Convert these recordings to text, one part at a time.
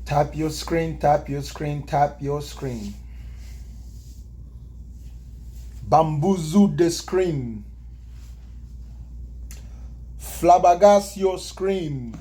Tap your screen, tap your screen, tap your screen. Bamboozle the screen. Flabbergast your screen.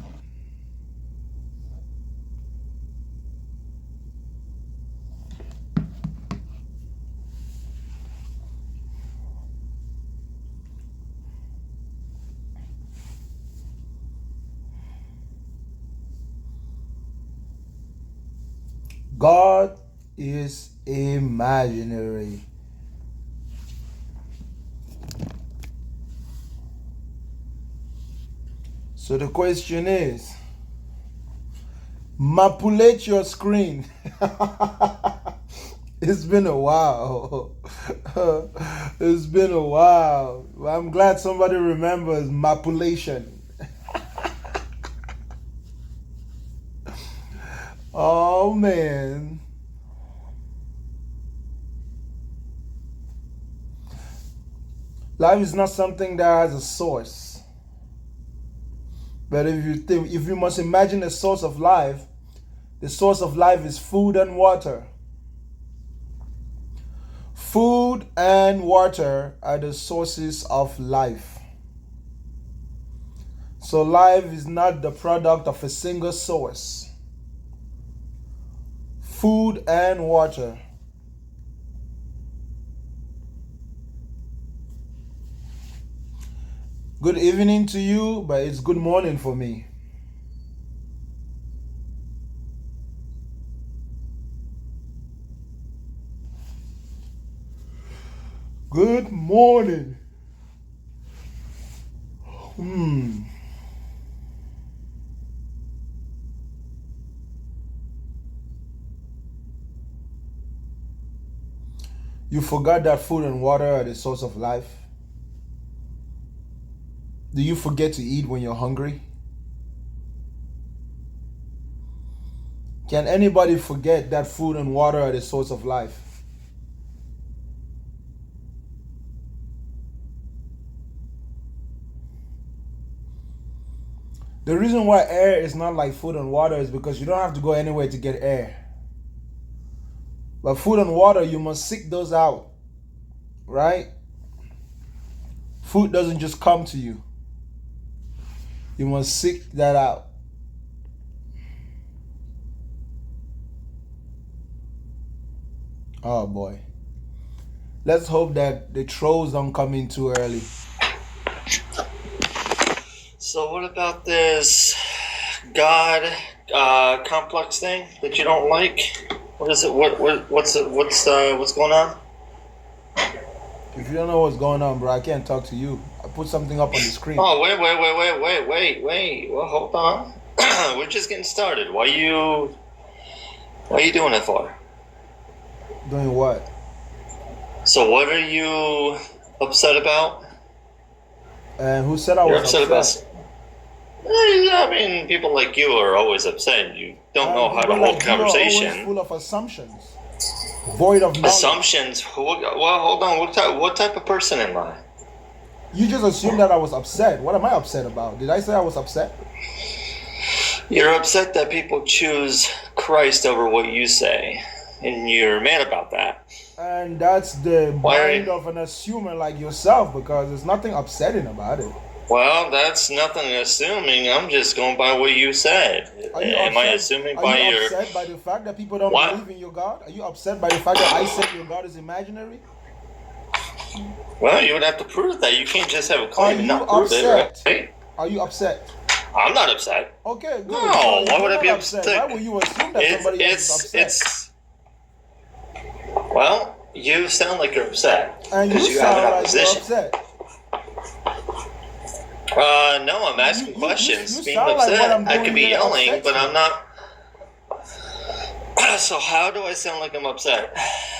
God is imaginary. So the question is, manipulate your screen. It's been a while. It's been a while. I'm glad somebody remembers manipulation. Oh man. Life is not something that has a source. But if you must imagine a source of life, the source of life is food and water. Food and water are the sources of life. So life is not the product of a single source. Food and water. Good evening to you, but it's good morning for me. Good morning. You forgot that food and water are the source of life? Do you forget to eat when you're hungry? Can anybody forget that food and water are the source of life? The reason why air is not like food and water is because you don't have to go anywhere to get air. But food and water, you must seek those out, right? Food doesn't just come to you. You must seek that out. Oh boy. Let's hope that the trolls don't come in too early. So what about this God complex thing that you don't like? What is it? What's going on? If you don't know what's going on, bro, I can't talk to you. I put something up on the screen. Oh, wait. Well, hold on. We're just getting started. Why are you doing it for? Doing what? So what are you upset about? And who said I was upset? About? I mean, people like you are always upset. You don't know how to hold conversation. You're always full of assumptions, void of knowledge. Assumptions? Well, hold on. What type of person am I? You just assumed that I was upset. What am I upset about? Did I say I was upset? You're upset that people choose Christ over what you say, and you're mad about that. And that's the mind of an assumer like yourself, because there's nothing upsetting about it. Well, that's nothing assuming. I'm just going by what you said. Am I assuming by your... Are you upset by the fact that people don't believe in your God? Are you upset by the fact that I said your God is imaginary? Well, you would have to prove that. You can't just have a claim and not prove it, right? Are you upset? I'm not upset. Okay, good. No, why would I be upset? Why would you assume that somebody else is upset? Well, you sound like you're upset. And you sound like you're upset. No, I'm asking questions. Being upset, I could be yelling, but I'm not. So how do I sound like I'm upset?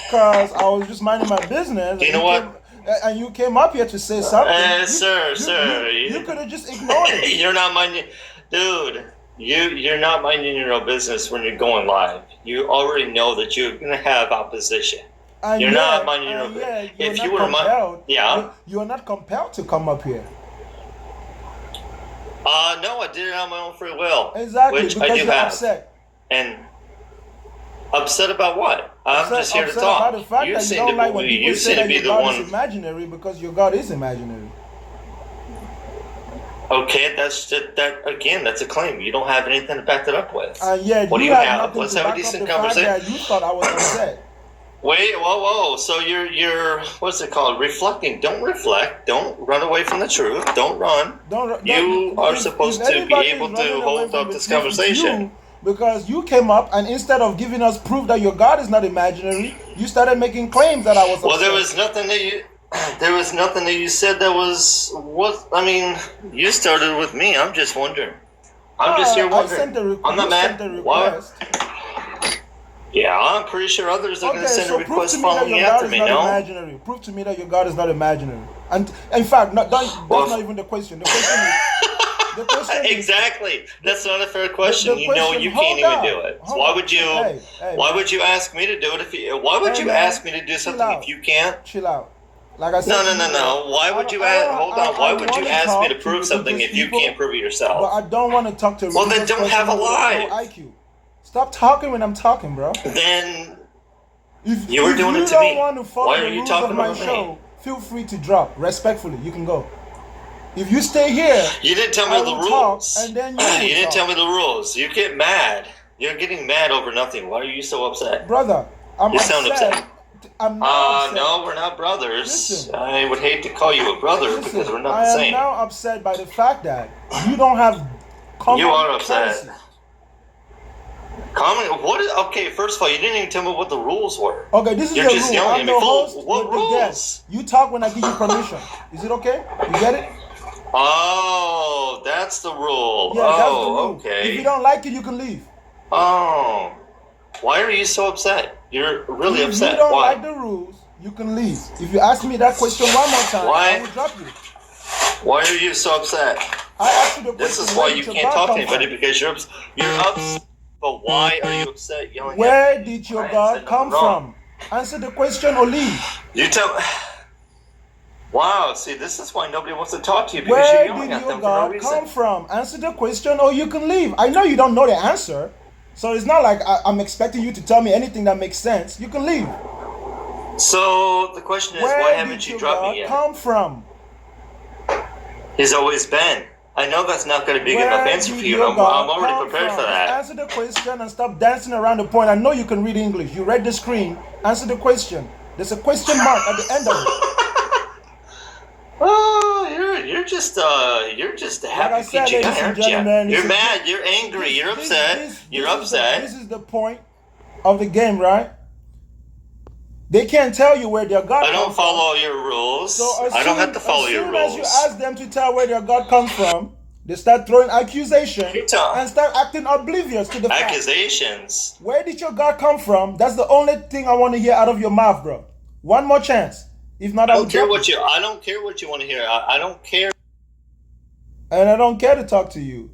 Because I was just minding my business. Do you know what? And you came up here to say something. Sir. You could have just ignored it. You're not minding, dude. You're not minding your own business when you're going live. You already know that you're gonna have opposition. You're not minding your own business. If you were you are not compelled to come up here. No, I did it on my own free will. Exactly, which because I do you're have. upset. And Upset about what? I'm just here to talk. About the fact that you don't like when people say that your God is imaginary because your God is imaginary. Okay, that's a claim. You don't have anything to back that up with. Yeah, what do you have? Let's have a decent conversation. You thought I was upset. Wait, whoa. So you're what's it called? Reflecting. Don't reflect. Don't run away from the truth. Don't run. You are supposed to be able to hold up this conversation. Because you came up and instead of giving us proof that your God is not imaginary, you started making claims that I was upset. Well, there was nothing that you said that was what. I mean, you started with me. I'm just wondering. I'm just here wondering. I'm not mad. What? Yeah, I'm pretty sure others are going to send a request following after me, no? Imaginary. Prove to me that your God is not imaginary. And in fact, that's not even the question. The question is... Exactly. That's not a fair question. You know you can't even do it. So why would you why would you ask me to do it if you why would you ask me to do something if you can't? Chill out. Like I said, no. Why would you ask why would you ask me to prove something if you can't prove it yourself? But I don't want to talk to well then don't have a lie. IQ. Stop talking when I'm talking, bro. Then you were doing it to me. Why are you talking about me? Feel free to drop. Respectfully, you can go. If you stay here, you didn't tell me the rules. And then you didn't tell me the rules. You get mad. You're getting mad over nothing. Why are you so upset? Brother, you sound upset. I'm not upset. No, we're not brothers. Listen, I would hate to call you a brother because we're not the same. I am now upset by the fact that you don't have common You are upset. courtesy. Okay, first of all, you didn't even tell me what the rules were. Okay, this is You're the just rule. yelling I'm at the me. host. What rules? You talk when I give you permission. Is it okay? You get it? Oh, that's the rule. Yeah, that's the rule. Okay. If you don't like it, you can leave. Oh. Why are you so upset? You're really upset. If you don't Why? like the rules, you can leave. If you ask me that question one more time, I will drop you. Why are you so upset? I asked you the question. This is why you can't talk to anybody because you're upset. But why are you upset yelling Where did your God come from? Answer the question or leave. You tell... Wow, see, this is why nobody wants to talk to you because you're yelling at them for no reason. Where did your God come from? Answer the question or you can leave. I know you don't know the answer, so it's not like I'm expecting you to tell me anything that makes sense. You can leave. So the question is, why haven't you dropped me yet? Where did your God come from? He's always been. I know that's not going to be a big enough answer for you. I'm already prepared for that. Answer the question and stop dancing around the point. I know you can read English. You read the screen. Answer the question. There's a question mark at the end of it. Oh, you're just a happy peachy guy, aren't you? You're mad. You're angry. You're upset. You're upset. This is the point of the game, right? They can't tell you where their God comes from. I don't follow your rules. I don't have to follow your rules. As soon as you ask them to tell where their God comes from, they start throwing accusations and start acting oblivious to the fact. Accusations? Where did your God come from? That's the only thing I want to hear out of your mouth, bro. One more chance. If not, I don't care what you want to hear. I don't care. And I don't care to talk to you.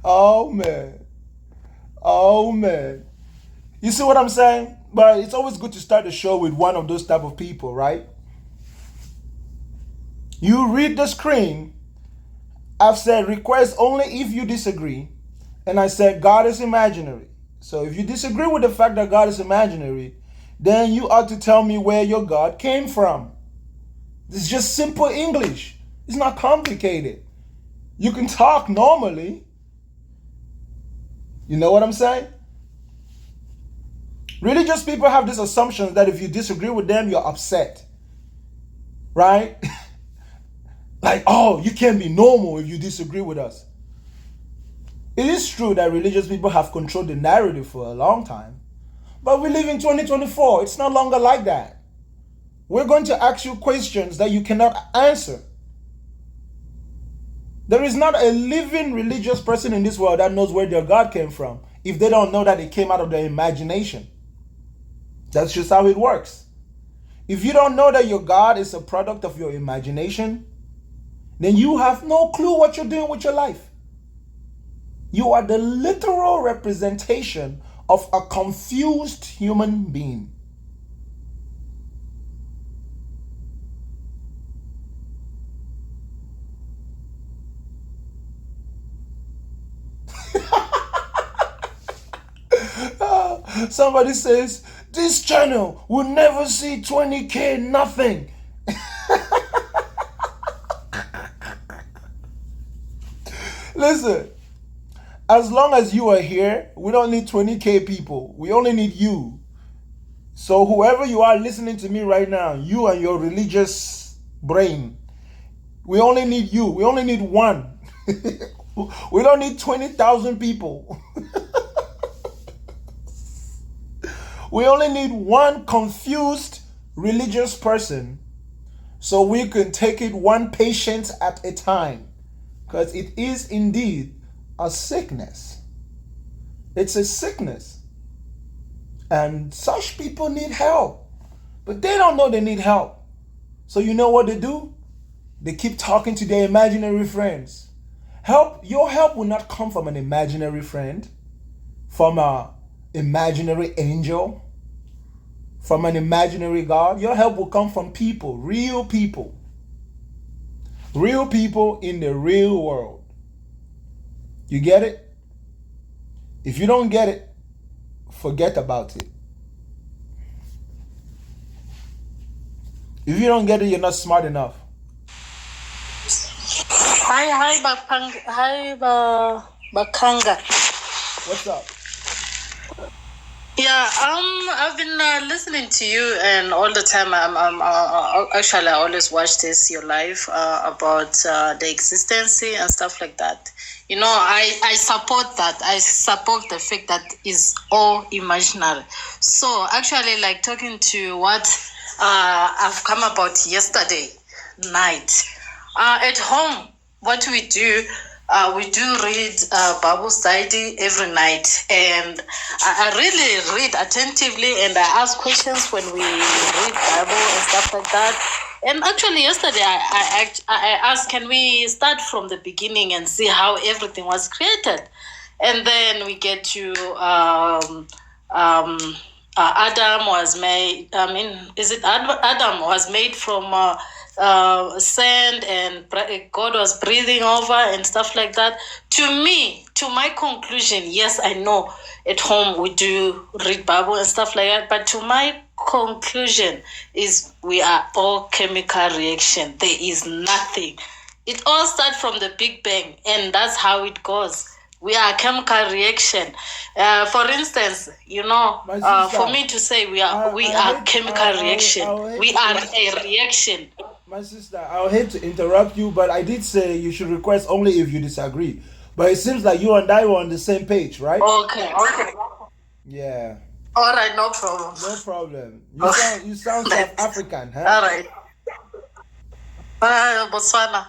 Oh, man. Oh, man. You see what I'm saying? But it's always good to start the show with one of those type of people, right? You read the screen. I've said request only if you disagree. And I said God is imaginary. So if you disagree with the fact that God is imaginary, then you ought to tell me where your God came from. It's just simple English. It's not complicated. You can talk normally. You know what I'm saying? Religious people have this assumption that if you disagree with them, you're upset. Right? Like, oh, you can't be normal if you disagree with us. It is true that religious people have controlled the narrative for a long time. But we live in 2024. It's no longer like that. We're going to ask you questions that you cannot answer. There is not a living religious person in this world that knows where their God came from if they don't know that it came out of their imagination. That's just how it works. If you don't know that your God is a product of your imagination, then you have no clue what you're doing with your life. You are the literal representation of a confused human being. Somebody says, this channel will never see 20K nothing. Listen, as long as you are here, we don't need 20K people. We only need you. So whoever you are listening to me right now, you and your religious brain, we only need you. We only need one. We don't need 20,000 people. We only need one confused religious person so we can take it one patient at a time. Because it is indeed a sickness. It's a sickness. And such people need help. But they don't know they need help. So you know what they do? They keep talking to their imaginary friends. Your help will not come from an imaginary friend, from an imaginary angel, from an imaginary God. Your help will come from people, real people. Real people in the real world. You get it? If you don't get it, forget about it. If you don't get it, you're not smart enough. Hi, Bakanga. What's up? Yeah, I've been listening to you, and all the time actually I always watch this your live about the existence and stuff like that. You know, I support that. I support the fact that is all imaginary. So actually, like talking to what I've come about yesterday night at home, what we do read Bible study every night, and I really read attentively, and I ask questions when we read Bible and stuff like that. And actually yesterday I asked, can we start from the beginning and see how everything was created? And then we get to Adam was made, Adam was made from sand, and God was breathing over and stuff like that. To my conclusion, yes, I know at home we do read Bible and stuff like that, but to my conclusion is we are all chemical reaction. There is nothing. It all starts from the Big Bang, and that's how it goes. We are a chemical reaction. For instance, you know, for me to say we are chemical reaction. We are a reaction. My sister, I hate to interrupt you, but I did say you should request only if you disagree. But it seems like you and I were on the same page, right? Okay. Yeah. All right, no problem. No problem. You sound South African, huh? All right. Botswana.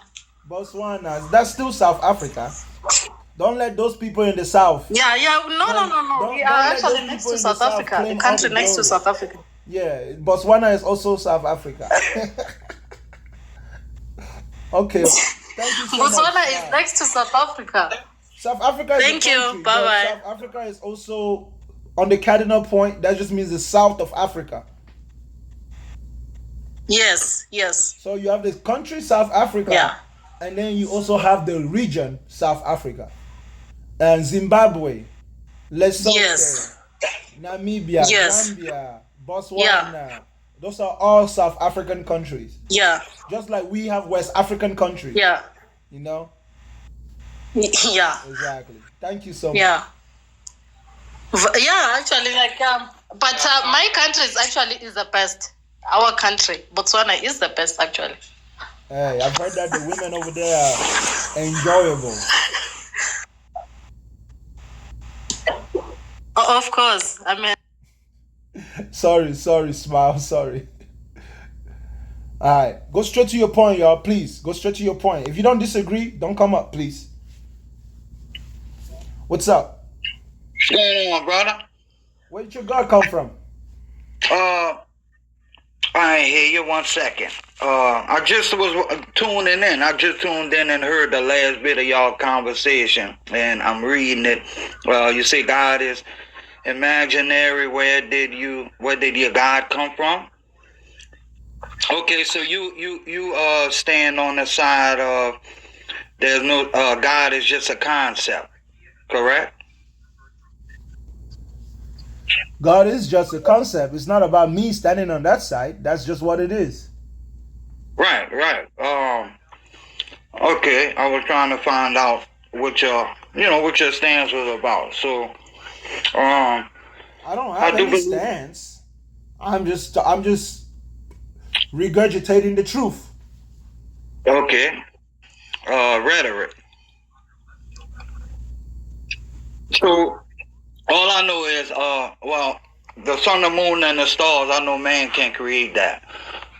Botswana. That's still South Africa. Don't let those people in the South. Yeah. No. We are actually next to South Africa. The country next to South Africa. Yeah, Botswana is also South Africa. Okay. Thank you so much. Botswana is next to South Africa. South Africa is Thank you. Bye-bye. South Africa is also on the cardinal point. That just means the south of Africa. Yes. So you have the country South Africa. Yeah. And then you also have the region South Africa. And Zimbabwe, Lesotho, Yes. Namibia, Yes. Zambia, Botswana. Yeah. Those are all South African countries. Yeah. Just like we have West African countries. Yeah. You know? Yeah. Exactly. Thank you so much. Yeah. Yeah, actually, but my country is the best. Our country, Botswana, is the best, actually. Hey, I've heard that the women over there are enjoyable. Of course. I mean... Sorry, smile, sorry. Alright, go straight to your point, y'all, please. Go straight to your point. If you don't disagree, don't come up, please. What's up? What's going on, brother? Where did your God come from? I ain't hear you 1 second. I just was tuning in. I just tuned in and heard the last bit of y'all conversation, and I'm reading it. You say God is imaginary. Where did your God come from? Okay, so you stand on the side of there's no God is just a concept, correct? God is just a concept. It's not about me standing on that side. That's just what it is. Right. Okay, I was trying to find out what your stance was about. So, I don't have any stance. I'm just regurgitating the truth. Okay. Rhetoric. So, all I know is, the sun, the moon, and the stars, I know man can't create that.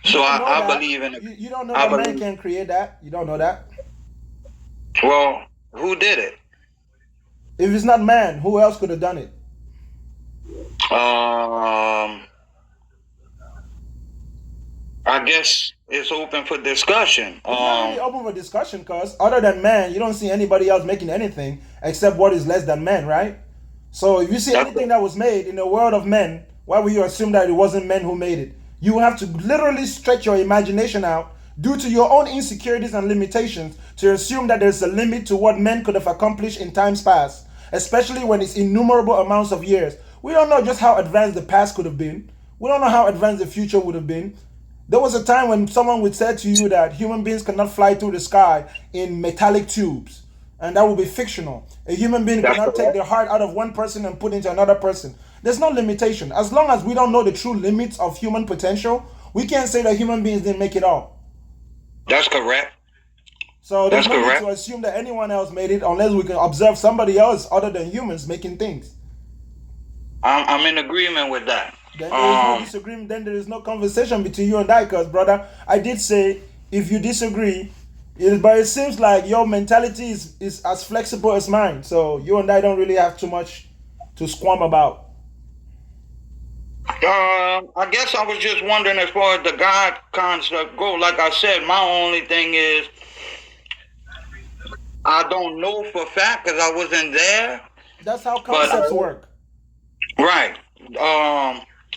So I believe in it. You don't know that man can't create that? You don't know that? Well, who did it? If it's not man, who else could have done it? I guess it's open for discussion. It's not really open for discussion because other than man, you don't see anybody else making anything except what is less than man, right? So if you see anything that was made in the world of men, why would you assume that it wasn't men who made it? You have to literally stretch your imagination out due to your own insecurities and limitations to assume that there's a limit to what men could have accomplished in times past, especially when it's innumerable amounts of years. We don't know just how advanced the past could have been. We don't know how advanced the future would have been. There was a time when someone would say to you that human beings cannot fly through the sky in metallic tubes, and that would be fictional. A human being cannot take the heart out of one person and put into another person. There's no limitation. As long as we don't know the true limits of human potential, we can't say that human beings didn't make it all. That's correct. So there's no need to assume that anyone else made it unless we can observe somebody else other than humans making things. I'm in agreement with that. Then there is no disagreement. Then there is no conversation between you and I, because, brother, I did say if you disagree, but it seems like your mentality is as flexible as mine. So you and I don't really have too much to squirm about. I guess I was just wondering as far as the God concept go. Like I said, my only thing is I don't know for a fact because I wasn't there. That's how concepts work. Right.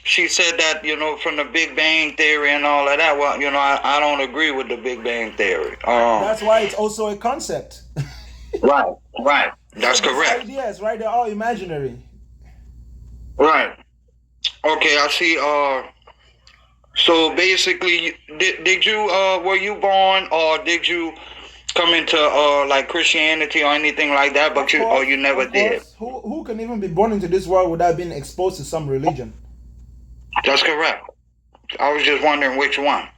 She said that, from the Big Bang Theory and all of that. Well, I don't agree with the Big Bang Theory. That's why it's also a concept. Right. That's correct. Ideas, right? They're all imaginary. Right. Okay, I see. So basically, did you were you born or did you come into like Christianity or anything like that? But you never did. Who can even be born into this world without being exposed to some religion? That's correct. I was just wondering which one.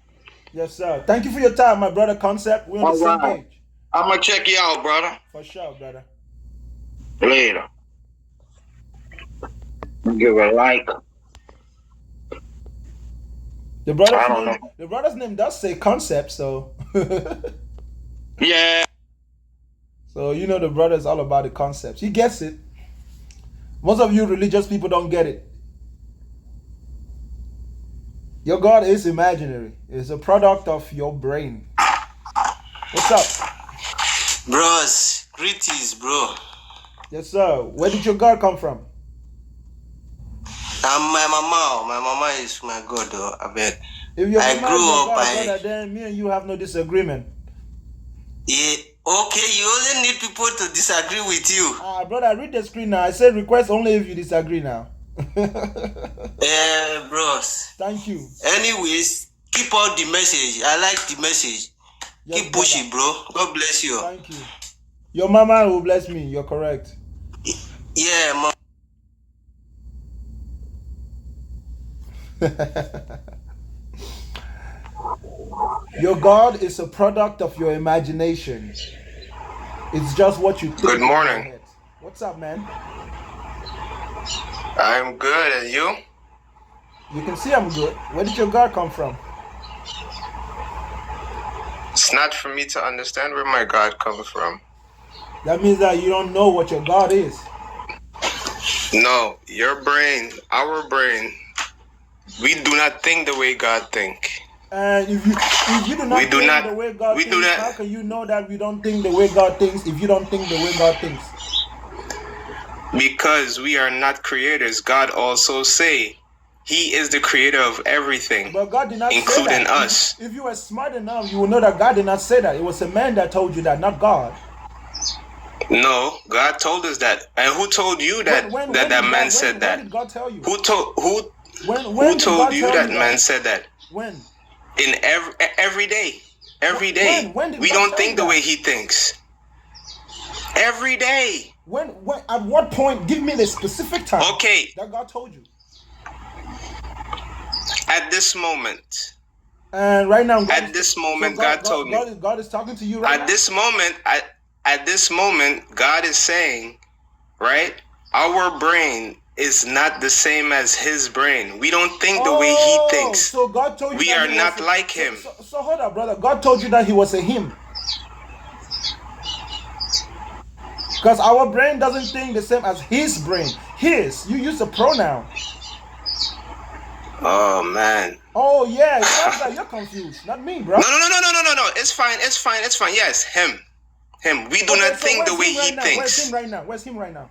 Yes, sir. Thank you for your time, my brother. Concept. We're on the same page. I'm gonna check you out, brother. For sure, brother. Later. Give a like. The brother's name does say concept, so yeah. So the brother's all about the concepts. He gets it. Most of you religious people don't get it. Your God is imaginary. It's a product of your brain. What's up? Bros, greetings, bro. Yes, sir. Where did your God come from? My mama is my God, though. I beg. If your mama is your God, brother, then me and you have no disagreement. Yeah, okay, you only need people to disagree with you. Brother, read the screen now. I said request only if you disagree now. Bros. Thank you. Anyways, keep out the message. I like the message. Yes, keep pushing, bro. God bless you. Thank you. Your mama will bless me. You're correct. Yeah, mom. Your God is a product of your imagination. It's just what you think. Good morning. What's up, man? I'm good, and you? You can see I'm good. Where did your God come from? It's not for me to understand where my God comes from. That means that you don't know what your God is. No, your brain, our brain, we do not think the way God thinks. And if you do not think the way God thinks, how can you know that we don't think the way God thinks if you don't think the way God thinks? Because we are not creators. God also say He is the creator of everything, but God did not including say that. us. If you were smart enough, you would know that God did not say that. It was a man that told you that, not God. No, God told us that. And who told you that that man said that? When did God tell you? Who told you that man said that? When? In every day. Every day. When we don't think the way he thinks. Every day. When at what point? Give me the specific time. Okay. That God told you. At this moment. And right now. God told me. God is talking to you right now. At this moment, God is saying, right? Our brain is not the same as his brain. We don't think the way he thinks. So God told you we are not like him. So hold up, brother. God told you that he was a him. Because our brain doesn't think the same as his brain. His. You use the pronoun. Oh man. Oh yeah. It sounds like you're confused. Not me, bro. No. It's fine. Yes, him. We do not think the way he thinks. Where's him right now?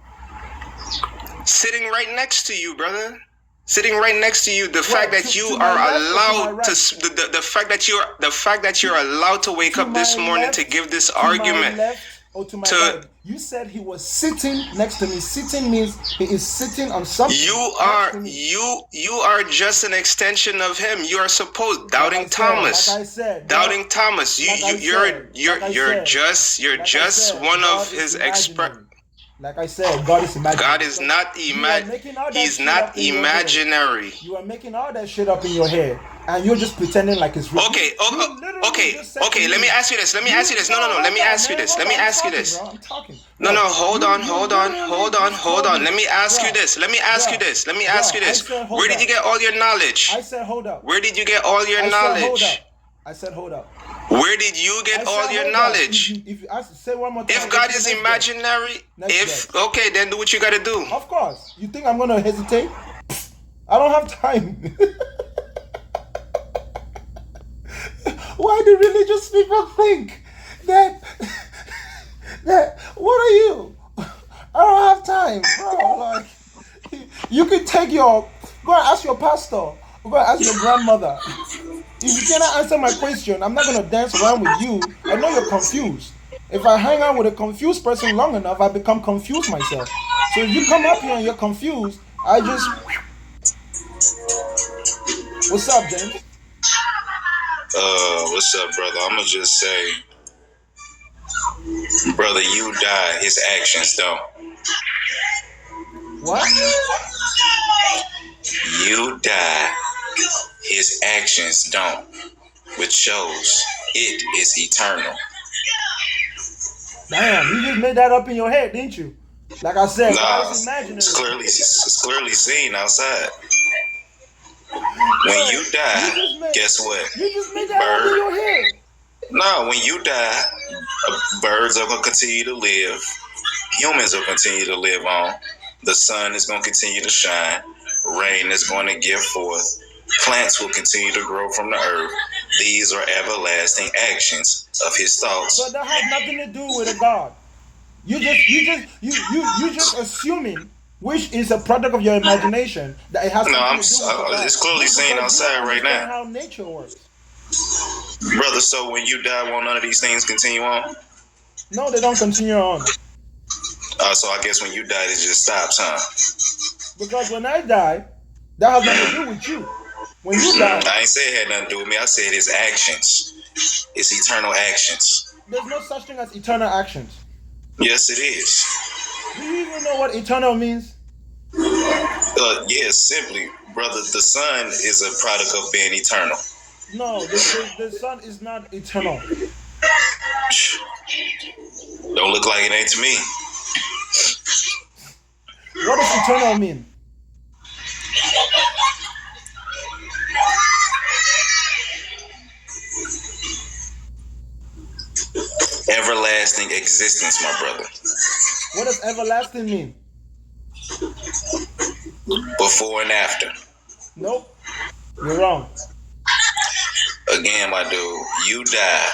Sitting right next to you, brother. Sitting right next to you. The fact that you are allowed to the fact that you're allowed to wake up this morning to give this argument. You said he was sitting next to me. Sitting means he is sitting on something. You are just an extension of him. You are supposed doubting Thomas. Like I said, doubting Thomas. You're just one of his express. Like I said, God is imaginary. God is not He's not imaginary. You are making all that shit up in your head, and you're just pretending like it's real. Okay. Let me ask you this. No. Let me ask you this. I'm talking. No. Hold on. Let me ask you this. Where did you get all your knowledge? I said, hold up. Where did you get all your knowledge? I said, hold up. Where did you get all your knowledge? If you say one more time, if God is imaginary, then do what you gotta do. Of course. You think I'm gonna hesitate? I don't have time. Why do religious people think that what are you? I don't have time, bro. Like, you could go and ask your pastor. Go and ask your grandmother. If you cannot answer my question, I'm not going to dance around with you. I know you're confused. If I hang out with a confused person long enough, I become confused myself. So if you come up here and you're confused, I just... What's up, James? What's up, brother? I'm going to just say, brother, you die, his actions don't. What? You die, his actions don't, which shows it is eternal. Damn, you just made that up in your head, didn't you? Like I said, it's clearly seen outside. When you die, guess what? You just made that up in your head. No, when you die, birds are going to continue to live. Humans will continue to live on. The sun is going to continue to shine. Rain is going to give forth. Plants will continue to grow from the earth. These are everlasting actions of his thoughts. But that has nothing to do with a God. You just assuming, which is a product of your imagination, that it has nothing to do with God. It's clearly seen outside right now. How nature works. Brother, so when you die, won't none of these things continue on? No, they don't continue on. So I guess when you die, it just stops, huh? Because when I die, that has nothing to do with you. When you die... I ain't say it had nothing to do with me. I said his actions. His eternal actions. There's no such thing as eternal actions. Yes, it is. Do you even know what eternal means? Yes, simply, brother, the sun is a product of being eternal. No, the sun is not eternal. Don't look like it ain't to me. What does eternal mean? Everlasting existence, my brother. What does everlasting mean? Before and after. Nope. You're wrong. Again, my dude, you die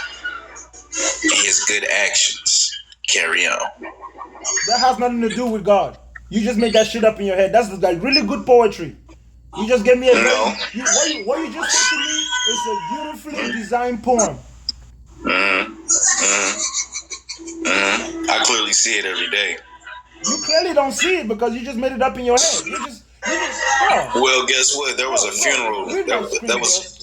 and his good actions carry on. That has nothing to do with God. You just made that shit up in your head. That's like really good poetry. You just gave me a... No. What you just said to me is a beautifully designed poem. I clearly see see it every day. You clearly don't see it because you just made it up in your head. You just well, guess what? There was a funeral.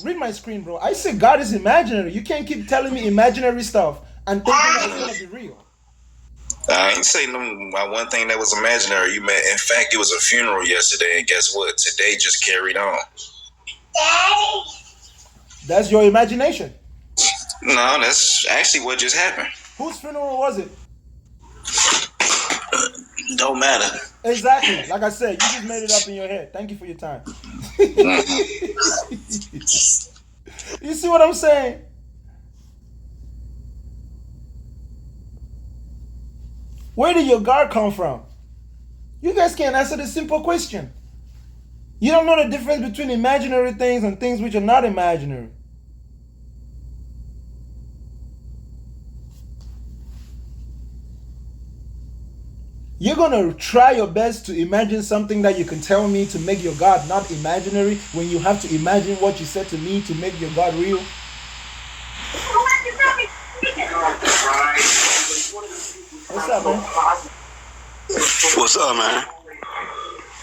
Read my screen, bro. I say God is imaginary. You can't keep telling me imaginary stuff and thinking that it's gonna be real. I ain't saying one thing that was imaginary. In fact, it was a funeral yesterday, and guess what? Today just carried on. That's your imagination. No, that's actually what just happened. Whose funeral was it? Don't matter. Exactly. Like I said, you just made it up in your head. Thank you for your time. You see what I'm saying? Where did your God come from? You guys can't answer the simple question. You don't know the difference between imaginary things and things which are not imaginary. You're going to try your best to imagine something that you can tell me to make your God not imaginary when you have to imagine what you said to me to make your God real? What's up, man? What's up, man?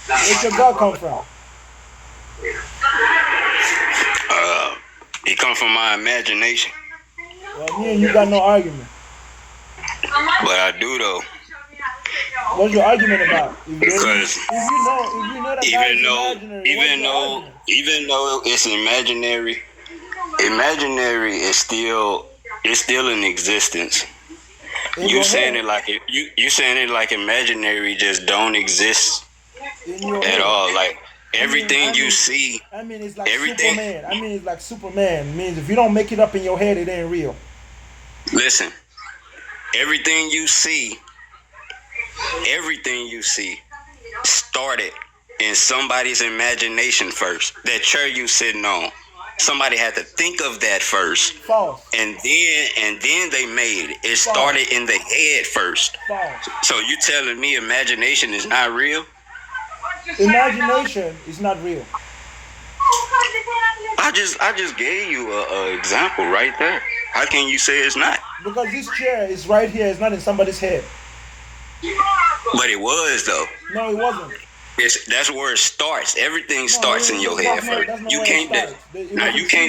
Where's your God come from? It come from my imagination. Well, me and you got no argument. But I do, though. What's your argument about? Because even though it's imaginary is still in existence. You saying it like imaginary just don't exist at all. Like everything you see. I mean, it's like Superman. It's like Superman. It means if you don't make it up in your head, it ain't real. Listen, everything you see started in somebody's imagination first. That chair you sitting on, somebody had to think of that first. False. And then they made it. It started in the head first. False. So you telling me imagination is not real? Imagination is not real. I just gave you a example right there. How can you say it's not? Because this chair is right here. It's not in somebody's head. But it was, though. No, it wasn't. That's where it starts. Everything starts in your head first. You can't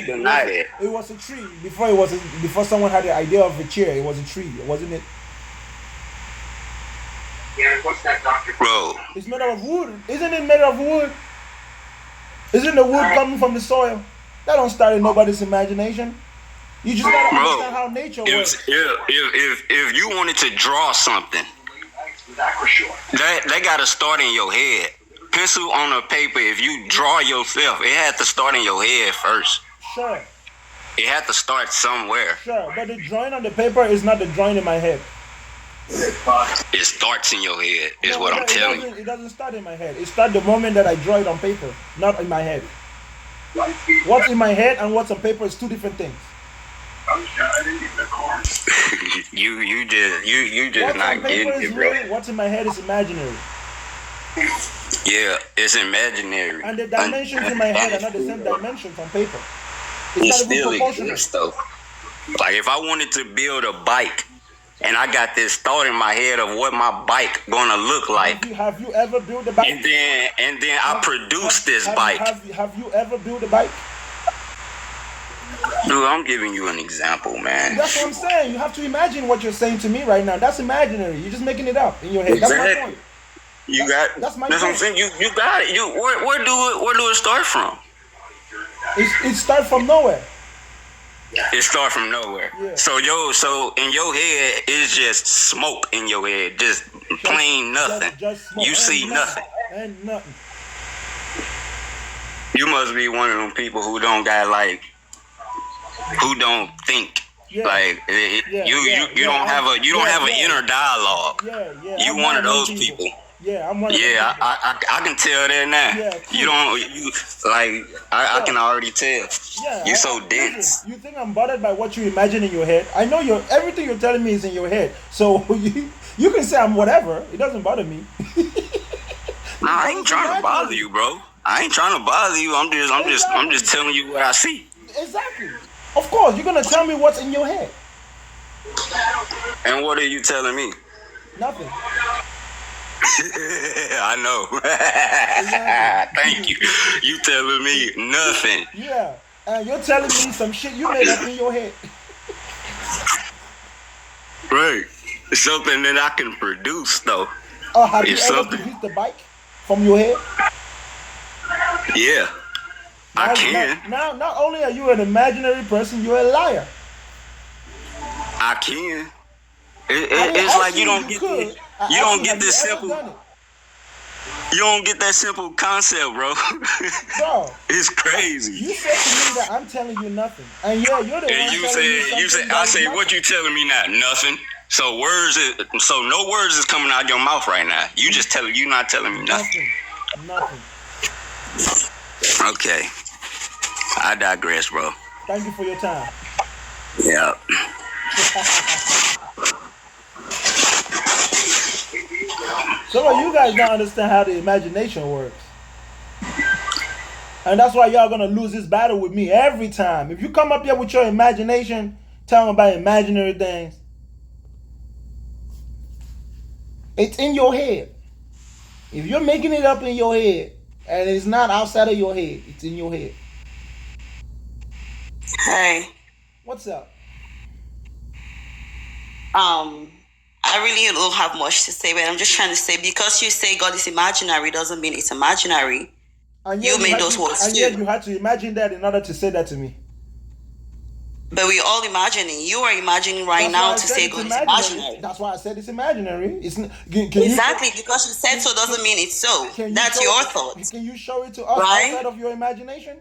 deny that. It was a tree before someone had the idea of a chair. It was a tree, wasn't it? Yeah, what's that, Doctor? Bro. It's made out of wood. Isn't it made of wood? Isn't the wood coming from the soil? That don't start in nobody's imagination. You just gotta understand how nature works. If you wanted to draw something, that gotta start in your head. Pencil on a paper, if you draw yourself, it had to start in your head first. Sure. It had to start somewhere. Sure, but the drawing on the paper is not the drawing in my head. It starts in your head, is what I'm telling you. It doesn't start in my head. It starts the moment that I draw it on paper, not in my head. What's in my head and what's on paper is two different things. you just not getting it, bro. Real, what's in my head is imaginary. Yeah, it's imaginary. And the dimensions in my head are not the same dimensions on paper. It still exists, though. Like if I wanted to build a bike, and I got this thought in my head of what my bike gonna look like. Have you ever built a bike? And then I produced this bike. Have you ever built a bike? Dude, I'm giving you an example, man. That's what I'm saying. You have to imagine what you're saying to me right now. That's imaginary. You're just making it up in your head. Exactly. That's my point. That's what I'm saying. You got it. Where do it start from? It starts from nowhere. It starts from nowhere. Yeah. So in your head, it's just smoke in your head, just plain nothing. Just smoke. You see nothing. And nothing. You must be one of them people who don't think. Yeah. Like you don't have an inner dialogue. Yeah. You one of those people. Yeah, I'm one of those people. I can tell that now. Yeah, cool. I can already tell. Yeah, you're so dense. You think I'm bothered by what you imagine in your head? I know everything you're telling me is in your head. So you can say I'm whatever. It doesn't bother me. Nah, I ain't trying to bother you, bro. I ain't trying to bother you. I'm just telling you what I see. Exactly. Of course, you're gonna tell me what's in your head. And what are you telling me? Nothing. I know. Thank you. You telling me nothing. Yeah. And you're telling me some shit you made up in your head. Right. It's something that I can produce, though. Oh, have you ever produced the bike from your head? Yeah. I can. Now, not only are you an imaginary person, you're a liar. I can. It's like you don't get this. You don't get this simple. You don't get that simple concept, bro. Bro, it's crazy. You said to me that I'm telling you nothing, and yeah, you're the one. And you said, I say, what you telling me now? Nothing. So no words is coming out your mouth right now. You not telling me nothing. Nothing. Okay. I digress, bro. Thank you for your time. Yeah. Some of you guys don't understand how the imagination works. And that's why y'all gonna lose this battle with me every time. If you come up here with your imagination, telling about imaginary things, it's in your head. If you're making it up in your head, and it's not outside of your head, it's in your head. Hey. What's up? I really don't have much to say, but I'm just trying to say, because you say God is imaginary doesn't mean it's imaginary. And you made those words and yet you had to imagine that in order to say that to me. But we're all imagining. You are imagining now to say God is imaginary. That's why I said it's imaginary. Exactly, because you said so doesn't mean it's so. That's your thoughts. Can you show it to us outside of your imagination?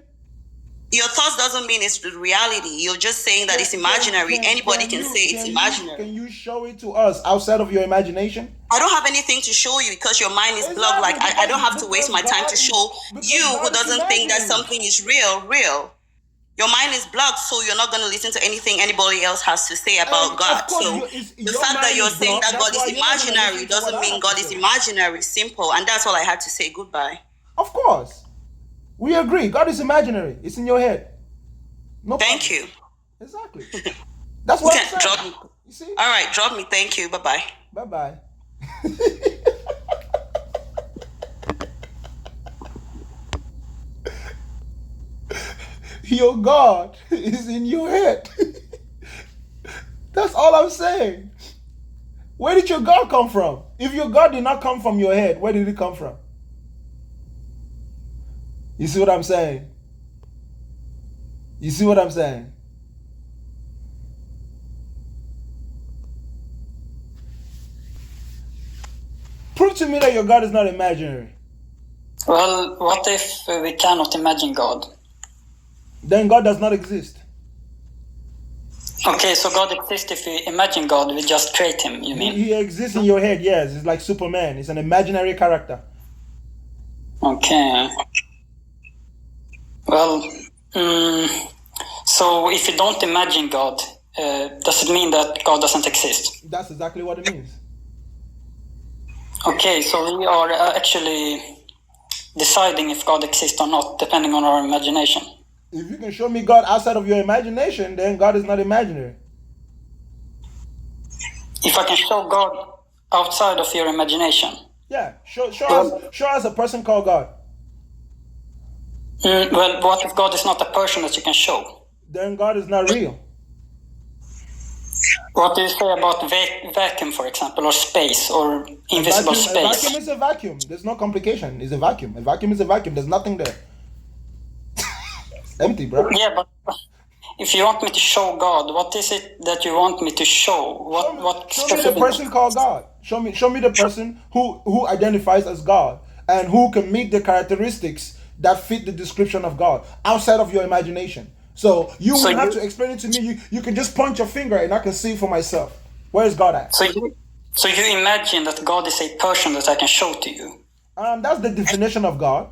Your thoughts doesn't mean it's the reality. You're just saying that it's imaginary. Anybody can say it's imaginary. Can you show it to us outside of your imagination? I don't have anything to show you because your mind is blocked. Like I don't have to waste my time to show you who doesn't think that something is real. Your mind is blocked, so you're not going to listen to anything anybody else has to say about God. So the fact that you're saying that God is imaginary doesn't mean God is imaginary. Simple. And that's all I had to say. Goodbye. Of course. We agree. God is imaginary. It's in your head. No problem. Thank you. Exactly. That's what I'm saying. Drop me. You see? All right, drop me. Thank you. Bye-bye. Bye-bye. Your God is in your head. That's all I'm saying. Where did your God come from? If your God did not come from your head, where did it come from? You see what I'm saying? You see what I'm saying? Prove to me that your God is not imaginary. Well, what if we cannot imagine God? Then God does not exist. Okay, so God exists if we imagine God, we just create him, you mean? He exists in your head, yes. It's like Superman. It's an imaginary character. Okay. Well, so if you don't imagine God, does it mean that God doesn't exist? That's exactly what it means. Okay, so we are actually deciding if God exists or not, depending on our imagination. If you can show me God outside of your imagination, then God is not imaginary. If I can show God outside of your imagination? Yeah, show us a person called God. Well, what if God is not a person that you can show? Then God is not real. What do you say about vacuum, for example, or space, or invisible space? A vacuum is a vacuum. There's no complication. It's a vacuum. A vacuum is a vacuum. There's nothing there. It's empty, bro. Yeah, but if you want me to show God, what is it that you want me to show? Show me the person called God. Show me the person who identifies as God and who can meet the characteristics that fit the description of God outside of your imagination. So you will have to explain it to me. You can just point your finger and I can see for myself. Where is God at? So you imagine that God is a person that I can show to you? That's the definition of God.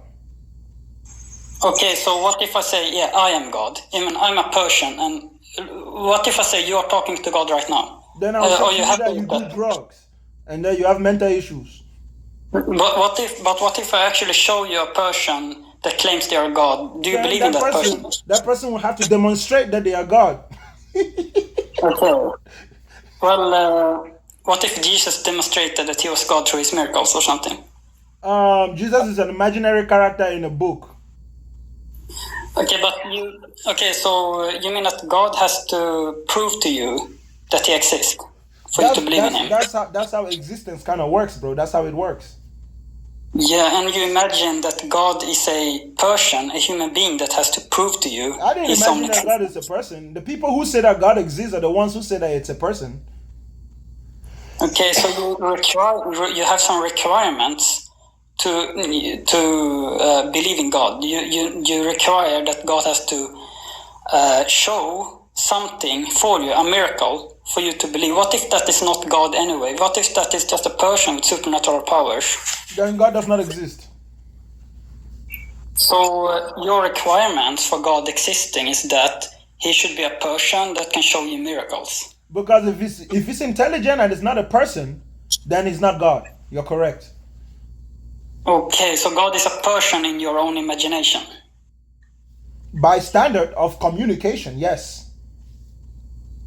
Okay, so what if I say, yeah, I am God? I mean, I'm a person, and what if I say you are talking to God right now? Then I'll say that you do drugs, and then you have mental issues. But what if I actually show you a person that claims they are God? Do you believe in that person? That person will have to demonstrate that they are God. Okay. Well, What if Jesus demonstrated that he was God through his miracles or something? Jesus is an imaginary character in a book. Okay, but so you mean that God has to prove to you that he exists for you to believe in him? That's how existence kind of works, bro. That's how it works. Yeah, and you imagine that God is a person, a human being that has to prove to you. I didn't imagine that God is a person. The people who say that God exists are the ones who say that it's a person. Okay, so you have some requirements to believe in God. You require that God has to show something for you, a miracle for you to believe. What if that is not God anyway? What if that is just a person with supernatural powers? Then God does not exist. So your requirements for God existing is that he should be a person that can show you miracles. Because if he's intelligent and it's not a person, then he's not God. You're correct. Okay, so God is a person in your own imagination. By standard of communication, yes.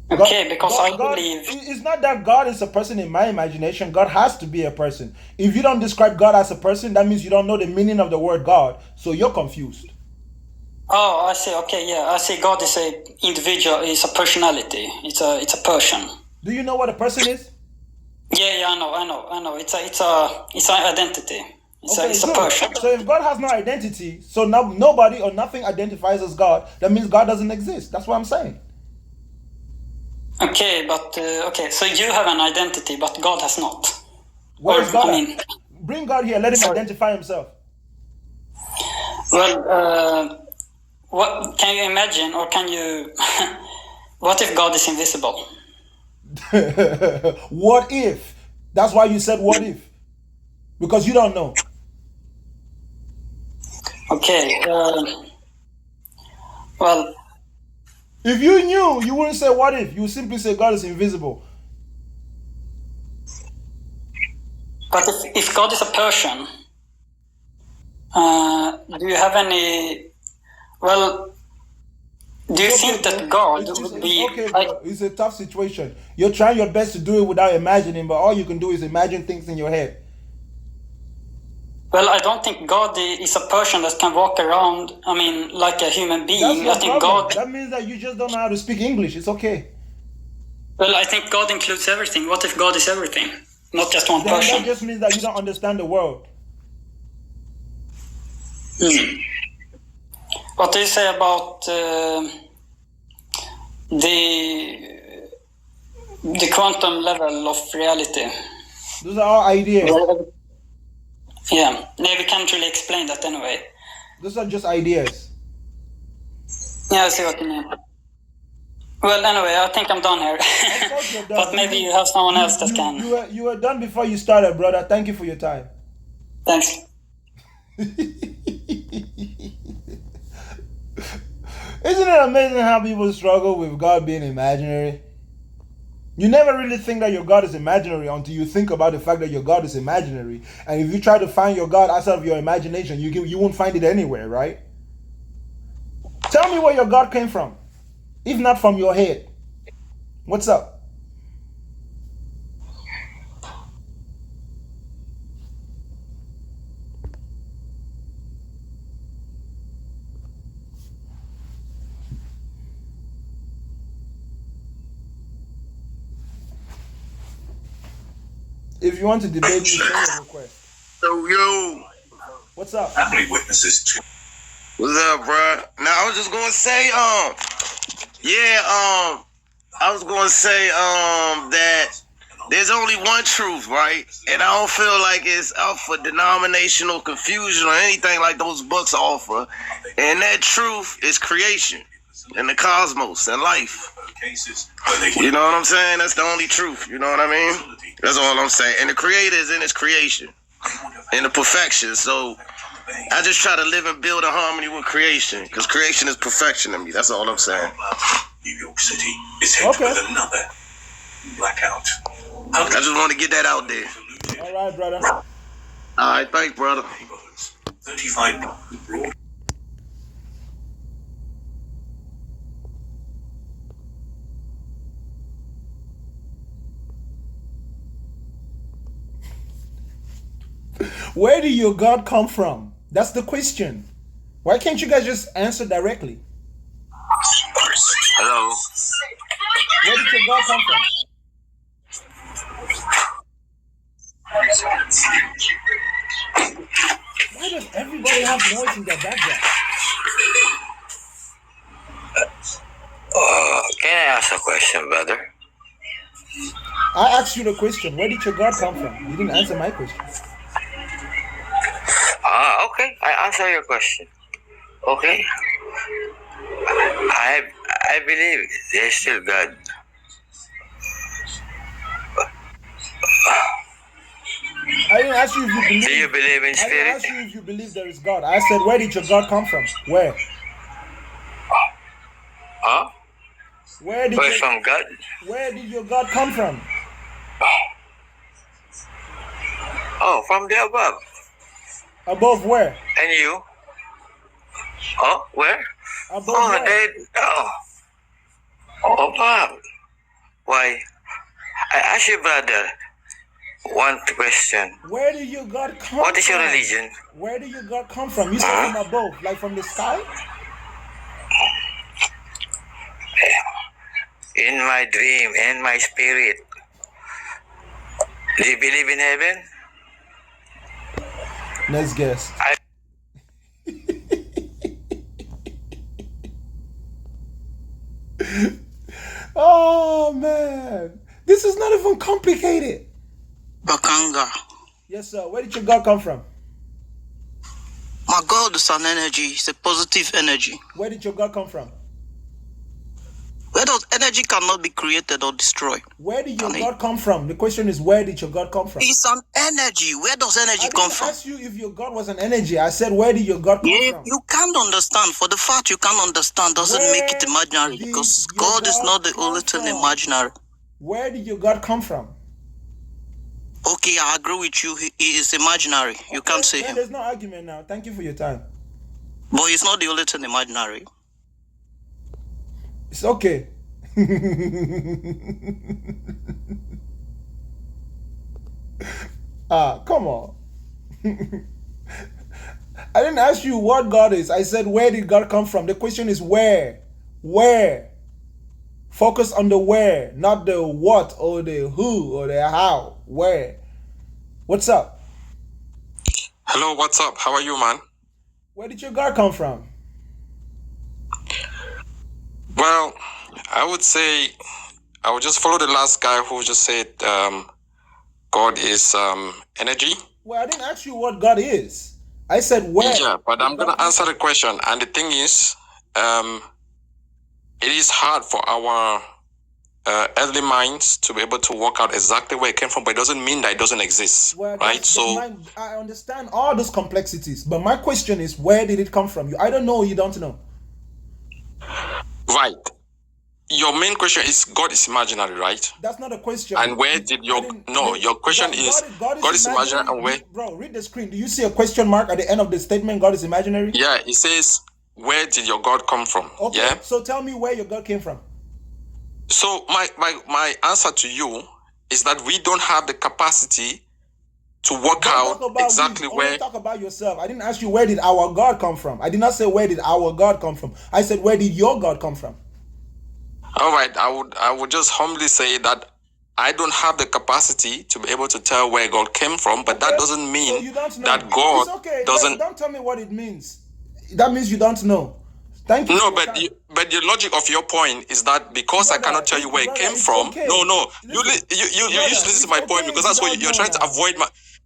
Okay, because I believe... It's not that God is a person in my imagination. God has to be a person. If you don't describe God as a person, that means you don't know the meaning of the word God, so you're confused. Oh, I see. Okay, yeah, I see. God is a individual. It's a personality. It's a person. Do you know what a person is? Yeah, I know. It's an identity. It's a person. So if God has no identity, so now nobody or nothing identifies as God, that means God doesn't exist. That's what I'm saying. Okay, but so you have an identity, but God has not. Where is God? Bring God here. Let him identify himself. Well, what can you imagine, or can you? What if God is invisible? What if? That's why you said what if, because you don't know. Okay. Well, if you knew, you wouldn't say what if. You would simply say God is invisible. But if God is a person, do you have any? Well, do you think that God would be... Okay, bro. It's a tough situation. You're trying your best to do it without imagining, but all you can do is imagine things in your head. Well, I don't think God is a person that can walk around, like a human being. I think God... That means that you just don't know how to speak English. It's okay. Well, I think God includes everything. What if God is everything? Not just one person. That just means that you don't understand the world. What do you say about the quantum level of reality? Those are all ideas. Yeah, we can't really explain that anyway. Those are just ideas. Yeah, I see what you mean. Well, anyway, I think I'm done here. But maybe you have someone else that can. You were done before you started, brother. Thank you for your time. Thanks. Isn't it amazing how people struggle with God being imaginary? You never really think that your God is imaginary until you think about the fact that your God is imaginary. And if you try to find your God outside of your imagination, you won't find it anywhere, right? Tell me where your God came from, if not from your head. What's up? If you want to debate me, send a request. Yo. What's up? How many witnesses? What's up, bro? Now I was just gonna say, I was gonna say, that there's only one truth, right? And I don't feel like it's out for denominational confusion or anything like those books offer. And that truth is creation and the cosmos and life. You know what I'm saying? That's the only truth. You know what I mean? That's all I'm saying. And the creator is in his creation, in the perfection. So I just try to live and build in harmony with creation, because creation is perfection to me. That's all I'm saying. New York City is hit with another blackout. I just want to get that out there. All right, brother. All right, thanks, brother. 35 broad. Where did your God come from? That's the question. Why can't you guys just answer directly? Hello. Where did your God come from? Why does everybody have noise in their background? Can I ask a question, brother? I asked you the question. Where did your God come from? You didn't answer my question. Okay. I answer your question. Okay. I believe there's still God. I didn't ask you if you believe. Do you believe in spirit? I didn't ask you if you believe there is God. I said, where did your God come from? Where? Huh? Where did from God? Where did your God come from? Oh, from the above. Above where? And you? Oh, where? Above where? Above. Why? I ask you, brother, one question. Where did your God come from? What is your religion? Where did your God come from? You said from above, like from the sky? In my dream, in my spirit. Do you believe in heaven? Next guest. Oh man, this is not even complicated. Bakanga. Yes, sir. Where did your God come from? My God is an energy. It's a positive energy. Where did your God come from? Where does energy cannot be created or destroyed? Where did your God come from? The question is, where did your God come from? It's an energy. Where does energy come from? I didn't ask you if your God was an energy. I said, where did your God come from? You can't understand. For the fact you can't understand doesn't make it imaginary, because God is not the only thing imaginary. Where did your God come from? Okay, I agree with you. He is imaginary. You can't say him. There's no argument now. Thank you for your time. But he's not the only thing imaginary. It's okay. Come on. I didn't ask you what God is. I said, where did God come from? The question is where? Where? Focus on the where, not the what or the who or the how. Where? What's up? Hello, what's up? How are you, man? Where did your God come from? Well, I would say I would just follow the last guy who just said God is energy. Well, I didn't ask you what God is. I said where. Yeah, but I'm going to answer the question. And the thing is, it is hard for our early minds to be able to work out exactly where it came from, but it doesn't mean that it doesn't exist, right? So I understand all those complexities, but my question is, where did it come from? You either know or you don't know. Right. Your main question is God is imaginary, right? That's not a question. And where did your your question is God is imaginary and where? Bro, read the screen. Do you see a question mark at the end of the statement? God is imaginary. Yeah, it says, where did your God come from? Okay. Yeah. So tell me where your God came from. So my answer to you is that we don't have the capacity to work out exactly where. Talk about yourself. I didn't ask you where did our God come from. I did not say where did our God come from. I said where did your God come from. All right, I would just humbly say that I don't have the capacity to be able to tell where God came from, but that doesn't mean that God doesn't. Don't tell me what it means. That means you don't know. Thank you. No, but the logic of your point is that because I cannot tell you where it came from. Okay. No. You just listen to my point, because that's what you're trying to avoid.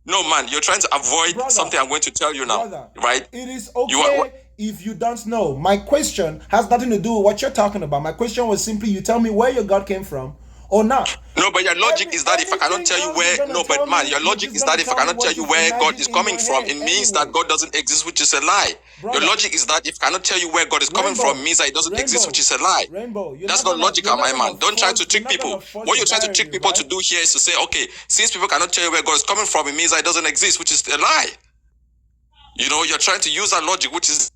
No, man, you're trying to avoid something I'm going to tell you now, right? It is okay if you don't know. My question has nothing to do with what you're talking about. My question was simply, you tell me where your God came from or not. No, but your logic is that if I cannot tell you where, no, but man, your logic is that if I cannot tell you where God is coming from, it means that God doesn't exist, which is a lie. Your logic is that if I cannot tell you where God is coming from, means that it doesn't exist, which is a lie. That's not logical, my man. Don't try to trick people. What you're trying to trick people to do here is to say, okay, since people cannot tell you where God is coming from, it means that it doesn't exist, which is a lie. You know, you're trying to use that logic, which is...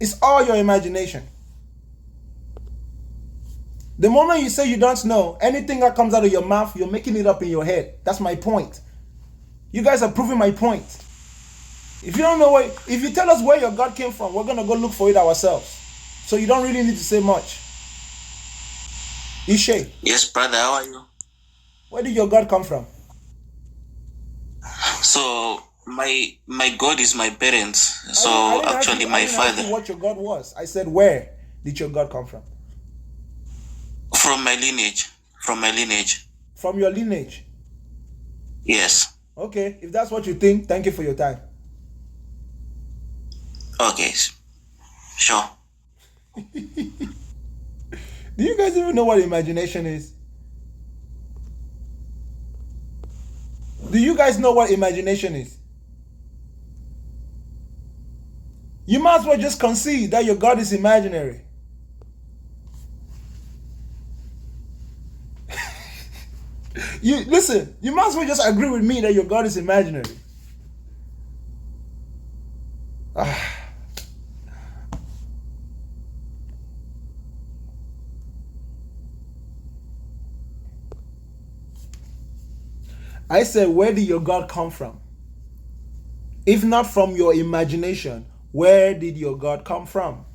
It's all your imagination. The moment you say you don't know, anything that comes out of your mouth, you're making it up in your head. That's my point. You guys are proving my point. If you don't know if you tell us where your God came from, we're gonna go look for it ourselves. So you don't really need to say much. Ishe. Yes, brother, how are you? Where did your God come from? So my God is my parents. So actually my father. What your God was. I said, where did your God come from? From my lineage. From my lineage. From your lineage? Yes. Okay, if that's what you think, thank you for your time. Okay, sure. Do you guys even know what imagination is? Do you guys know what imagination is? You might as well just concede that your God is imaginary. You might as well just agree with me that your God is imaginary. I said, where did your God come from? If not from your imagination, where did your God come from?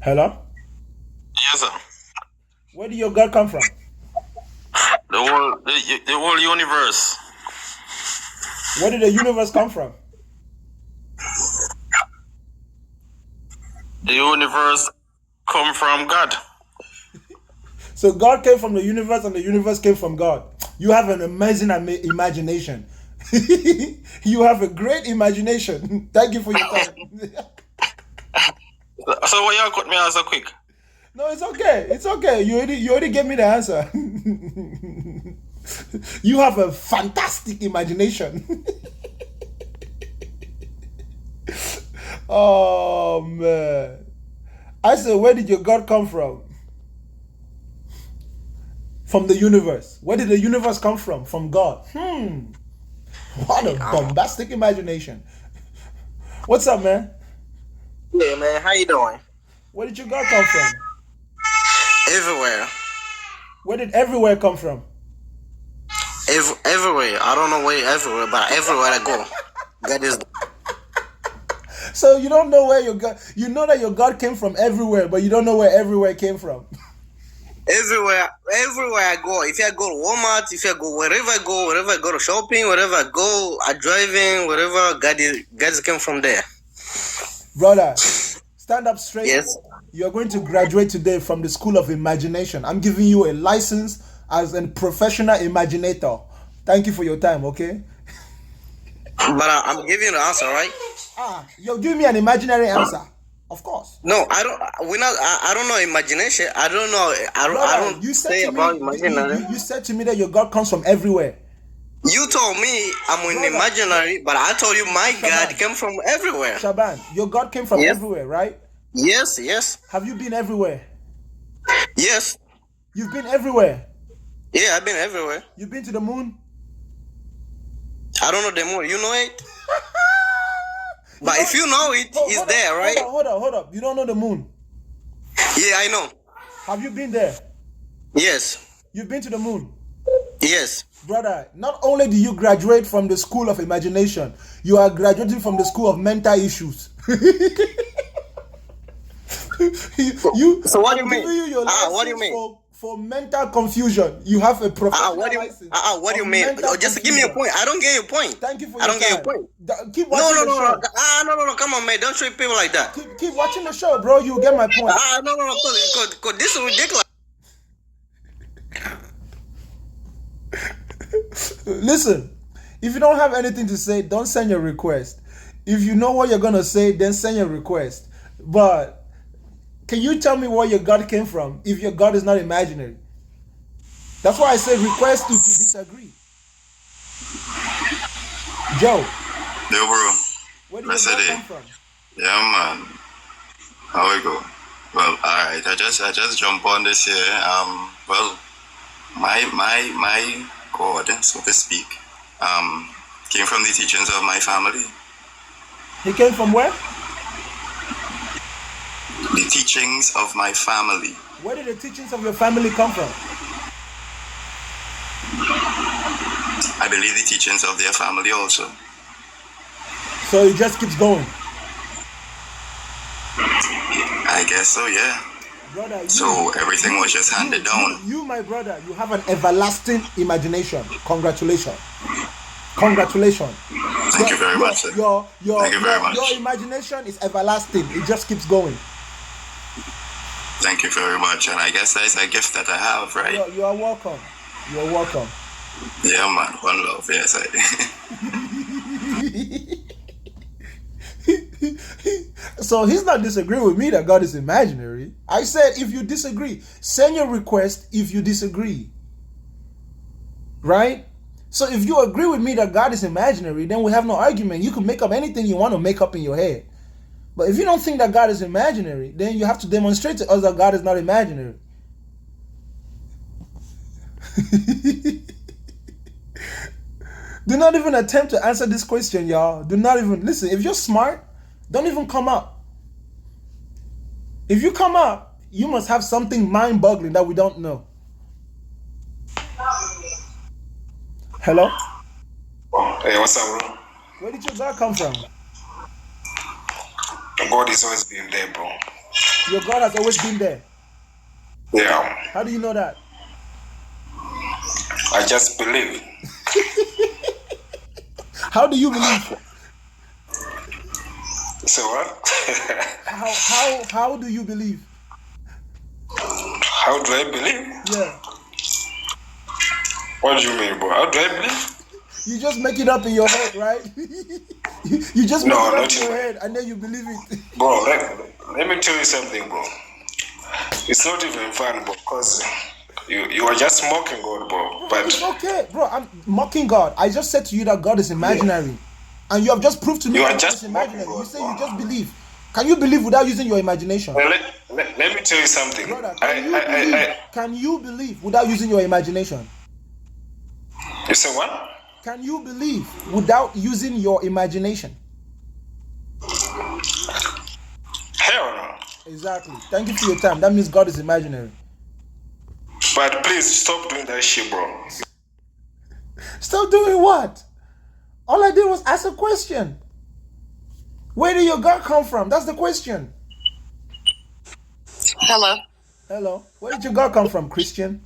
Hello? Yes, sir. Where did your God come from? The whole universe. Where did the universe come from? The universe come from God. So God came from the universe and the universe came from God. You have an amazing imagination. You have a great imagination. Thank you for your time. So why you cut me out so quick? No, it's okay. It's okay. You already gave me the answer. You have a fantastic imagination. Oh man. I said, where did your God come from? From the universe. Where did the universe come from? From God. What a bombastic imagination. What's up, man? Yeah, man. How you doing? Where did your God come from? Everywhere. Where did everywhere come from? Everywhere. I don't know where everywhere, but everywhere I go, God is. So you don't know where your God. You know that your God came from everywhere, but you don't know where everywhere came from. Everywhere I go. If I go to Walmart, if I go wherever I go to shopping, wherever I go, I driving, wherever God came from there. Brother, stand up straight. Yes. You're going to graduate today from the School of Imagination. I'm giving you a license as a professional imaginator. Thank you for your time, okay? But I'm giving you the answer, right? You're giving me an imaginary answer. Of course. No, I don't. I don't know imagination. I don't know. I don't say about imaginary. You said to me that your God comes from everywhere. You told me I'm in imaginary, but I told you my Shaban, God came from everywhere. Shaban, your God came from everywhere, right? Yes. Have you been everywhere? Yes. You've been everywhere? Yeah, I've been everywhere. You've been to the moon? I don't know the moon. You know it? But if you know it, it's there, right? Hold up. You don't know the moon? Yeah, I know. Have you been there? Yes. You've been to the moon? Yes. Brother, not only do you graduate from the School of Imagination, you are graduating from the School of Mental Issues. So what do you mean? What do you mean? For mental confusion, you have a professional license. What do you mean? Just give me a point. I don't get your point. Thank you for your time. Get your point. Keep watching the show. No. Come on, man. Don't treat people like that. Keep watching the show, bro. You'll get my point. No. Because this is ridiculous. Listen, if you don't have anything to say, don't send your request. If you know what you're going to say, then send your request. But can you tell me where your God came from if your God is not imaginary? That's why I say request if you disagree. Joe. Yeah, bro. Where did your God come from? Yeah, man. How we go? Well, all right. I just jump on this here. Well, my God, so to speak, came from the teachings of my family. He came from where? The teachings of my family. Where did the teachings of your family come from? I believe the teachings of their family also. So it just keeps going. I guess so, yeah. Brother, so everything was just handed down. You, my brother, you have an everlasting imagination. Congratulations. Congratulations. Thank you very much, sir. Thank you very much. Your imagination is everlasting. It just keeps going. Thank you very much. And I guess that's a gift that I have, right? You are welcome. You are welcome. Yeah, man. One love. Yes, So he's not disagreeing with me that God is imaginary. I said if you disagree, send your request if you disagree. Right? So if you agree with me that God is imaginary, then we have no argument. You can make up anything you want to make up in your head. But if you don't think that God is imaginary, then you have to demonstrate to us that God is not imaginary. Do not even attempt to answer this question, y'all. Do not even listen. If you're smart, don't even come up. If you come up, you must have something mind-boggling that we don't know. Hello? Hey, what's up, bro? Where did your God come from? God has always been there, bro. Your God has always been there? Yeah. How do you know that? I just believe. How do you believe? So what? How do you believe? How do I believe? Yeah. What do you mean, bro? How do I believe? You just make it up in your head, right? you just make it up in your head and then you believe it. Bro, let me tell you something, bro. It's not even fun, bro, because you are just mocking God, bro. But it's okay, bro. I'm mocking God. I just said to you that God is imaginary. Yeah. And you have just proved to me that God is imaginary. God, you say you just believe. Can you believe without using your imagination? Well, let me tell you something. Brother, can you believe without using your imagination? You say what? Can you believe without using your imagination? Hell no. Exactly. Thank you for your time. That means God is imaginary. But please stop doing that shit, bro. Stop doing what? All I did was ask a question. Where did your God come from? That's the question. Hello. Hello. Where did your God come from, Christian?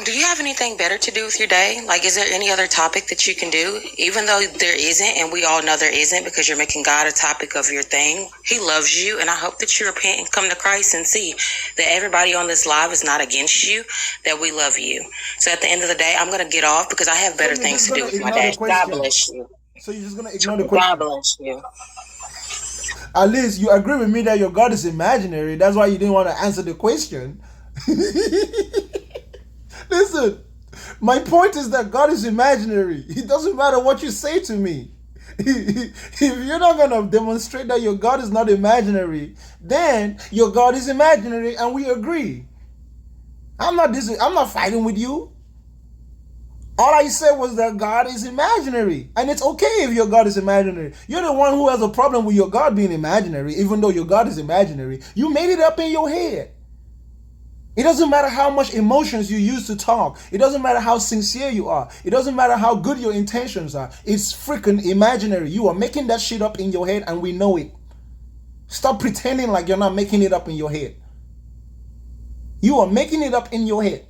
Do you have anything better to do with your day? Like, is there any other topic that you can do? Even though there isn't, and we all know there isn't, because you're making God a topic of your thing. He loves you, and I hope that you repent and come to Christ and see that everybody on this live is not against you, that we love you. So at the end of the day, I'm going to get off because I have better things to do with my day. God bless you. So you're just going to ignore the question? God bless you. At least you agree with me that your God is imaginary. That's why you didn't want to answer the question. Listen, my point is that God is imaginary. It doesn't matter what you say to me. If you're not going to demonstrate that your God is not imaginary, then your God is imaginary and we agree. I'm not fighting with you. All I said was that God is imaginary. And it's okay if your God is imaginary. You're the one who has a problem with your God being imaginary, even though your God is imaginary. You made it up in your head. It doesn't matter how much emotions you use to talk. It doesn't matter how sincere you are. It doesn't matter how good your intentions are. It's freaking imaginary. You are making that shit up in your head and we know it. Stop pretending like you're not making it up in your head. You are making it up in your head.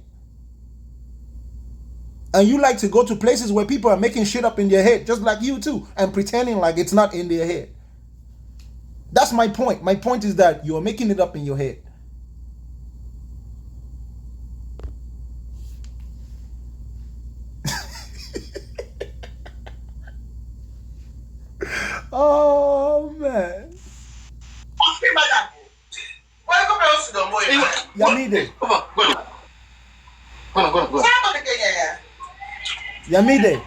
And you like to go to places where people are making shit up in their head, just like you too, and pretending like it's not in their head. That's my point. My point is that you are making it up in your head. Oh man. Yamide. Yamide.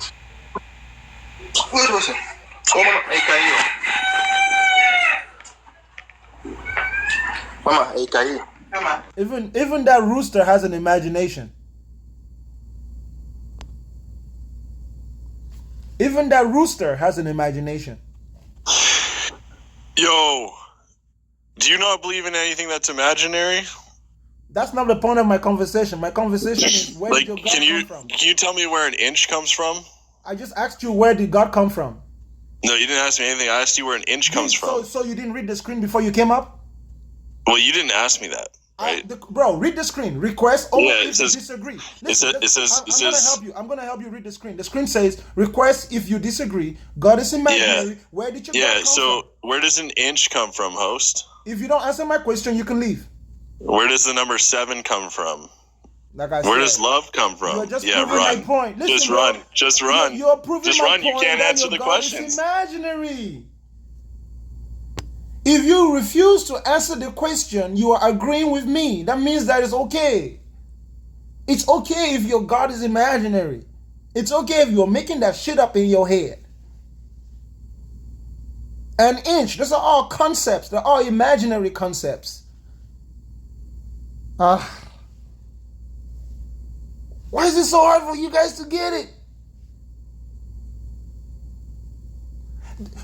Even that rooster has an imagination. Even that rooster has an imagination. Yo, do you not believe in anything that's imaginary? That's not the point of my conversation. My conversation is where did your God come from? Can you tell me where an inch comes from? I just asked you where did God come from. No, you didn't ask me anything. I asked you where an inch comes from. So you didn't read the screen before you came up? Well, you didn't ask me that, right? Bro, read the screen. Request only if you disagree. Listen, I'm gonna help you read the screen. The screen says request if you disagree. God is imaginary. Where did your God come from? So where does an inch come from, host? If you don't answer my question, you can leave. Where does the number 7 come from? Like I said, where does love come from? You're just run. My point. Listen, just run. Just run. You're proving just my run. point. You can't answer the questions. Is imaginary. If you refuse to answer the question, you are agreeing with me. That means that it's okay. It's okay if your God is imaginary. It's okay if you're making that shit up in your head. An inch. Those are all concepts. They're all imaginary concepts. Why is it so hard for you guys to get it?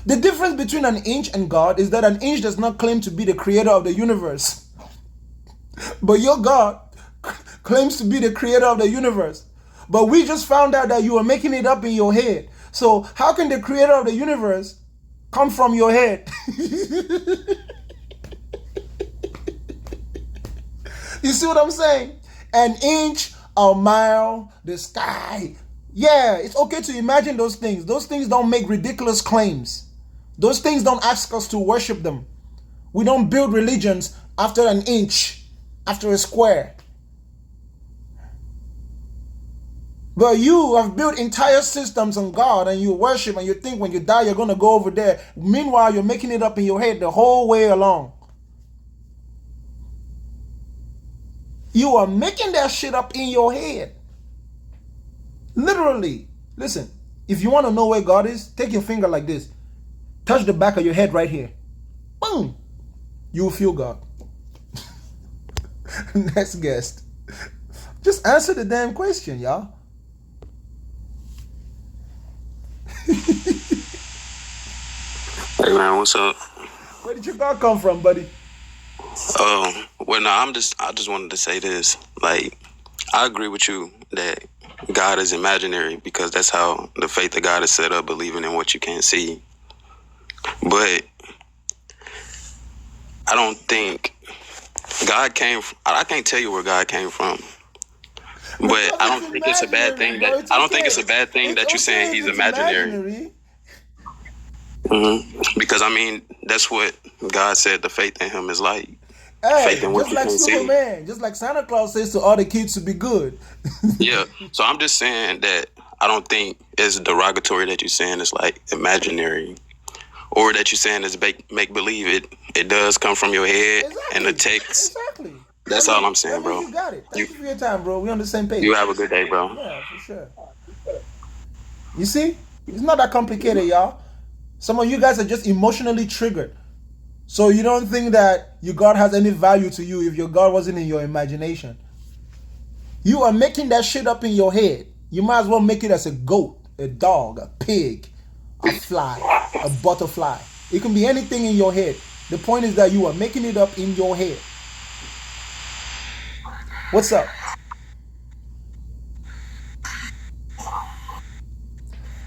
The difference between an inch and God is that an inch does not claim to be the creator of the universe. But your God claims to be the creator of the universe. But we just found out that you are making it up in your head. So how can the creator of the universe come from your head? You see what I'm saying? An inch, a mile, the sky. Yeah, it's okay to imagine those things. Those things don't make ridiculous claims. Those things don't ask us to worship them. We don't build religions after an inch, after a square. But you have built entire systems on God and you worship and you think when you die you're going to go over there. Meanwhile, you're making it up in your head the whole way along. You are making that shit up in your head. Literally. Listen, if you want to know where God is, take your finger like this. Touch the back of your head right here. Boom. You will feel God. Next guest. Just answer the damn question, y'all. Hey man, what's up? Where did your God come from, buddy? Well, no, I just wanted to say this. Like, I agree with you that God is imaginary because that's how the faith of God is set up, believing in what you can't see. But I don't think God came from, I can't tell you where God came from. But I don't think it's a bad thing that I don't think it's a bad thing that you're saying he's imaginary. Because I mean, that's what God said the faith in him is like. Hey, just like Superman, just like Santa Claus says to all the kids to be good. Yeah, so I'm just saying that I don't think it's derogatory that you're saying it's like imaginary, or that you're saying it's make believe. It does come from your head and the text. Exactly. That's all I'm saying, bro. You got it. Thank you for your time, bro. We're on the same page. You have a good day, bro. Yeah, for sure. You see, it's not that complicated, y'all. Some of you guys are just emotionally triggered. So you don't think that your God has any value to you if your God wasn't in your imagination. You are making that shit up in your head. You might as well make it as a goat, a dog, a pig, a fly, a butterfly. It can be anything in your head. The point is that you are making it up in your head. What's up?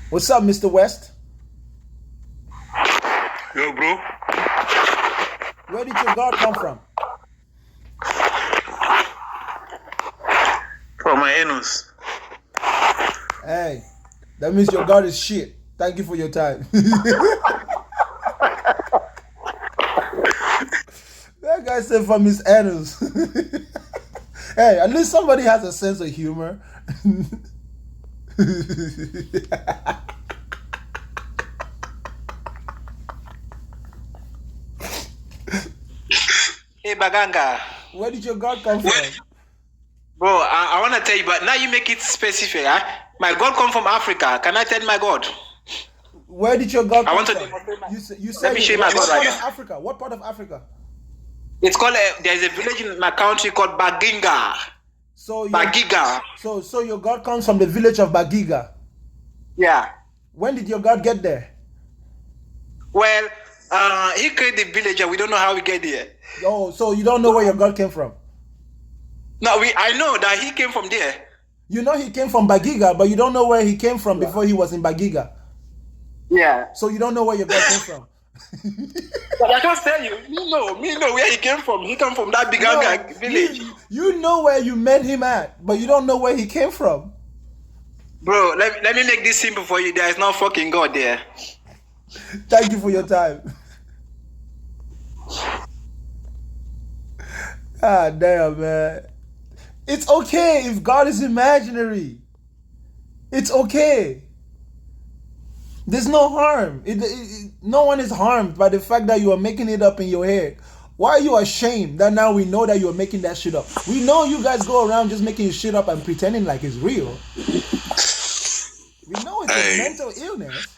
What's up, Mr. West? Yo, bro. Where did your God come from? From my anus. Hey, that means your God is shit. Thank you for your time. That guy said from his anus. Hey, at least somebody has a sense of humor. Hey, Baganga. Where did your God come from? Bro, I want to tell you, but now you make it specific. Huh? My God come from Africa. Can I tell my God? Where did your God come from? You said Let me show you my God right now. Africa. What part of Africa? It's called. There's a village in my country called Baginga. Bagiga. So your God comes from the village of Bagiga. Yeah. When did your God get there? Well, he created the village, and we don't know how we get there. Oh, so you don't know where your God came from? No, I know that he came from there. You know he came from Bagiga, but you don't know where he came from before he was in Bagiga. Yeah. So you don't know where your God came from. But I can't tell you. Me know where he came from. He came from that Bagiga village. You know where you met him at, but you don't know where he came from. Bro, let me make this simple for you. There is no fucking God there. Thank you for your time. Ah, damn, man. It's okay if God is imaginary. It's okay. There's no harm. No one is harmed by the fact that you are making it up in your head. Why are you ashamed that now we know that you are making that shit up? We know you guys go around just making shit up and pretending like it's real. We know it's a mental illness.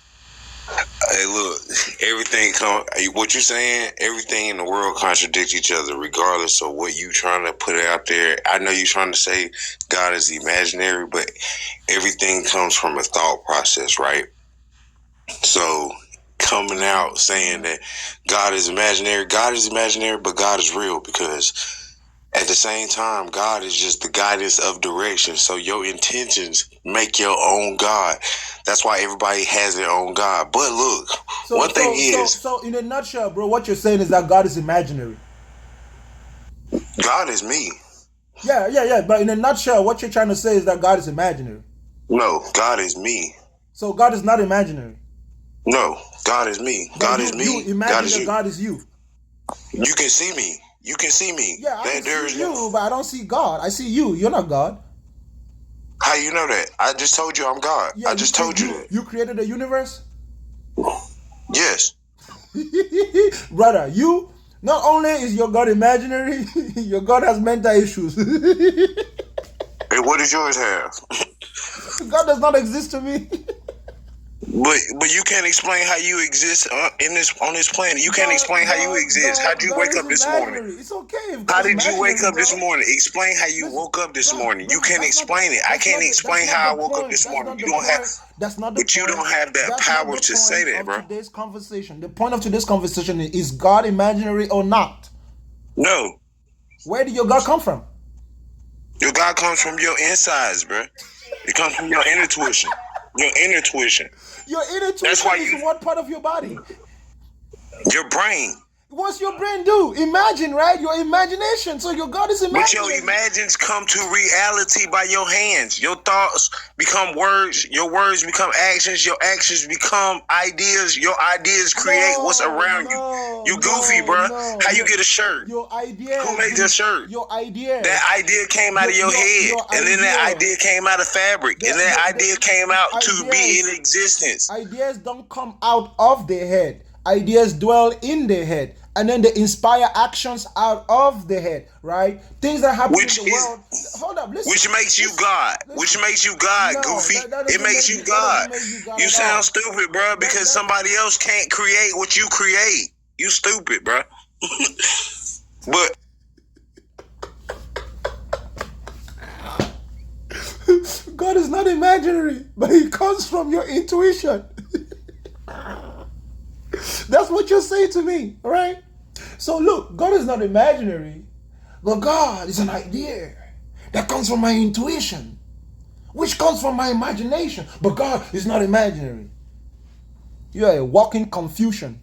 Hey, look, what you're saying, everything in the world contradicts each other, regardless of what you trying to put out there. I know you're trying to say God is imaginary, but everything comes from a thought process, right? So coming out saying that God is imaginary, but God is real, because at the same time, God is just the guidance of direction. So your intentions make your own God. That's why everybody has their own God. But look, So in a nutshell, bro, what you're saying is that God is imaginary. God is me. Yeah. But in a nutshell, what you're trying to say is that God is imaginary. No, God is me. So God is not imaginary. No, God is me. God is me. You imagine that God is you. You can see me. You can see me. Yeah, I can see you, but I don't see God. I see you. You're not God. How you know that? I just told you I'm God. Yeah, I just told you that. You created the universe? Yes. Brother, you, not only is your God imaginary, your God has mental issues. Hey, what does yours have? God does not exist to me. But you can't explain how you exist on this planet. You can't explain how you exist. How'd you wake up this morning? It's okay. How did you wake up this morning? Explain how you woke up this morning. You can't explain it. I can't explain how I woke up this morning. You don't have. That's not the point. You don't have that power to say that, bro. Today's conversation. The point of today's conversation is God imaginary or not? No. Where did your God come from? Your God comes from your insides, bro. It comes from your inner tuition. Your inner tuition. Your inner tuition is what part of your body? Your brain. What's your brain do? Imagine, right? Your imagination. So your God is imaginary. But your imagines come to reality by your hands. Your thoughts become words. Your words become actions. Your actions become ideas. Your ideas create what's around you. You goofy, bro. How you get a shirt? Your idea. Who made the shirt? Your idea. That idea came out of your head. And then that idea came out of fabric. And that idea came out to be in existence. Ideas don't come out of their head. Ideas dwell in their head, and then they inspire actions out of the head, right? Things that happen in the world. Hold up, listen. Which makes you God. Which makes you God, goofy. It makes you God. You sound stupid, bro, because somebody else can't create what you create. You stupid, bro. But God is not imaginary, but he comes from your intuition. That's what you're saying to me, all right? So look, God is not imaginary, but God is an idea that comes from my intuition, which comes from my imagination. But God is not imaginary. You are a walking confusion.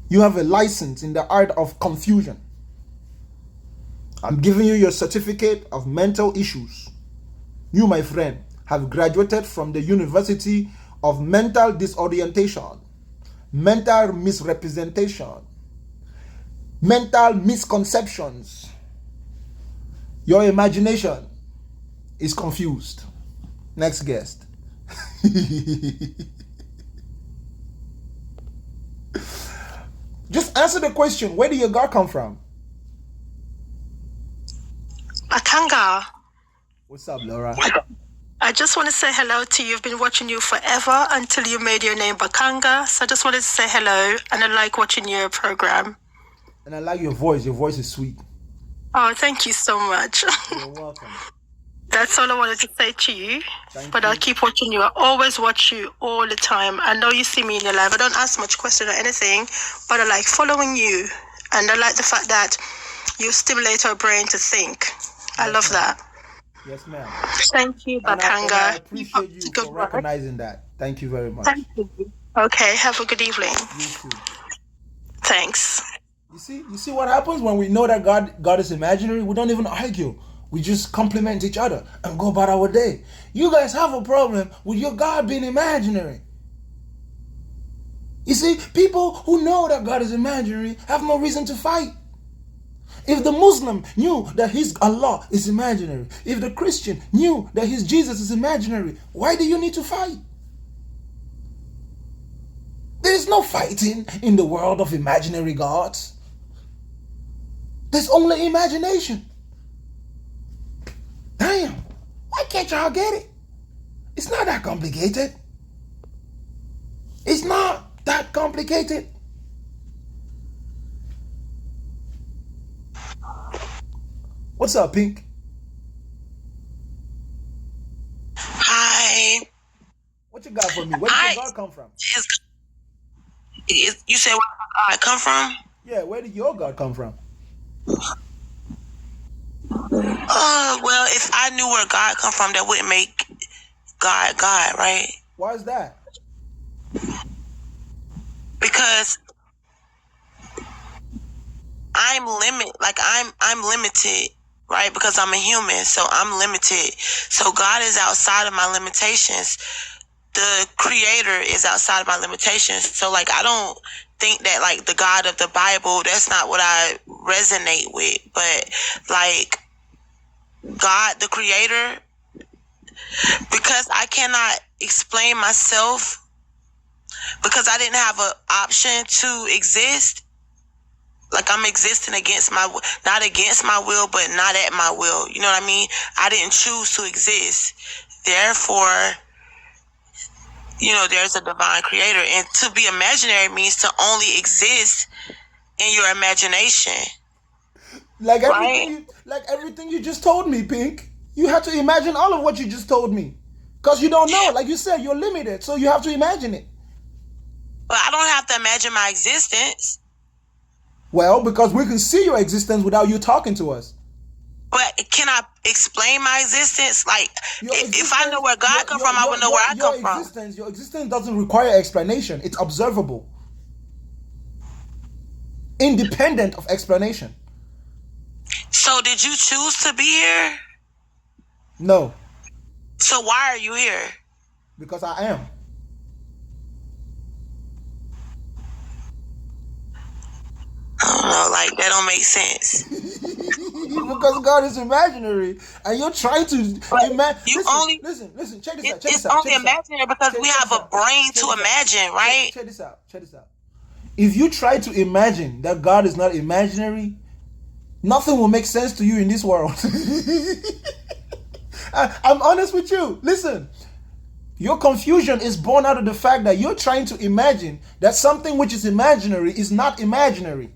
You have a license in the art of confusion. I'm giving you your certificate of mental issues. You, my friend, have graduated from the University of Mental Disorientation, mental misrepresentation, mental misconceptions. Your imagination is confused. Next guest. Just answer the question. Where did your God come from? Bakanga. What's up, Laura? I just want to say hello to you. I've been watching you forever until you made your name Bakanga. So I just wanted to say hello, and I like watching your program. And I like your voice. Your voice is sweet. Oh, thank you so much. You're welcome. That's all I wanted to say to you. But I'll keep watching you. I always watch you all the time. I know you see me in your live. I don't ask much question or anything, but I like following you. And I like the fact that you stimulate our brain to think. I love that. Yes, ma'am. Thank you, Bakanga. I appreciate you for recognizing that. Thank you very much. Thank you. Okay, have a good evening. You too. Thanks. You see what happens when we know that God is imaginary? We don't even argue. We just compliment each other and go about our day. You guys have a problem with your God being imaginary. You see, people who know that God is imaginary have no reason to fight. If the Muslim knew that his Allah is imaginary, if the Christian knew that his Jesus is imaginary, why do you need to fight? There is no fighting in the world of imaginary gods. There's only imagination. Damn, why can't y'all get it? It's not that complicated. It's not that complicated. What's up, Pink? Hi. What you got for me? Where did your God come from? You said where did God come from? Yeah, where did your God come from? Well, if I knew where God come from, that wouldn't make God God, right? Why is that? Because I'm limited, right? Because I'm a human, so I'm limited. So God is outside of my limitations. The Creator is outside of my limitations. So like I don't think that like the God of the Bible, that's not what I resonate with. But like God, the Creator, because I cannot explain myself, because I didn't have an option to exist. Like I'm existing not against my will, but not at my will. You know what I mean? I didn't choose to exist. Therefore, you know, there's a divine Creator. And to be imaginary means to only exist in your imagination. Like everything you just told me, Pink. You have to imagine all of what you just told me. Because you don't know. Like you said, you're limited. So you have to imagine it. But I don't have to imagine my existence. Well, because we can see your existence without you talking to us. But can I explain my existence? Like, if I know where God come from, I would know where I come from. Your existence doesn't require explanation. It's observable. Independent of explanation. So did you choose to be here? No. So why are you here? Because I am. I don't know, like that don't make sense. Because God is imaginary, and you're trying to imagine. Listen. Check this out. It's only imaginary because we have a brain to imagine, right? Check this out. If you try to imagine that God is not imaginary, nothing will make sense to you in this world. I'm honest with you. Listen, your confusion is born out of the fact that you're trying to imagine that something which is imaginary is not imaginary.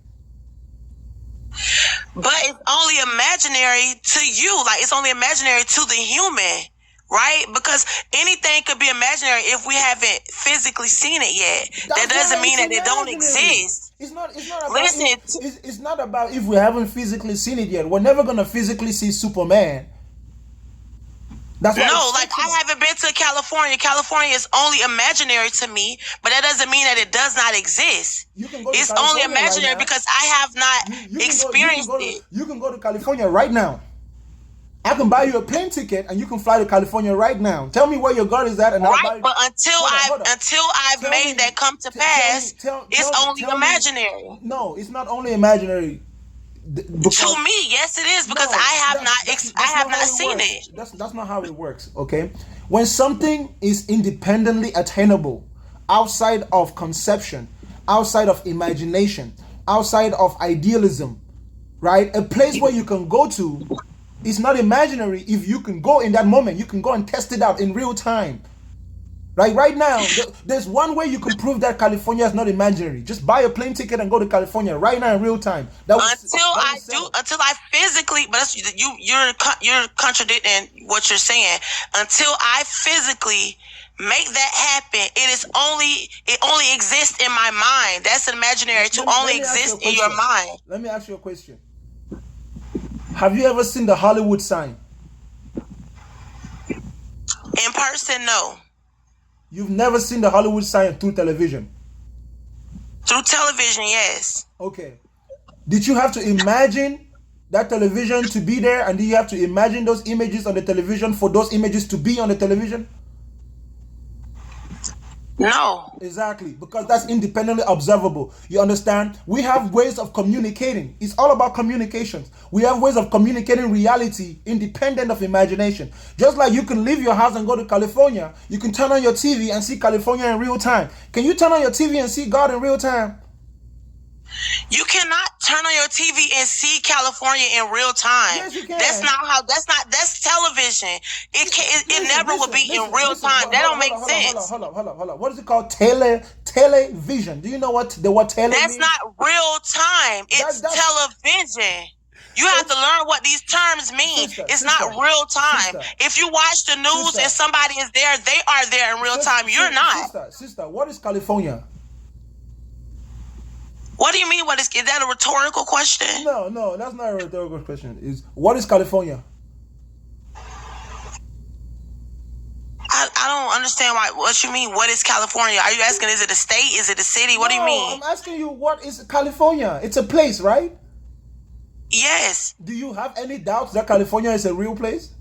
But it's only imaginary to you. Like, it's only imaginary to the human, right? Because anything could be imaginary if we haven't physically seen it yet. That doesn't mean that it don't exist. It's not about if we haven't physically seen it yet. We're never going to physically see Superman. Like I haven't been to California. California is only imaginary to me, but that doesn't mean that it does not exist. It's only imaginary because I have not experienced it. You can go to California right now. I can buy you a plane ticket and you can fly to California right now. Tell me where your God is at, and I'll buy you. But until I've made that come to pass, it's only imaginary. No, it's not only imaginary. To me, yes, it is, because I have not seen it. That's not how it works. Okay, when something is independently attainable, outside of conception, outside of imagination, outside of idealism, right? A place where you can go to is not imaginary if you can go in that moment. You can go and test it out in real time. Like right now, there's one way you can prove that California is not imaginary. Just buy a plane ticket and go to California right now in real time. Until I physically, but you're contradicting what you're saying. Until I physically make that happen, it only exists in my mind. That's imaginary to only exist in your mind. Let me ask you a question. Have you ever seen the Hollywood sign? In person, no. You've never seen the Hollywood sign through television? Through television, yes. Okay. Did you have to imagine that television to be there, and do you have to imagine those images on the television for those images to be on the television? No. Exactly, because that's independently observable. You understand? We have ways of communicating. It's all about communications. We have ways of communicating reality independent of imagination. Just like you can leave your house and go to California, you can turn on your TV and see California in real time. Can you turn on your TV and see God in real time? You cannot turn on your TV and see California in real time. Yes, you can. That's television. It never will be in real time. That don't make sense. Hold up. What is it called? Television. Do you know what the word tele That's means? not real time. It's television. You have to learn what these terms mean. It's not real time. If you watch the news and somebody is there, they are there in real time. You're not. Sister, what is California? What do you mean? Is that a rhetorical question? No, that's not a rhetorical question. What is California? I don't understand what you mean. What is California? Are you asking, is it a state? Is it a city? What do you mean? I'm asking you, what is California? It's a place, right? Yes. Do you have any doubts that California is a real place?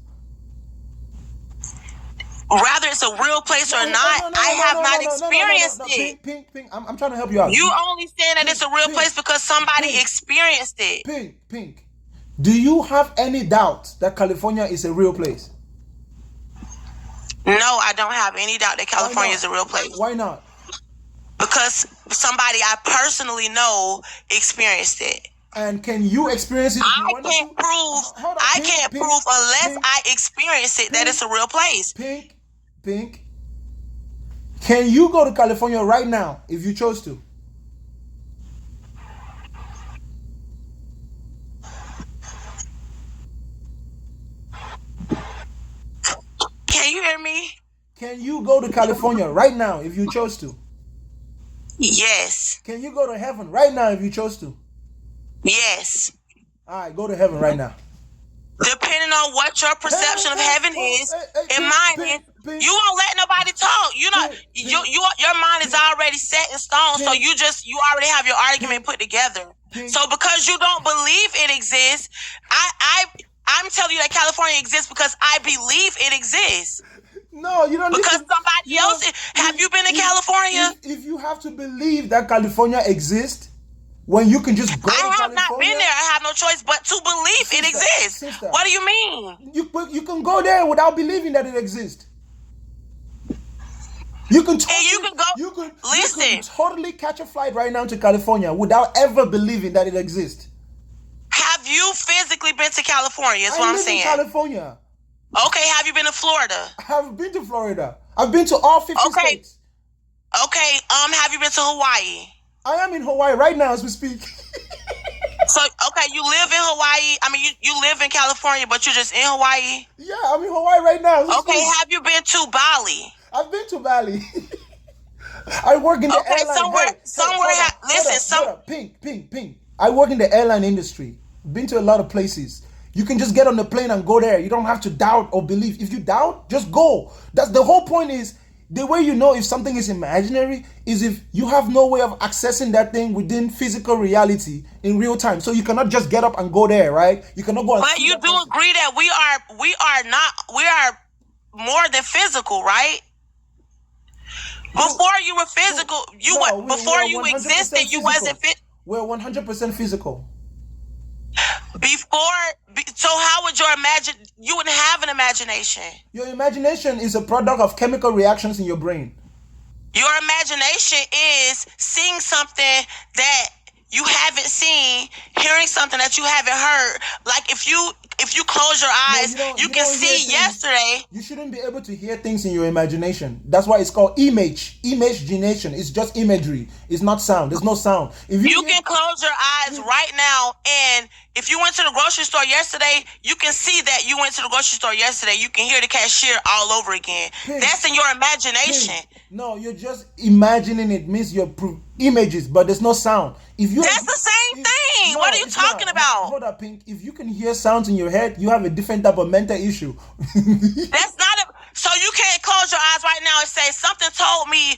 Rather it's a real place or not, I have not experienced it. Pink, I'm trying to help you out. You only saying that it's a real place because somebody experienced it. Pink. Do you have any doubt that California is a real place? No, I don't have any doubt that California is a real place. Why not? Because somebody I personally know experienced it. And can you experience it? I can't prove unless I experience it that it's a real place. Pink. Can you go to California right now if you chose to? Can you hear me? Can you go to California right now if you chose to? Yes. Can you go to heaven right now if you chose to? Yes. All right, go to heaven right now. Depending on what your perception of heaven is, and mine is, you won't let nobody talk. You know, your mind is already set in stone, so you already have your argument put together. So because you don't believe it exists, I'm telling you that California exists because I believe it exists. No, you don't. Because somebody else. Have you been to California? If you have to believe that California exists, when you can just go to California. I have not been there. I have no choice but to believe it exists. What do you mean? You can go there without believing that it exists. You can totally catch a flight right now to California without ever believing that it exists. Have you physically been to California? Is what I'm saying. I live in California. Okay, have you been to Florida? I have been to Florida. I've been to all 50 states. Okay, have you been to Hawaii? I am in Hawaii right now as we speak. So, okay, you live in Hawaii. I mean, you live in California, but you're just in Hawaii? Yeah, I'm in Hawaii right now. Okay, have you been to Bali? I've been to Bali. I work in the airline. Pink. I work in the airline industry. Been to a lot of places. You can just get on the plane and go there. You don't have to doubt or believe. If you doubt, just go. That's the whole point. Is the way you know if something is imaginary is if you have no way of accessing that thing within physical reality in real time. So you cannot just get up and go there, right? You cannot go. But you do agree that we are more than physical, right? Before you were physical, before you existed, you wasn't fit. We're 100% physical. So how would you wouldn't have an imagination? Your imagination is a product of chemical reactions in your brain. Your imagination is seeing something that you haven't seen, hearing something that you haven't heard. Like if you close your eyes, you can see yesterday. You shouldn't be able to hear things in your imagination. That's why it's called imagination. It's just imagery. It's not sound. There's no sound. If you can close your eyes right now, and if you went to the grocery store yesterday, you can see that you went to the grocery store yesterday. You can hear the cashier all over again. That's in your imagination. No, you're just imagining it. Means your images, but there's no sound. That's the same thing. What are you talking about? Hold up, Pink. If you can hear sounds in your head, you have a different type of mental issue. That's not a. So you can't close your eyes right now and say something told me,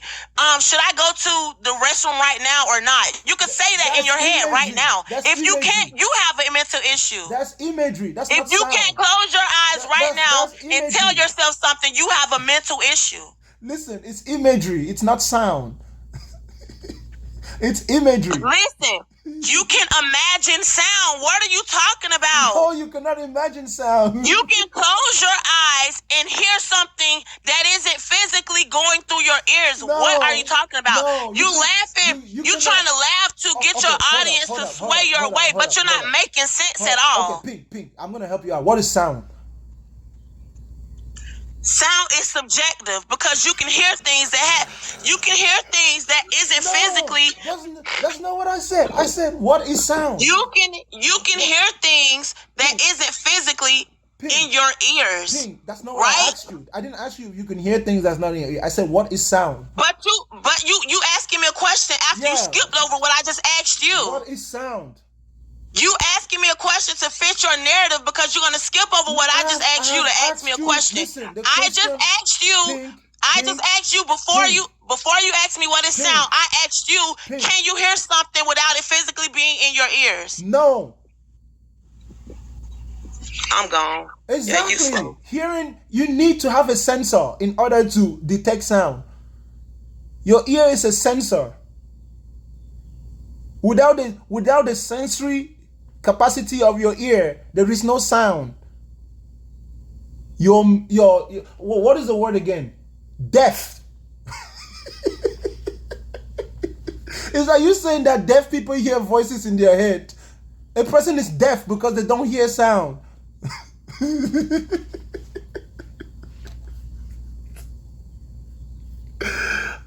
should I go to the restroom right now or not? You can say that in your head right now. If you can't, you have a mental issue. That's imagery. That's if not you sound. Can't close your eyes right now and tell yourself something, you have a mental issue. Listen, it's imagery. It's not sound. It's imagery. Listen, you can imagine sound. What are you talking about? No, you cannot imagine sound. You can close your eyes and hear something that isn't physically going through your ears. No, what are you talking about? no, you laughing. You trying to laugh to get your audience to sway your way, but you're not making sense at all. Okay, Pink, I'm going to help you out. What is sound? Sound is subjective because you can hear things that isn't physically. That's not what I said. I said, what is sound? You can hear things that isn't physically in your ears. Pink, that's not what I asked you. I didn't ask you if you can hear things that's not in your ear. I said, what is sound? But you asking me a question after you skipped over what I just asked you. What is sound? You asking me a question to fit your narrative because you're gonna skip over what I just asked you to ask me a question. I just asked you before you asked me what is sound. I asked you, can you hear something without it physically being in your ears? No. I'm gone. Exactly. Hearing, you need to have a sensor in order to detect sound. Your ear is a sensor. Without the sensory capacity of your ear, there is no sound. Your what is the word again? Deaf. It's like you saying that deaf people hear voices in their head. A person is deaf because they don't hear sound.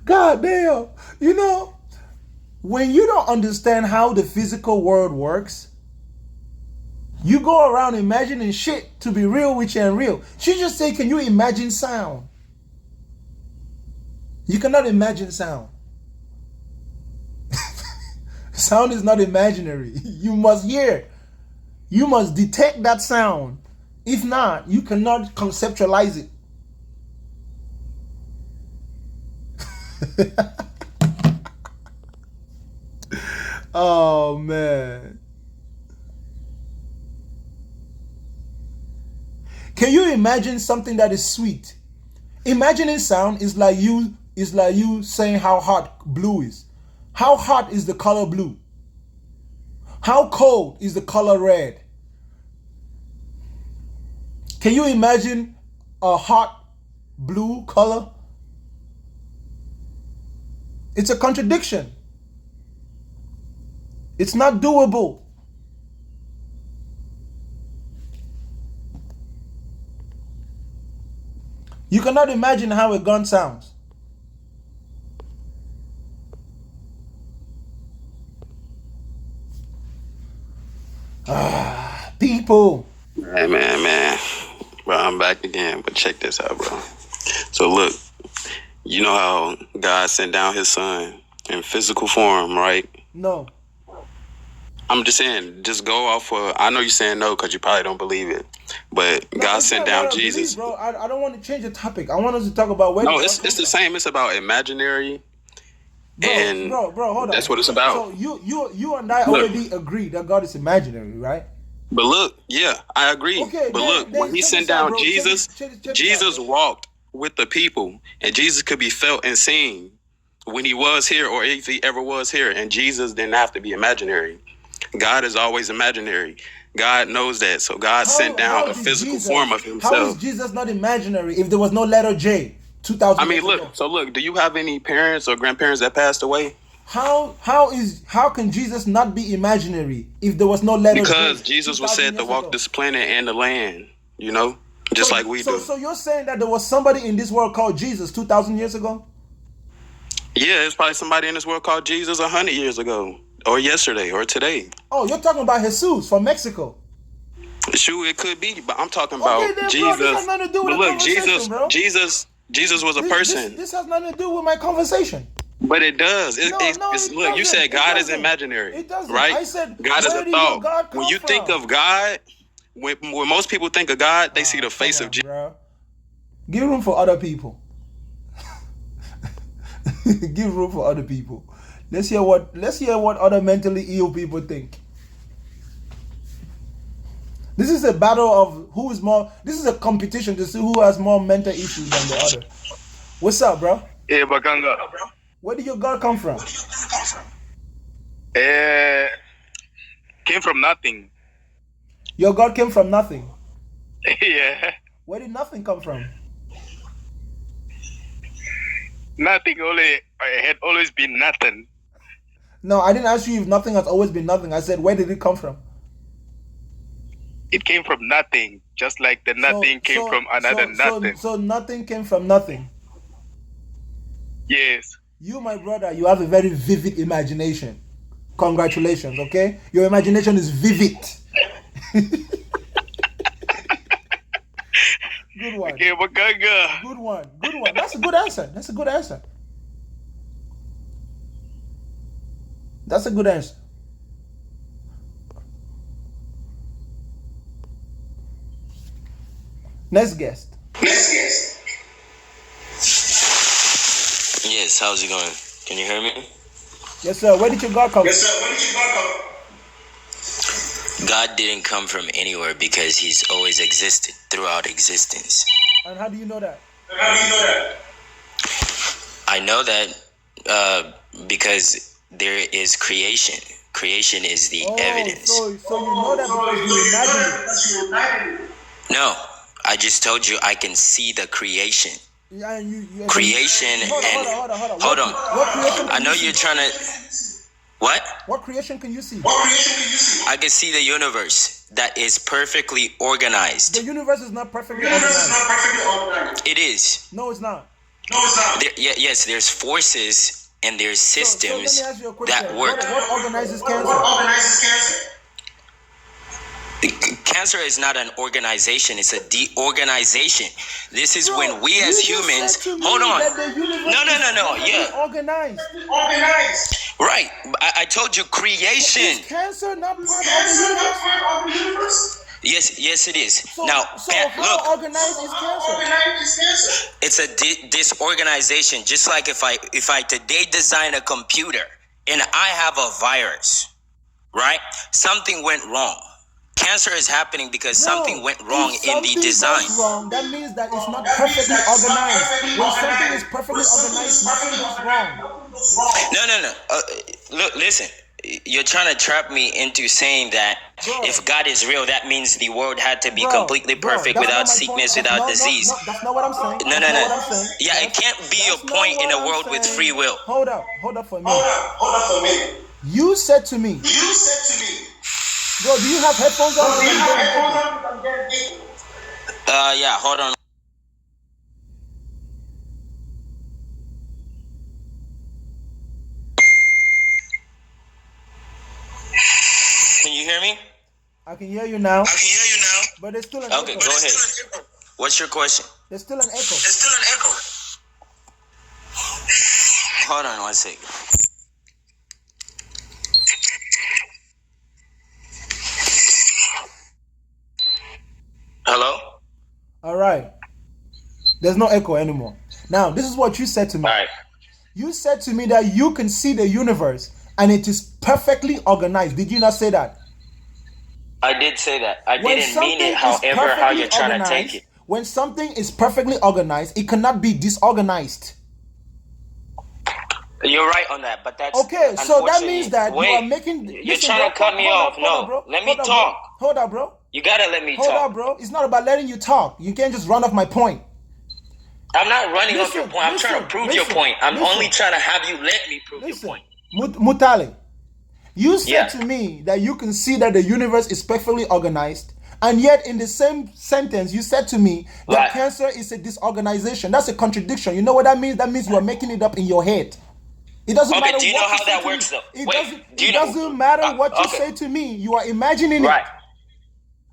God damn. You know, when you don't understand how the physical world works, you go around imagining shit to be real, which ain't real. She just said, can you imagine sound? You cannot imagine sound. Sound is not imaginary. You must hear. You must detect that sound. If not, you cannot conceptualize it. Oh man. Can you imagine something that is sweet? Imagining sound is like you saying how hot blue is. How hot is the color blue? How cold is the color red? Can you imagine a hot blue color? It's a contradiction. It's not doable. You cannot imagine how a gun sounds. People. Man. Bro, I'm back again, but check this out, bro. So look, you know how God sent down his son in physical form, right? No. I'm just saying, just go off of, I know you're saying no because you probably don't believe it, but no, God sent down Jesus. Bro, I don't want to change the topic. I want us to talk about... No, it's the same. It's about imaginary. Bro, hold on. That's what it's about. So you and I already agree that God is imaginary, right? But look, yeah, I agree. Okay, but look, when he sent down Jesus, Jesus walked with the people, and Jesus could be felt and seen when he was here, or if he ever was here, and Jesus didn't have to be imaginary. God is always imaginary. God knows that, so God sent down a physical form of himself. How is Jesus not imaginary if there was no letter J 2,000 years ago? Look, do you have any parents or grandparents that passed away? How can Jesus not be imaginary if there was no letter? Because Jesus was said to walk this planet and the land, you know, just like we do. So you're saying that there was somebody in this world called Jesus 2,000 years ago? Yeah, it's probably somebody in this world called Jesus 100 years ago, or yesterday, or today. Oh, you're talking about Jesus from Mexico. Sure, it could be, but I'm talking about Jesus. This has nothing to do with look, bro. Jesus was a person. This has nothing to do with my conversation. But it does. Look, you said God is imaginary, right? I said God is a thought. When you think of God, when most people think of God, they see the face of Jesus. Give room for other people. Give room for other people. Let's hear what other mentally ill people think. This is a battle of who is more. This is a competition to see who has more mental issues than the other. What's up, bro? Yeah, Bakanga. Where did your God come from? Came from nothing. Your God came from nothing? Yeah. Where did nothing come from? Nothing had always been nothing. No, I didn't ask you if nothing has always been nothing. I said, where did it come from? It came from nothing, just like the nothing came from another nothing. So nothing came from nothing? Yes. You, my brother, you have a very vivid imagination. Congratulations, okay? Your imagination is vivid. Good one. Okay, Bakanga. Good one. Good one. That's a good answer. That's a good answer. That's a good answer. Next guest. Yes, how's it going? Can you hear me? Yes, sir. Where did your God come from? God didn't come from anywhere because he's always existed throughout existence. And how do you know that? I know that because there is creation. Creation is the evidence. So you know that because you imagine it. No, I just told you I can see the creation. Yeah, creation hold on. I know you're trying to. What? What creation can you see? I can see the universe that is perfectly organized. The universe is not perfectly organized. It is. No, it's not. Yes, there's forces and there's systems so let me ask you a question. that work. What organizes cancer? Cancer is not an organization, it's a de-organization. This is when we as humans hold on. No. Yeah. Organized. Right. I told you creation. Is cancer not part of the universe? Yes, it is. So how look, organized is cancer? It's a disorganization. Just like if I today design a computer and I have a virus, right? Something went wrong. Cancer is happening because something went wrong in the design. Wrong, that means that it's not perfectly organized. When something is perfectly organized, nothing goes wrong. No. Look, listen. You're trying to trap me into saying that if God is real, that means the world had to be completely perfect without sickness, without disease. No, that's not what I'm saying. No. Yeah, it can't be a point in a world with free will. Hold up for me. You said to me. Bro, do you have headphones on? Yeah, hold on. Can you hear me? I can hear you now. But there's still an echo. Okay, go ahead. What's your question? There's still an echo. Hold on 1 second. Hello? All right. There's no echo anymore. Now, this is what you said to me. All right. You said to me that you can see the universe and it is perfectly organized. Did you not say that? I did say that. I didn't mean it, however, how you're trying to take it. When something is perfectly organized, it cannot be disorganized. You're right on that, but that's okay. So that means that you are making. You're trying to cut me off. No, let me talk. Hold up, bro. You gotta let me talk. Hold up, bro. It's not about letting you talk. You can't just run off my point. I'm not running off your point. I'm trying to prove your point. I'm only trying to have you let me prove your point. Mutale, you said to me that you can see that the universe is perfectly organized, and yet in the same sentence you said to me that cancer is a disorganization. That's a contradiction. You know what that means? That means you are making it up in your head. It doesn't matter. Do you know how that works, though? It doesn't matter what you say to me. You are imagining it. Right.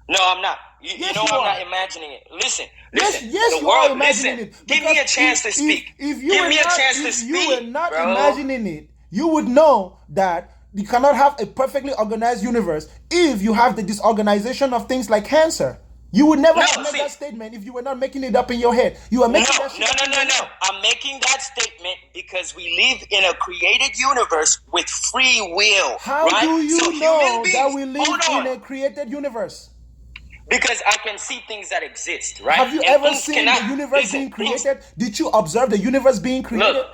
No, I'm not. You know I'm not imagining it. Listen. Yes, the world, imagining it. Give me a chance to speak. If you were not imagining it, you would know that you cannot have a perfectly organized universe if you have the disorganization of things like cancer. You would never have made that statement if you were not making it up in your head. You are making that shit No. I'm making that statement because we live in a created universe with free will. How do you know that we live in a created universe? Because I can see things that exist, right? Have you ever seen the universe being created? Did you observe the universe being created?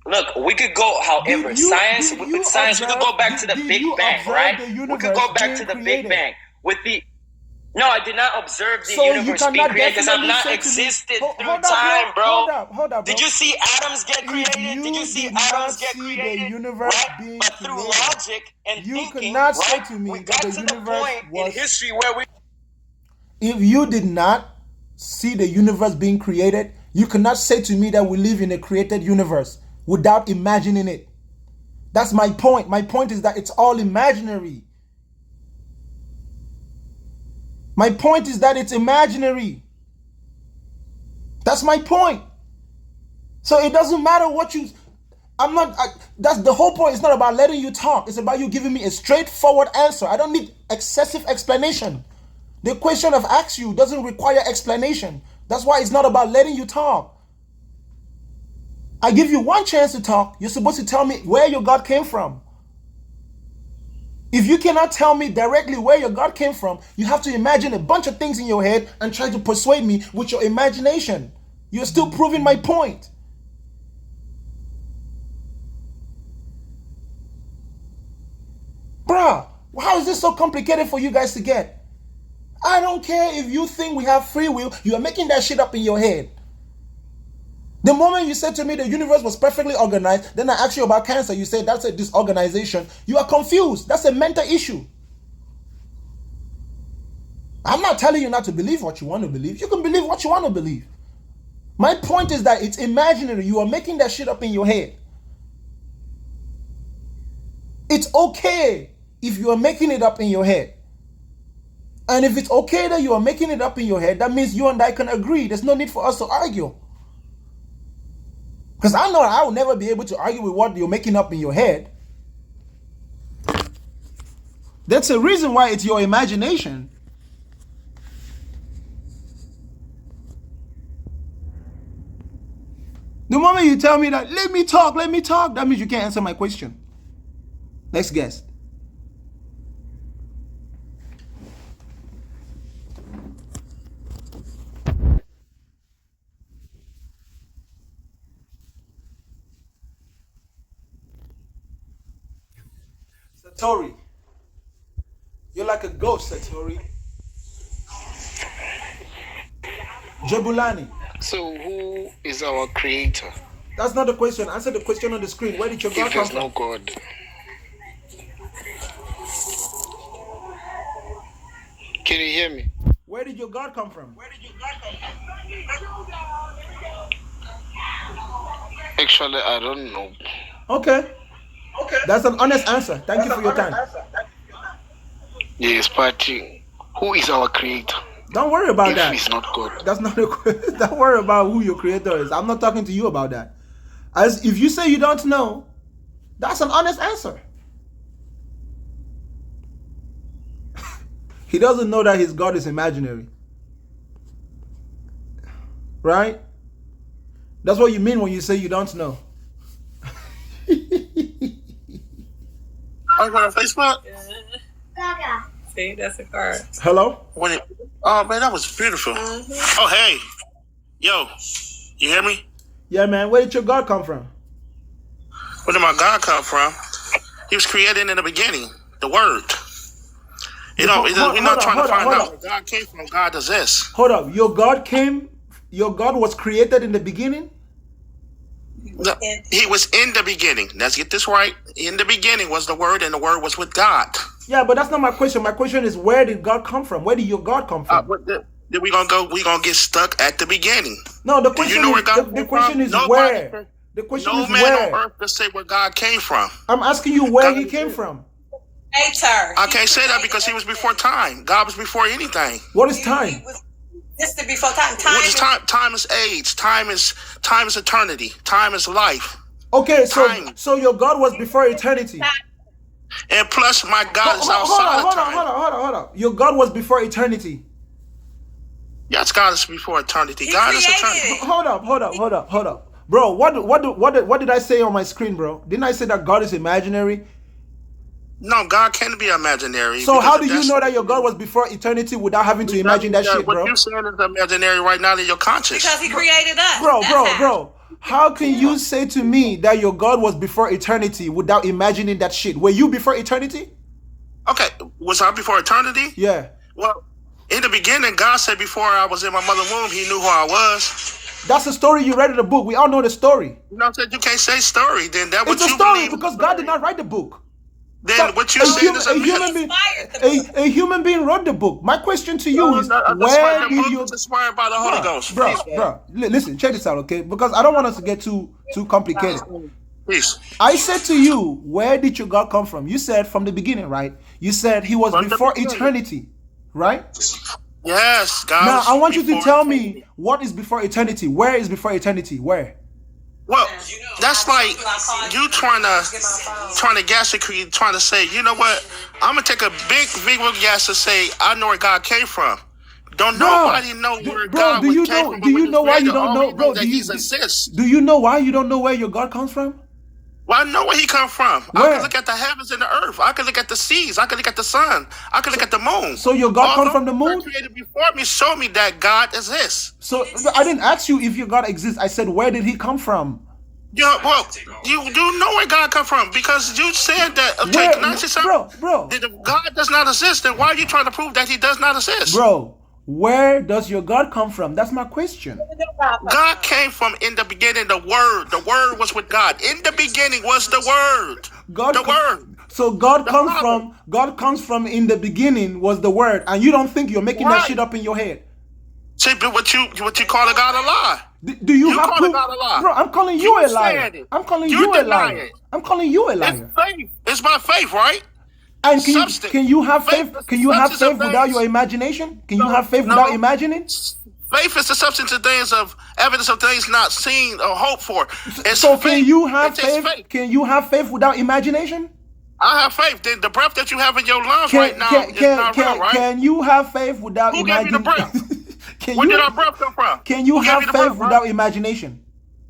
Look, we could go, however, with science, we could go back to the Big Bang, right? We could go back to the Big Bang No, I did not observe the universe being created because I've not existed through time, bro. Hold up, bro. Did you see atoms get created? Did you see atoms get created? The universe being but through logic and you thinking, cannot say right? to me We that got the to the universe point was in history where we. If you did not see the universe being created, you cannot say to me that we live in a created universe without imagining it. That's my point. My point is that it's all imaginary. My point is that it's imaginary. That's my point. So it doesn't matter what you... that's the whole point. It's not about letting you talk. It's about you giving me a straightforward answer. I don't need excessive explanation. The question I've asked you doesn't require explanation. That's why it's not about letting you talk. I give you one chance to talk. You're supposed to tell me where your God came from. If you cannot tell me directly where your God came from, you have to imagine a bunch of things in your head and try to persuade me with your imagination. You're still proving my point. Bruh, how is this so complicated for you guys to get? I don't care if you think we have free will. You are making that shit up in your head. The moment you said to me the universe was perfectly organized, then I asked you about cancer. You said that's a disorganization. You are confused. That's a mental issue. I'm not telling you not to believe what you want to believe. You can believe what you want to believe. My point is that it's imaginary. You are making that shit up in your head. It's okay if you are making it up in your head. And if it's okay that you are making it up in your head, that means you and I can agree. There's no need for us to argue. Because I know I will never be able to argue with what you're making up in your head. That's a reason why it's your imagination. The moment you tell me that, let me talk, that means you can't answer my question. Next guest. Satori. You're like a ghost, Satori. Jebulani. So who is our creator? That's not the question. Answer the question on the screen. Where did your God come from? There's no God. Can you hear me? Where did your God come from? Actually, I don't know. Okay. That's an honest answer. Thank you for your time. Yes, but who is our creator? Don't worry about that. If he's not God. That's not a, don't worry about who your creator is. I'm not talking to you about that. As if you say you don't know, that's an honest answer. He doesn't know that his God is imaginary. Right? That's what you mean when you say you don't know. I got on Facebook. See, that's a card. Hello? Oh, man, that was beautiful. Oh, hey. Yo, you hear me? Yeah, man. Where did your God come from? Where did my God come from? He was created in the beginning. The Word. We're not trying to find out where God came from. God does this. Hold up. Your God was created in the beginning? He was in the beginning. Let's get this right. In the beginning was the Word, and the Word was with God. Yeah, but that's not my question. My question is, where did God come from? Where did your God come from? Then we're gonna get stuck at the beginning. No, the question the question is where. The question is where. No man on earth can say where God came from. I'm asking you where he came from. Later. I can't say that because he was before time. God was before anything. What is time? This is before time. What is time? Time is age. Time is eternity. Time is life. Okay, so your God was before eternity. And plus, my God is outside of time. Hold on. Your God was before eternity. Yes, God is before eternity. God is eternity. Hold up. Bro, what did I say on my screen, bro? Didn't I say that God is imaginary? No, God can't be imaginary. So how do you know that your God was before eternity without having to imagine that shit, bro? What you're saying is imaginary right now in your conscious. Because he created us. Bro. How can you say to me that your God was before eternity without imagining that shit? Were you before eternity? Okay, was I before eternity? Yeah. Well, in the beginning, God said before I was in my mother's womb, he knew who I was. That's the story you read in the book. We all know the story. You know what I'm saying? You can't say story. Then that it's a story because God did not write the book. Then what you saying is a human being wrote the book. My question to you is, where did you inspired by the Holy Ghost? Bro, listen, check this out, okay? Because I don't want us to get too complicated. Please. I said to you, where did your God come from? You said from the beginning, right? You said he was before eternity, right? Yes, God. Now I want you to tell me what is before eternity. Where is before eternity? Where? Well, that's like you trying to guess it, trying to say, you know what? I'm gonna take a big guess to say I know where God came from. Don't nobody know where God came from. Do you know why you don't know, bro? Do you know why you don't know where your God comes from? Well, I know where he comes from. Where? I can look at the heavens and the earth. I can look at the seas. I can look at the sun. I can look at the moon. So your God comes from the moon? Created before me show me that God exists. So I didn't ask you if your God exists. I said, where did he come from? Yeah, well, you do know where God come from because you said that. Okay, can I say something? Bro. If God does not exist, then why are you trying to prove that he does not exist? Bro, where does your God come from? That's my question. God came from in the beginning, the Word. The Word was with God. In the beginning was the Word. Word. So God comes from in the beginning was the Word, and you don't think you're making that shit up in your head. See, but what you call a God a lie? Do you have proof? God a lie. Bro, I'm calling you a liar. I'm calling you a liar. I'm calling you a liar. It's faith. It's my faith, right? And can you have faith? Can you have faith without your imagination? Can you have faith without imagining? Faith is the substance of things of evidence of things not seen or hoped for. So can you have faith? Can you have faith without imagination? I have faith. Then the breath that you have in your lungs right now is not real, right? Can you have faith without imagination? Who gave you the breath? Where did our breath come from? Can you have faith without imagination?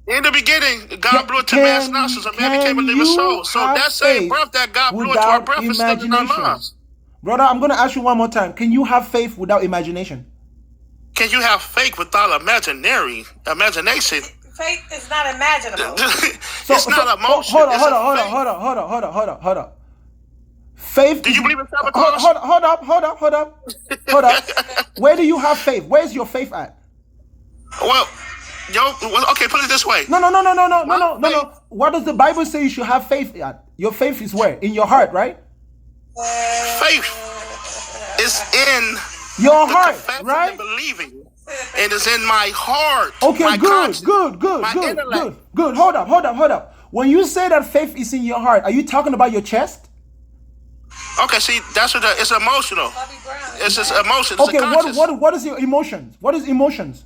In the beginning, God blew it to man's nostrils, and man became a living soul. So that same breath that God blew into our breath is still in our lungs. Brother, I'm going to ask you one more time. Can you have faith without imagination? Can you have faith without imagination? Faith is not imaginable. It's not emotion. Hold up. Faith. Do you believe in sabotage? Hold up. Where do you have faith? Where's your faith at? Well, okay, put it this way. No. What does the Bible say you should have faith at? Your faith is where? In your heart, right? Faith is in your heart, right? And believing. It is in my heart. Okay, my good. Hold up. When you say that faith is in your heart, are you talking about your chest? Okay, see, that's what it's emotional. It's just emotions. Okay, what is your emotions? What is emotions?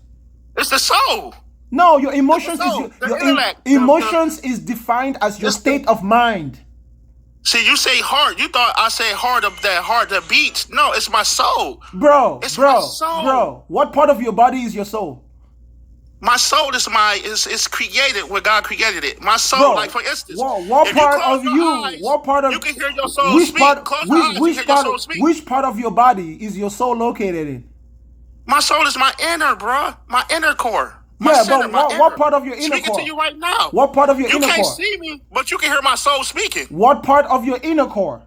It's the soul. No, your emotions emotions is defined as your state of mind. See, you say heart. You thought I say heart of that heart that beats. No, it's my soul. Bro. What part of your body is your soul? My soul is created where God created it. My soul, like for instance, what part of you? You can hear your soul speak. Which part of your body is your soul located in? My soul is my inner, bro. My inner core. What part of your inner core? Speaking to you right now. What part of your inner core? You can't see me, but you can hear my soul speaking. What part of your inner core?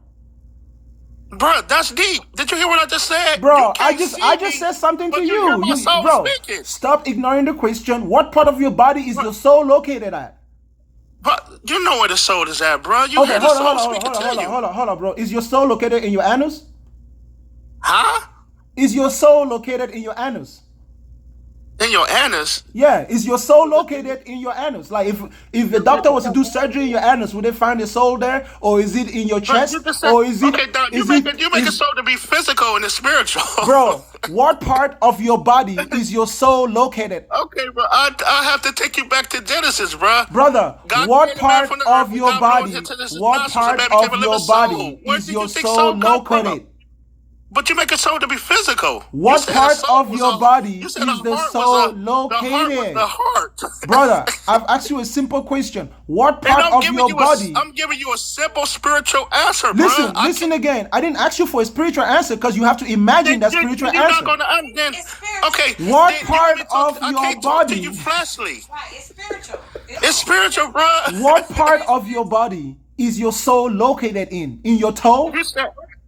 Bro, that's deep. Did you hear what I just said? Bro, I just said something to you. Bro, stop ignoring the question. What part of your body is your soul located at? But you know where the soul is at, bro. You Okay, hear the soul speaking to you. Hold on, bro. Is your soul located in your anus? Huh? Is your soul located in your anus? In your anus? Yeah, is your soul located in your anus? Like if the doctor was to do surgery in your anus, would they find the soul there, or is it in your chest, or is it? Okay, Doc, you make a soul to be physical and spiritual. Bro, what part of your body is your soul located? Okay, bro, I have to take you back to Genesis, bro. Brother, what part of your body? What part of your body is your soul located? But you make a soul to be physical. What part of your body is the soul located? The heart. Brother, I've asked you a simple question. What part of your body? I'm giving you a simple spiritual answer, listen, bro. Listen again. I didn't ask you for a spiritual answer because you have to imagine that spiritual answer. You're not going to okay. What part of your body? You fleshly. It's spiritual. It's spiritual, bro. What part of your body is your soul located in? In your toe?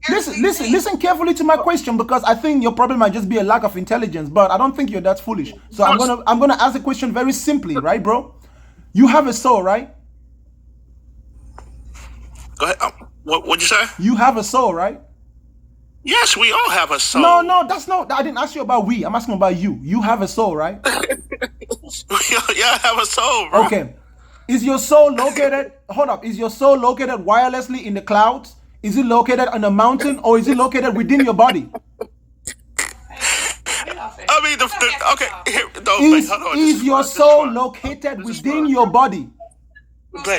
Listen carefully to my question, because I think your problem might just be a lack of intelligence, but I don't think you're that foolish. So I'm gonna ask the question very simply, right, bro? You have a soul, right? Go ahead. What'd you say? You have a soul, right? Yes, we all have a soul. No, that's not. I didn't ask you about we. I'm asking about you. You have a soul, right? Yeah, I have a soul, bro. Okay. Is your soul located? Hold up. Is your soul located wirelessly in the clouds? Is it located on a mountain, or is it located within your body? I mean, is your soul located within your body?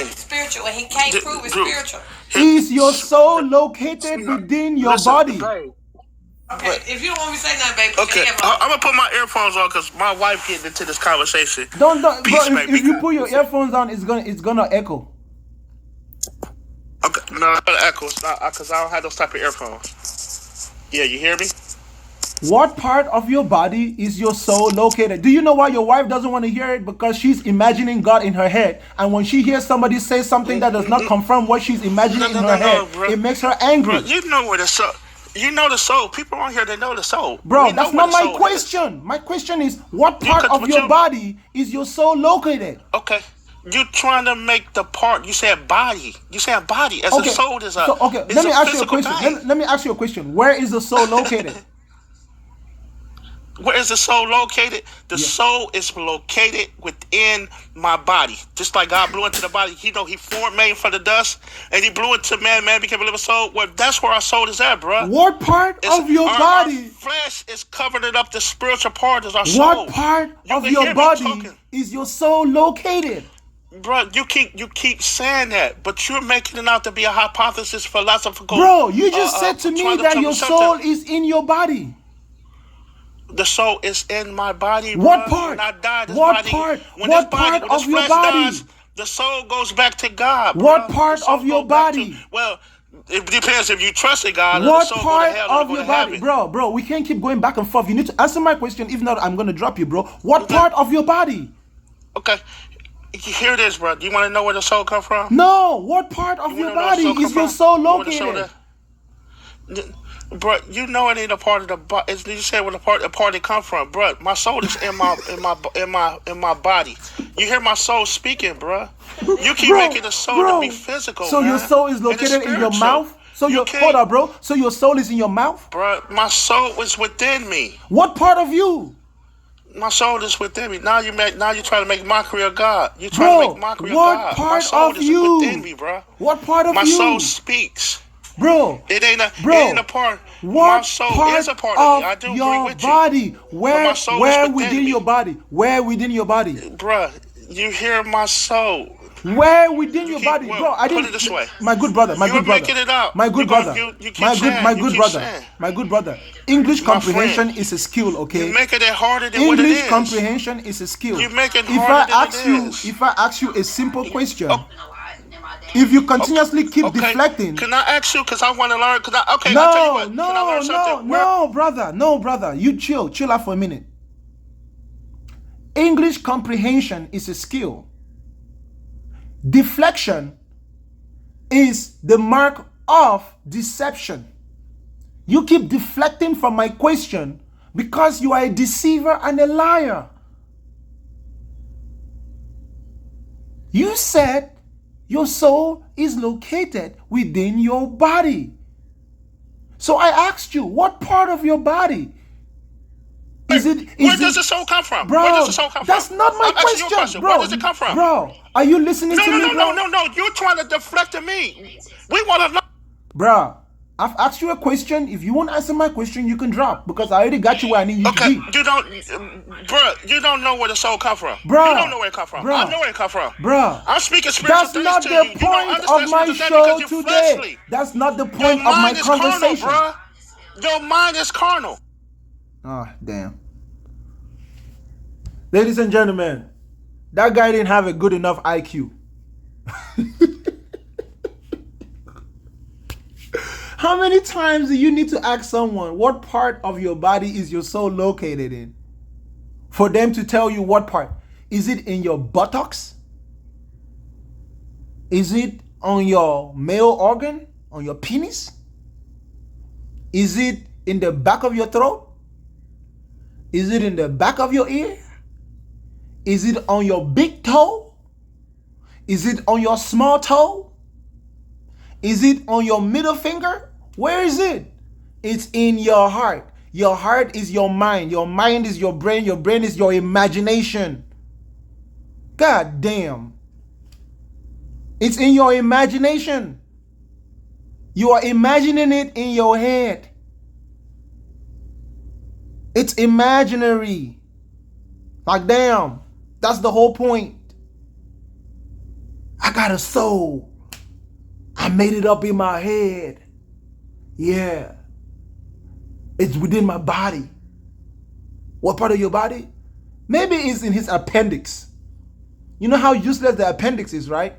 Spiritual, and he can't prove it's spiritual. Is your soul located within your body? Okay, if you don't want me to say nothing, baby. Okay, I'm gonna put my earphones on because my wife getting into this conversation. Don't. Bro, if you put your earphones on, it's gonna echo. Okay, no, it's gonna echo. It's not because I don't have those type of earphones. Yeah, you hear me? What part of your body is your soul located? Do you know why your wife doesn't want to hear it? Because she's imagining God in her head, and when she hears somebody say something that does not confirm what she's imagining in her head, it makes her angry. Bro, you know where the soul. You know the soul. People on here, they know the soul. Bro, that's not my question. My question is, what part of your body is your soul located? Okay. You're trying to make the part. You said body. You said body. As a soul is a. Okay, let me ask you a question. Let me ask you a question. Where is the soul located? Where is the soul located? The soul is located within my body. Just like God blew into the body. He formed man from the dust, and he blew into man. Man became a living soul. Well, that's where our soul is at, bro. What part of your body? Our flesh is covering up the spiritual part is our soul. What part of your body is your soul located? Bro, you keep saying that, but you're making it out to be a hypothesis, philosophical. Bro, you just said to me that your soul is in your body. The soul is in my body. What part? When I die, what part of your body? Dies, the soul goes back to God. Bro. What part of your body? Well, it depends if you trust in God. What part of your body? Bro, we can't keep going back and forth. You need to answer my question. If not, I'm going to drop you, bro. What part of your body? Okay. Here it is, bro. Do you want to know where the soul come from? No. What part of your body is your soul located? Bro, you know it ain't a part of the body. You said where the part it come from, bro. My soul is in my body. You hear my soul speaking, bro. You keep making the soul to be physical. So your soul is located in your mouth. So hold on, bro. So your soul is in your mouth, bro. My soul is within me. What part of you? My soul is within me. Now you trying to make mockery of God. You trying to make mockery of God. What part my soul of is you? Within me, bro. What part of my you? My soul speaks. Bro, it ain't a part. What my soul part is a part of me. I do your agree with body? You. Where within your body? Where within your body? Bruh, you hear my soul. Where within your body, bro? I didn't. Put it this way. My good brother. My good brother. Making it up. My good brother. My good brother. English comprehension is a skill, okay? You're making it harder than what it is. English comprehension is a skill. You're making it harder than it is. If I ask you a simple question. If you continuously keep deflecting, can I ask you? Because I want to learn. I'll tell you what. Can I learn something? No, brother. You chill out for a minute. English comprehension is a skill. Deflection is the mark of deception. You keep deflecting from my question because you are a deceiver and a liar. You said Your soul is located within your body. So I asked you, what part of your body? Where does the soul come from? Bro, where does the soul come that's from? not my question. Bro. Where does it come from? Bro, are you listening to me, bro? No. You're trying to deflect to me. We want to know. Bro, I've asked you a question. If you won't answer my question, you can drop, because I already got you where I need you to be. You don't know where the soul come from. Bro, you don't know where it come from. Bro, I know where it come from. Bro, I'm speaking spiritual that's not things to the point of my show today. That's not the point of my conversation. Carnal, your mind is carnal. Ah, damn. Ladies and gentlemen, that guy didn't have a good enough IQ. How many times do you need to ask someone what part of your body is your soul located in? For them to tell you what part. Is it in your buttocks? Is it on your male organ? On your penis? Is it in the back of your throat? Is it in the back of your ear? Is it on your big toe? Is it on your small toe? Is it on your middle finger? Where is it? It's in your heart. Your heart is your mind. Your mind is your brain. Your brain is your imagination. God damn. It's in your imagination. You are imagining it in your head. It's imaginary. Like, damn. That's the whole point. I got a soul. I made it up in my head. Yeah. It's within my body. What part of your body? Maybe it's in his appendix. You know how useless the appendix is, right?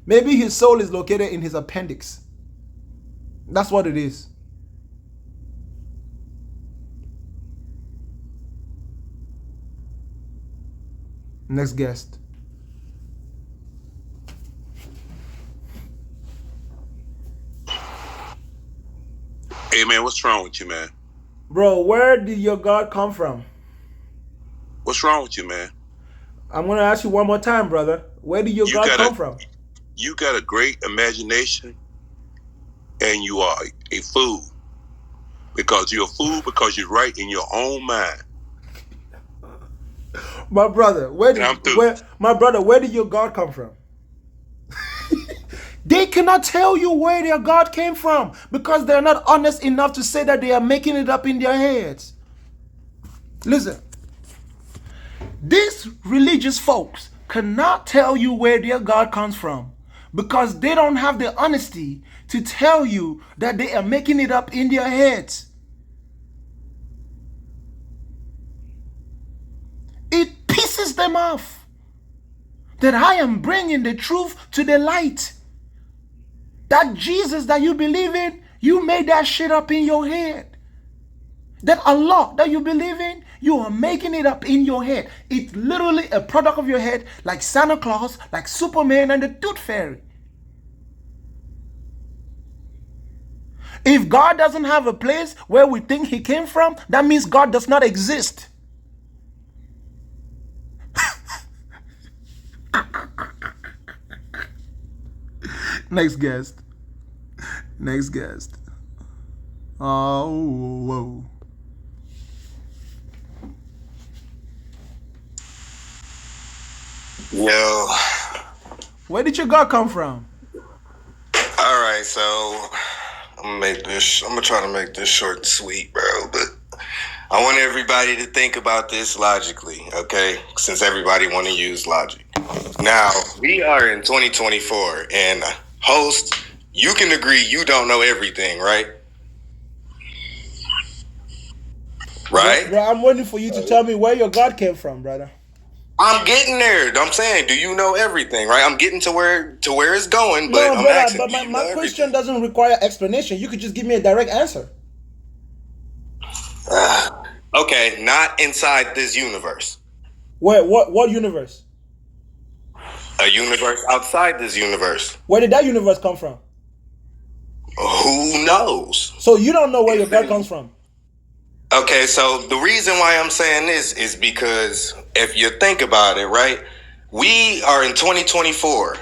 Maybe his soul is located in his appendix. That's what it is. Next guest. Hey man, what's wrong with you, man? Bro, where did your God come from? What's wrong with you, man? I'm going to ask you one more time, brother. Where did your God come from? You got a great imagination, and you are a fool. Because you're a fool because you're right in your own mind. My brother, where did your God come from? They cannot tell you where their God came from because they're not honest enough to say that they are making it up in their heads. Listen, these religious folks cannot tell you where their God comes from because they don't have the honesty to tell you that they are making it up in their heads. It pisses them off that I am bringing the truth to the light. That Jesus that you believe in, you made that shit up in your head. That Allah that you believe in, you are making it up in your head. It's literally a product of your head, like Santa Claus, like Superman and the Tooth Fairy. If God doesn't have a place where we think he came from, that means God does not exist. Next guest. Next guest. Oh, whoa. Yo. Where did your God come from? All right, so I'm gonna try to make this short and sweet, bro, but I want everybody to think about this logically, okay? Since everybody want to use logic. Now, we are in 2024, and host, you can agree you don't know everything, right? Right? Bro, I'm waiting for you to tell me where your God came from, brother. I'm getting there. I'm saying, do you know everything, right? I'm getting to where it's going, but I'm asking, but my question doesn't require explanation. You could just give me a direct answer. Okay, not inside this universe. Where? What universe? A universe outside this universe. Where did that universe come from? Who knows? So you don't know where your God comes from? Okay, so the reason why I'm saying this is because if you think about it, right? We are in 2024.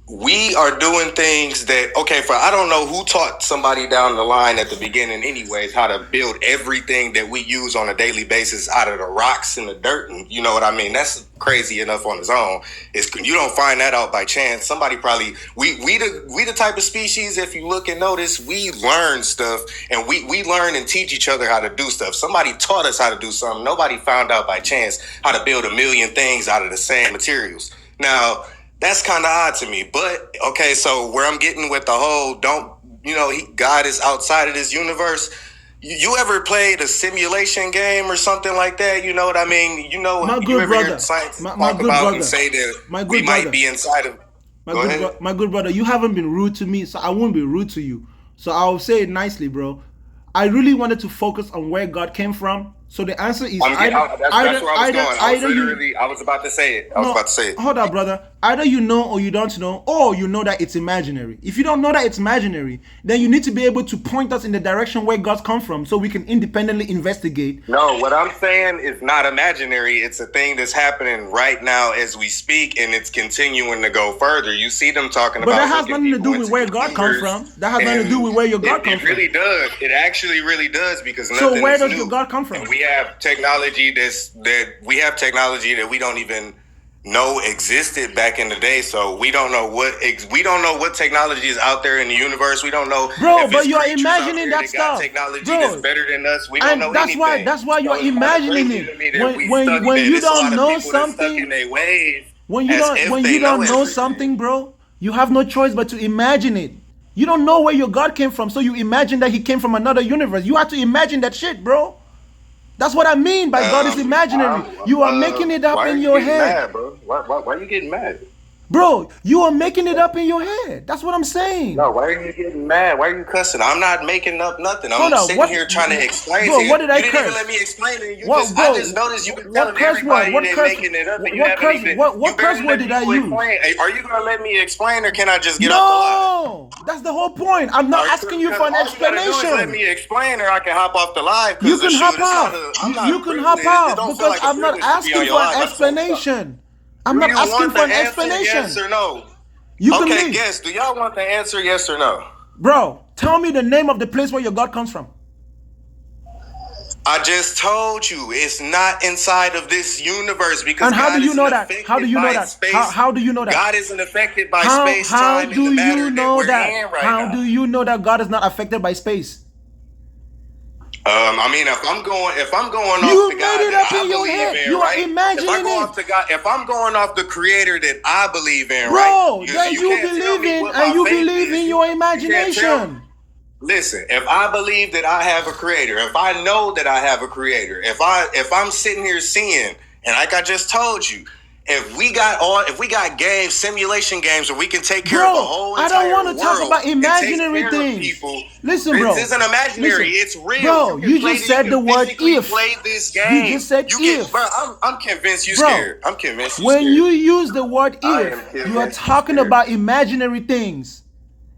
we are doing things that, okay, I don't know who taught somebody down the line at the beginning anyways how to build everything that we use on a daily basis out of the rocks and the dirt, and you know what I mean? That's crazy enough on its own. You don't find that out by chance. Somebody probably, we the type of species, if you look and notice, we learn stuff, and we learn and teach each other how to do stuff. Somebody taught us how to do something. Nobody found out by chance how to build a million things out of the same materials. Now, that's kind of odd to me, but okay, so where I'm getting with the whole God is outside of this universe. You ever played a simulation game or something like that? You know what I mean? You know, you ever heard scientists talk about and say that we might be inside of... My good brother, you haven't been rude to me, so I won't be rude to you. So I'll say it nicely, bro. I really wanted to focus on where God came from. So the answer is that's where I was going. I was about to say it. Hold on, brother. Either you know or you don't know, or you know that it's imaginary. If you don't know that it's imaginary, then you need to be able to point us in the direction where God's come from so we can independently investigate. No, what I'm saying is not imaginary. It's a thing that's happening right now as we speak, and it's continuing to go further. You see them talking about... But that has nothing to do with where God comes from. That has nothing to do with where your God comes from. It really does. It actually really does, because nothing is new. So where does your God come from? And we have technology that we don't even know existed back in the day. So we don't know what technology is out there in the universe. We don't know. Bro, but you're imagining that stuff. Technology that's better than us. We don't know anything. That's why you're imagining it. When you don't know something, when you don't know something, bro, you have no choice but to imagine it. You don't know where your God came from, so you imagine that he came from another universe. You have to imagine that shit, bro. That's what I mean by God is imaginary. You are making it up in your head. Mad, bro? Why are you getting mad? Bro, you are making it up in your head. That's what I'm saying. No, why are you getting mad? Why are you cussing? I'm not making up nothing. I'm sitting here trying to explain to you. What did I curse? You didn't even let me explain it. I just noticed you were telling everybody they're making it up. What curse word did I use? Are you going to let me explain, or can I just get off the line? No, that's the whole point. I'm not asking you for an explanation. Let me explain, or I can hop off the live. You can hop off. You can hop off because I'm not asking for an explanation. I'm not asking for an explanation. Yes or no? Okay, guess. Do y'all want the answer, yes or no? Bro, tell me the name of the place where your God comes from. I just told you it's not inside of this universe, because and how do you know that? How do you know that? How do you know that? God isn't affected by space, time, and the matter that we're in right now. How do you know that God is not affected by space? I mean, if I'm going off the God that I believe in, you are imagining if I'm going off the Creator that I believe in, bro, then you believe in, and you believe in your imagination. Listen, if I believe that I have a Creator, if I know that I have a Creator, if I'm sitting here seeing, and like I just told you, if we got games, simulation games, where we can take care of the whole entire world. I don't want to talk about imaginary things. Listen, bro. This isn't imaginary. It's real. Bro, you just said the word if. Play this game. You just said if. Bro, I'm convinced you're scared. I'm convinced you're scared. When you use the word if, you are talking about imaginary things.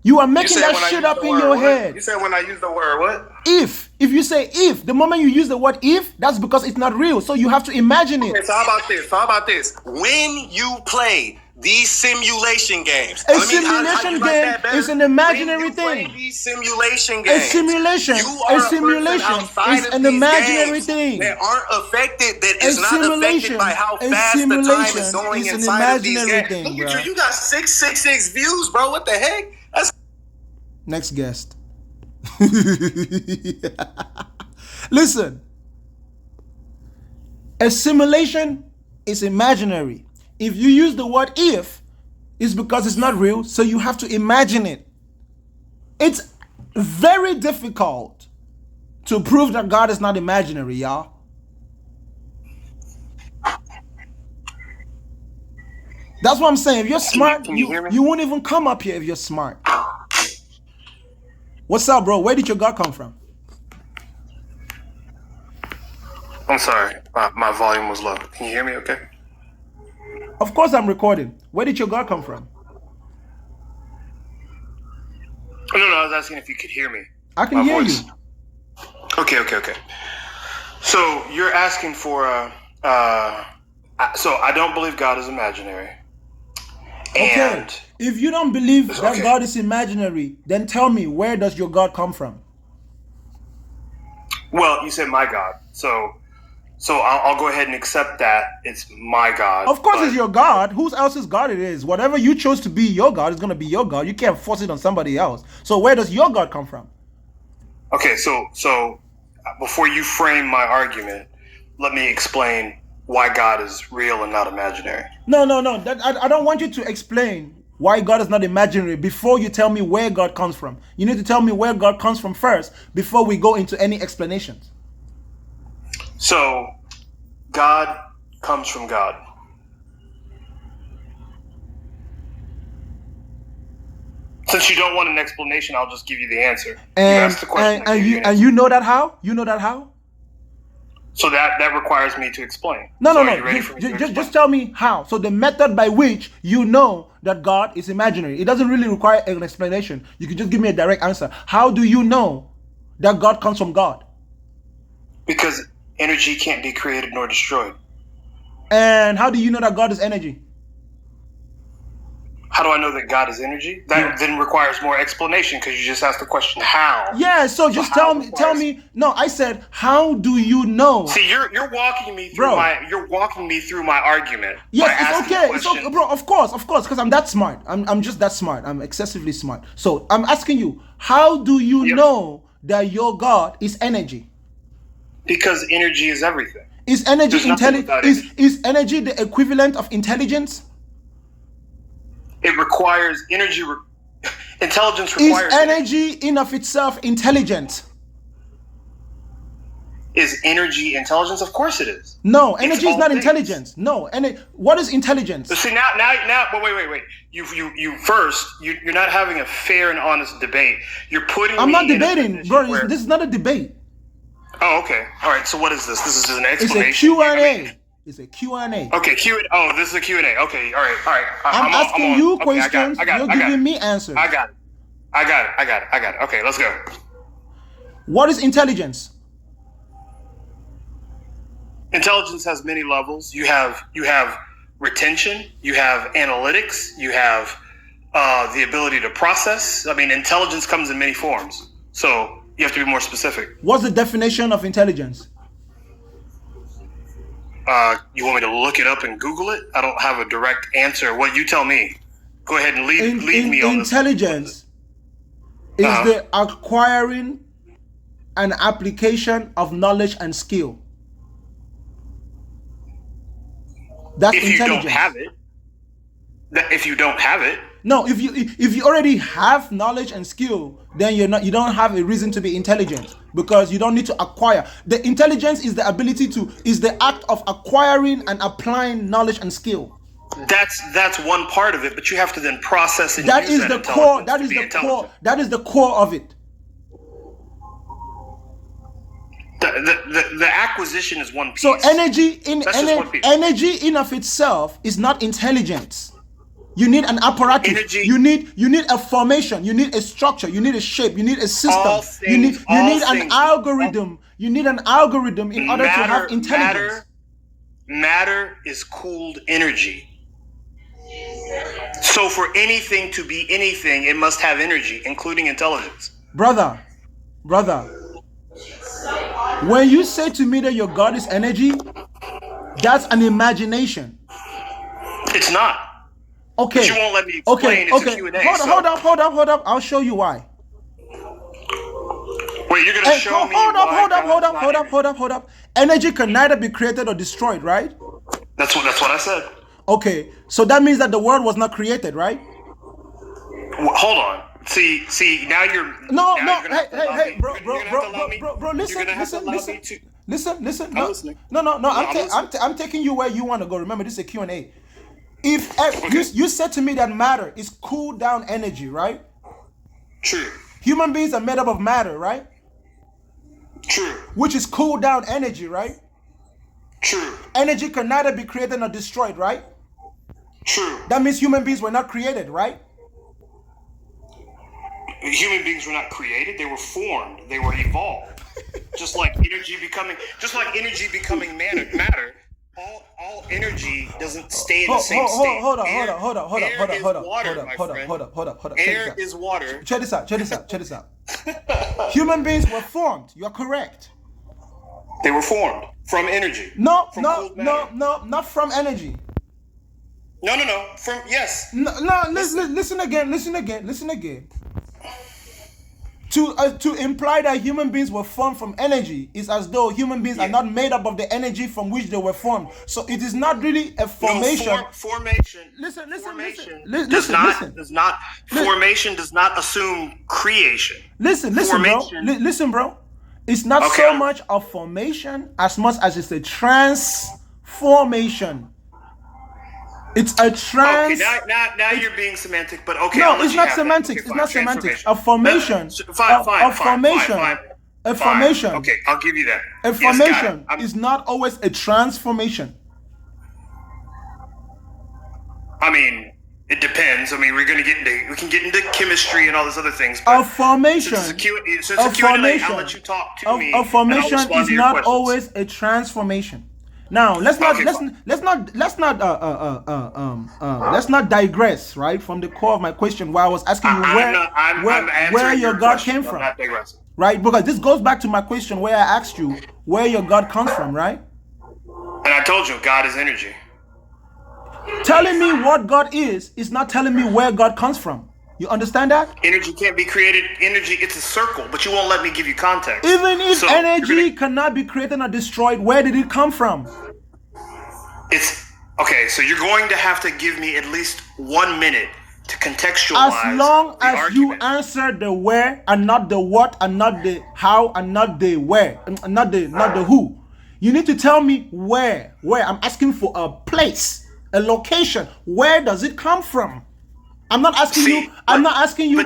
You are making that shit up in your head. You said when I use the word what? If you say if, the moment you use the word if, that's because it's not real. So you have to imagine it. Okay, so how about this? When you play these simulation games, a simulation game is an imaginary thing. These simulation games, a simulation is an imaginary thing. That aren't affected. That is not affected by how fast the time is going inside of these games. Look at you got 666 views, bro. What the heck? Next guest. Listen, a simulation is imaginary. If you use the word if, it's because it's not real, so you have to imagine it. It's very difficult to prove that God is not imaginary, y'all. That's what I'm saying. If you're smart, you won't even come up here if you're smart. What's up, bro? Where did your God come from? I'm sorry. My volume was low. Can you hear me okay? Of course I'm recording. Where did your God come from? No, I was asking if you could hear me. I can hear you. Okay. So you're asking for so I don't believe God is imaginary. Okay, if you don't believe that God is imaginary, then tell me, where does your God come from? Well, you said my God, so I'll go ahead and accept that it's my God. Of course, it's your God. Whose else's God it is? Whatever you chose to be your God is going to be your God. You can't force it on somebody else. So where does your God come from? Okay, so before you frame my argument, let me explain why God is real and not imaginary. No. I don't want you to explain why God is not imaginary before you tell me where God comes from. You need to tell me where God comes from first before we go into any explanations. So, God comes from God. Since you don't want an explanation, I'll just give you the answer. And you asked the question. And you know that how? You know that how? So that requires me to explain. No. Just tell me how. So the method by which you know that God is imaginary. It doesn't really require an explanation. You can just give me a direct answer. How do you know that God comes from God? Because energy can't be created nor destroyed. And how do you know that God is energy? How do I know that God is energy? That then requires more explanation because you just asked the question how. Yeah, so just tell me. No, I said, how do you know? See, you're walking me through my argument. Yes, it's okay. It's okay, bro. Of course, because I'm that smart. I'm just that smart. I'm excessively smart. So I'm asking you, how do you know that your God is energy? Because energy is everything. Is energy is energy the equivalent of intelligence? It requires energy. Intelligence requires. Is energy in of itself intelligent? Is energy intelligence? Of course it is. No, energy is not intelligence. No, what is intelligence? See now, but wait. You're not having a fair and honest debate. You're putting. I'm not debating, bro. This is not a debate. Oh, okay. All right. So what is this? This is just an explanation. It's a Q&A. It's a Q&A. Okay, Oh, this is a Q&A. Okay, all right. I'm asking you questions. You're giving me answers. I got it. Okay, let's go. What is intelligence? Intelligence has many levels. You have retention. You have analytics. You have the ability to process. I mean, intelligence comes in many forms. So you have to be more specific. What's the definition of intelligence? You want me to look it up and Google it? I don't have a direct answer. What you tell me. Go ahead and lead me on this. Intelligence is the acquiring and application of knowledge and skill. That's intelligence. If you don't have it. No, if you already have knowledge and skill, then you don't have a reason to be intelligent because you don't need to acquire. The intelligence is the act of acquiring and applying knowledge and skill. That's one part of it, but you have to then process and that use is the core. That is the core. That is the core of it. The acquisition is one piece. So energy in of itself is not intelligence. You need an apparatus. Energy. You need a formation. You need a structure. You need a shape. You need a system. You need an algorithm. You need an algorithm in order to have intelligence. Matter is cooled energy. So for anything to be anything, it must have energy, including intelligence. Brother, when you say to me that your God is energy, that's an imagination. It's not. Okay. But you won't let me explain. It's a Q&A. Hold up. I'll show you why. Wait, you're gonna show me? Hold up. Energy can neither be created or destroyed, right? That's what I said. Okay, so that means that the world was not created, right? Well, hold on. See. Now you're. No. Hey, bro. Listen. No. I'm taking you where you want to go. Remember, this is a Q&A. If you said to me that matter is cooled down energy, right? True. Human beings are made up of matter, right? True. Which is cooled down energy, right? True. Energy can neither be created nor destroyed, right? True. That means human beings were not created, right? Human beings were not created; they were formed. They were evolved. Just like energy becoming matter. All energy doesn't stay in the same state. Hold up. Air is water. Check this out. Human beings were formed. You're correct. They were formed from energy. No, not from energy. No. From yes. No. Listen again. To imply that human beings were formed from energy is as though human beings are not made up of the energy from which they were formed. So it is not really a formation. No, formation. Listen. Formation does not assume creation. Listen, bro. It's not so much a formation as much as it's a transformation. It's a trans. Okay, now you're being semantic, but okay. No, it's not semantic. It's not semantic. A formation. A formation. Okay, I'll give you that. A formation is not always a transformation. I mean, it depends. I mean, we can get into chemistry and all these other things. A formation. Since it's a Q&A, I'll let you talk to me. A formation is not always a transformation. Now let's not digress, right, from the core of my question where I was asking you where your God came from. I'm not digressing. Right? Because this goes back to my question where I asked you where your God comes from, right? And I told you God is energy. Telling me what God is not telling me where God comes from. You understand that? Energy can't be created. Energy, it's a circle, but you won't let me give you context. Even if energy cannot be created or destroyed, where did it come from? It's okay, so you're going to have to give me at least 1 minute to contextualize. As long as you answer the where and not the what and not the how and not the where, not the who. You need to tell me where. I'm asking for a place, a location. Where does it come from? I'm not asking you. I'm not asking you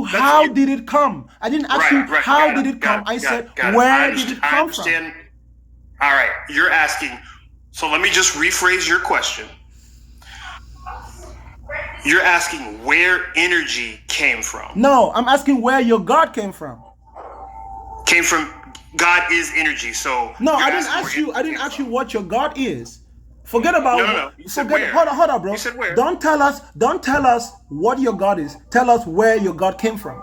how did it come. I didn't ask you how did it come. I said where did it come from? All right, you're asking. So let me just rephrase your question. You're asking where energy came from. No, I'm asking where your God came from. Came from God is energy. So no, I didn't ask you what your God is. Forget about no. You said where? Hold on, bro. You said where? Don't tell us what your God is. Tell us where your God came from.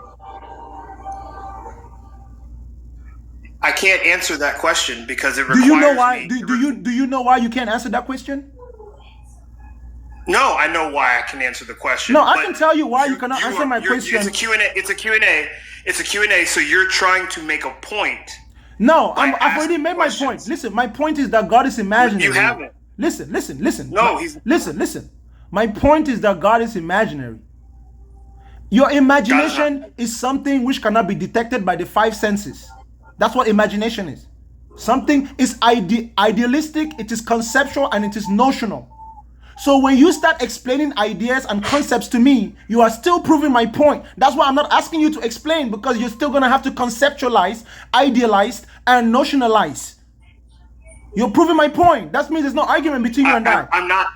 I can't answer that question because it requires Do you know why? Do you know why you can't answer that question? No, I know why I can answer the question. No, I can tell you why you cannot answer my question. It's a Q&A. It's a Q&A. So you're trying to make a point. No, I've already made my point. Listen, my point is that God is imaginary. You haven't. Listen. No, listen. My point is that God is imaginary. Your imagination is something which cannot be detected by the 5 senses. That's what imagination is. Something is idealistic, it is conceptual, and it is notional. So when you start explaining ideas and concepts to me, you are still proving my point. That's why I'm not asking you to explain, because you're still going to have to conceptualize, idealize, and notionalize. You're proving my point. That means there's no argument between you and I. I'm not.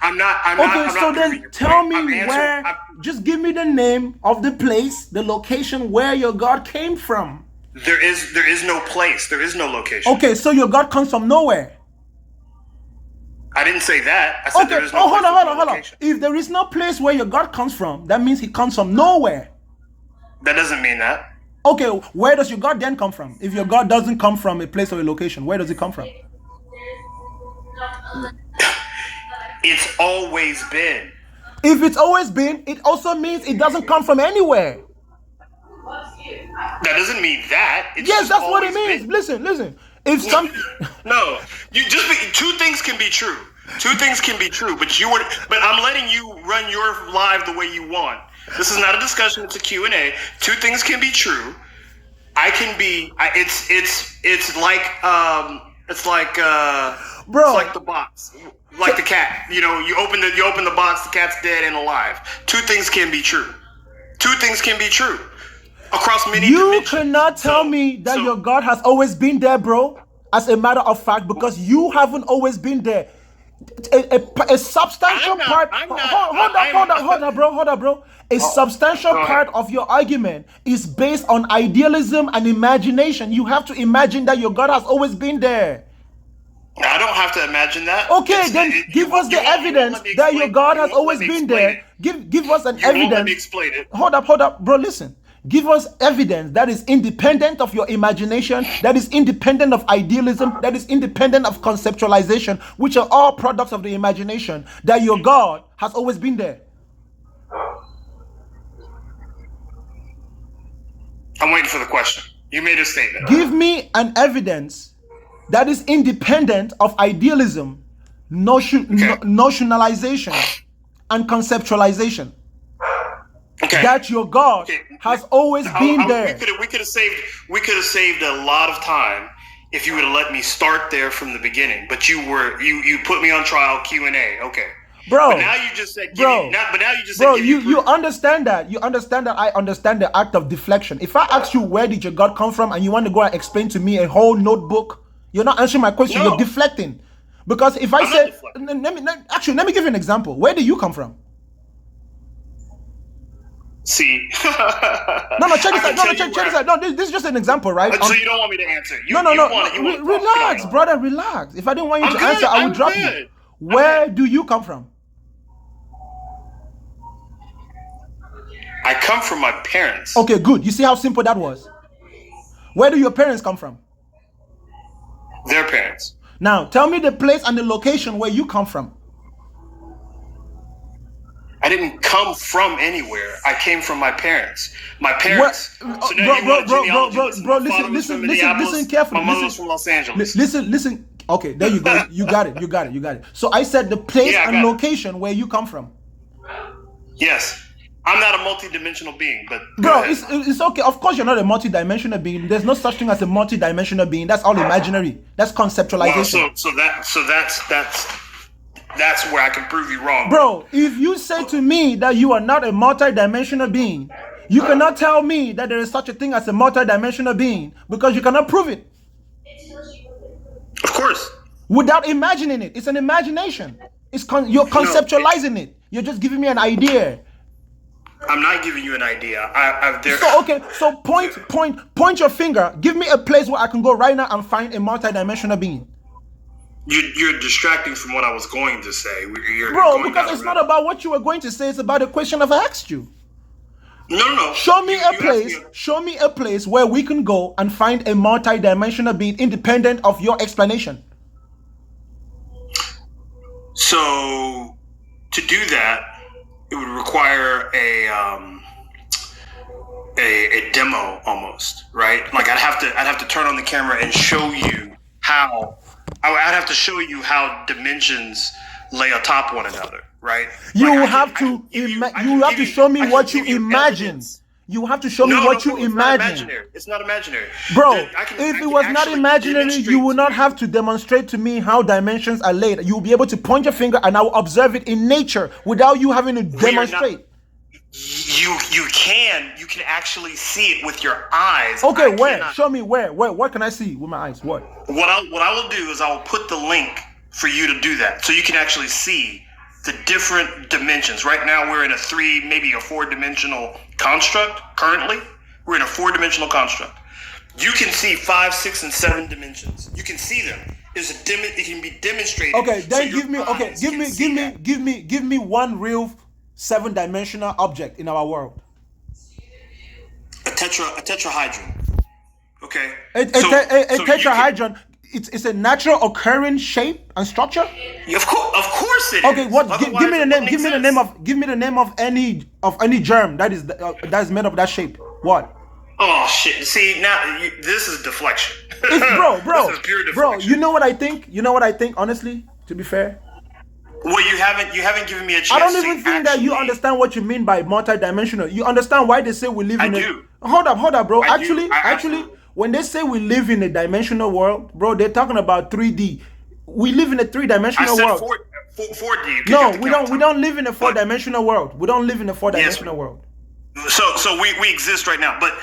Okay, so then tell me where. Just give me the name of the place, the location where your God came from. There is no place. There is no location. Okay, so your God comes from nowhere. I didn't say that. I said there is no place. Hold on. If there is no place where your God comes from, that means he comes from nowhere. That doesn't mean that. Okay, where does your God then come from? If your God doesn't come from a place or a location, where does it come from? It's always been. If it's always been, it also means it doesn't come from anywhere. That doesn't mean that. Yes, that's what it means. Been. Listen. If some no, two things can be true. Two things can be true, but I'm letting you run your live the way you want. This is not a discussion; it's a Q&A. Two things can be true. It's like the box, like the cat. You know, you open the box, the cat's dead and alive. Two things can be true. Two things can be true. Across many dimensions. You cannot tell me that your God has always been there, bro. As a matter of fact, because you haven't always been there. A substantial part. Hold on, bro. A substantial part of your argument is based on idealism and imagination. You have to imagine that your God has always been there. I don't have to imagine that. Okay, then give us the evidence that your God has always been there. Give us an evidence. Let me explain it. Hold up, bro. Listen. Give us evidence that is independent of your imagination, that is independent of idealism, that is independent of conceptualization, which are all products of the imagination, that your God has always been there. I'm waiting for the question. You made a statement. Give me an evidence that is independent of idealism, notionalization, and conceptualization. Okay. That your God has always been there. We could have saved a lot of time if you would have let me start there from the beginning. But you put me on trial, Q&A. Okay. Bro, but now you just said, you understand that. You understand that I understand the act of deflection. If I ask you where did your God come from and you want to go and explain to me a whole notebook, you're not answering my question. No. You're deflecting. Because if I say, let me give you an example. Where do you come from? See. Check this out. No, this is just an example, right? So you don't want me to answer? Relax, brother, relax. If I didn't want you to answer, I would drop you. Where do you come from? I come from my parents. Okay, good. You see how simple that was? Where do your parents come from? Their parents. Now, tell me the place and the location where you come from. I didn't come from anywhere. I came from my parents. My parents. Bro, listen carefully. My mother was from Los Angeles. Listen. Okay, there you go. You got it. So I said the place and location where you come from. Yes. I'm not a multi-dimensional being, but bro, it's okay. Of course, you're not a multi-dimensional being. There's no such thing as a multi-dimensional being. That's all imaginary. That's conceptualization. Well, so that's where I can prove you wrong. Bro, if you say to me that you are not a multi-dimensional being, you cannot tell me that there is such a thing as a multi-dimensional being because you cannot prove it. Of course. Without imagining it. It's an imagination. You're conceptualizing it. You're just giving me an idea. I'm not giving you an idea. So point your finger. Give me a place where I can go right now and find a multi-dimensional being. You're distracting from what I was going to say. Bro, because it's not about what you were going to say. It's about the question I've asked you. No. Show me a place where we can go and find a multi-dimensional being independent of your explanation. So, to do that, it would require a demo almost, right? Like I'd have to turn on the camera and show you how. I'd have to show you how dimensions lay atop one another, right? You have to show me what you imagine. You have to show me what you imagine. It's not imaginary. Bro, if it was not imaginary, you would not have to demonstrate to me how dimensions are laid. You'll be able to point your finger and I will observe it in nature without you having to demonstrate. You can actually see it with your eyes. Okay, where? Show me where. What can I see with my eyes? What I will do is I will put the link for you to do that, so you can actually see the different dimensions. Right now, we're in a 3, maybe a 4-dimensional construct. Currently, we're in a 4-dimensional construct. You can see 5, 6, and 7 dimensions. You can see them. It can be demonstrated. Okay, then give me one real 7-dimensional object in our world. A tetrahedron. Okay. A tetrahedron. It's a natural occurring shape and structure. Of course it is. Okay, what? Give me the name. Give me the name of any germ that is made of that shape. What? Oh shit! See now, this is deflection. It's bro. This is pure deflection. You know what I think? Honestly, to be fair. Well, you haven't given me a chance. I don't even think that you understand what you mean by multi-dimensional. You understand why they say we live in Hold up, bro. Actually, when they say we live in a dimensional world, bro, they're talking about 3D. We live in a 3-dimensional world. 4D. No, we don't live in a 4-dimensional world. We don't live in a 4-dimensional world. So we exist right now, but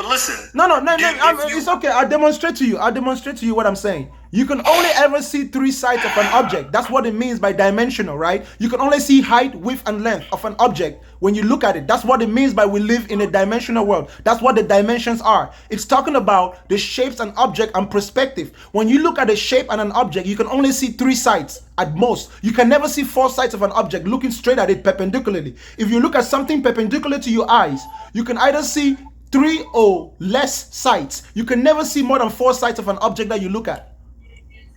listen. No. It's okay. I'll demonstrate to you what I'm saying. You can only ever see 3 sides of an object. That's what it means by dimensional, right? You can only see height, width, and length of an object when you look at it. That's what it means by we live in a dimensional world. That's what the dimensions are. It's talking about the shapes and object and perspective. When you look at a shape and an object, you can only see 3 sides at most. You can never see 4 sides of an object looking straight at it perpendicularly. If you look at something perpendicular to your eyes, you can either see 3 or less sides. You can never see more than 4 sides of an object that you look at.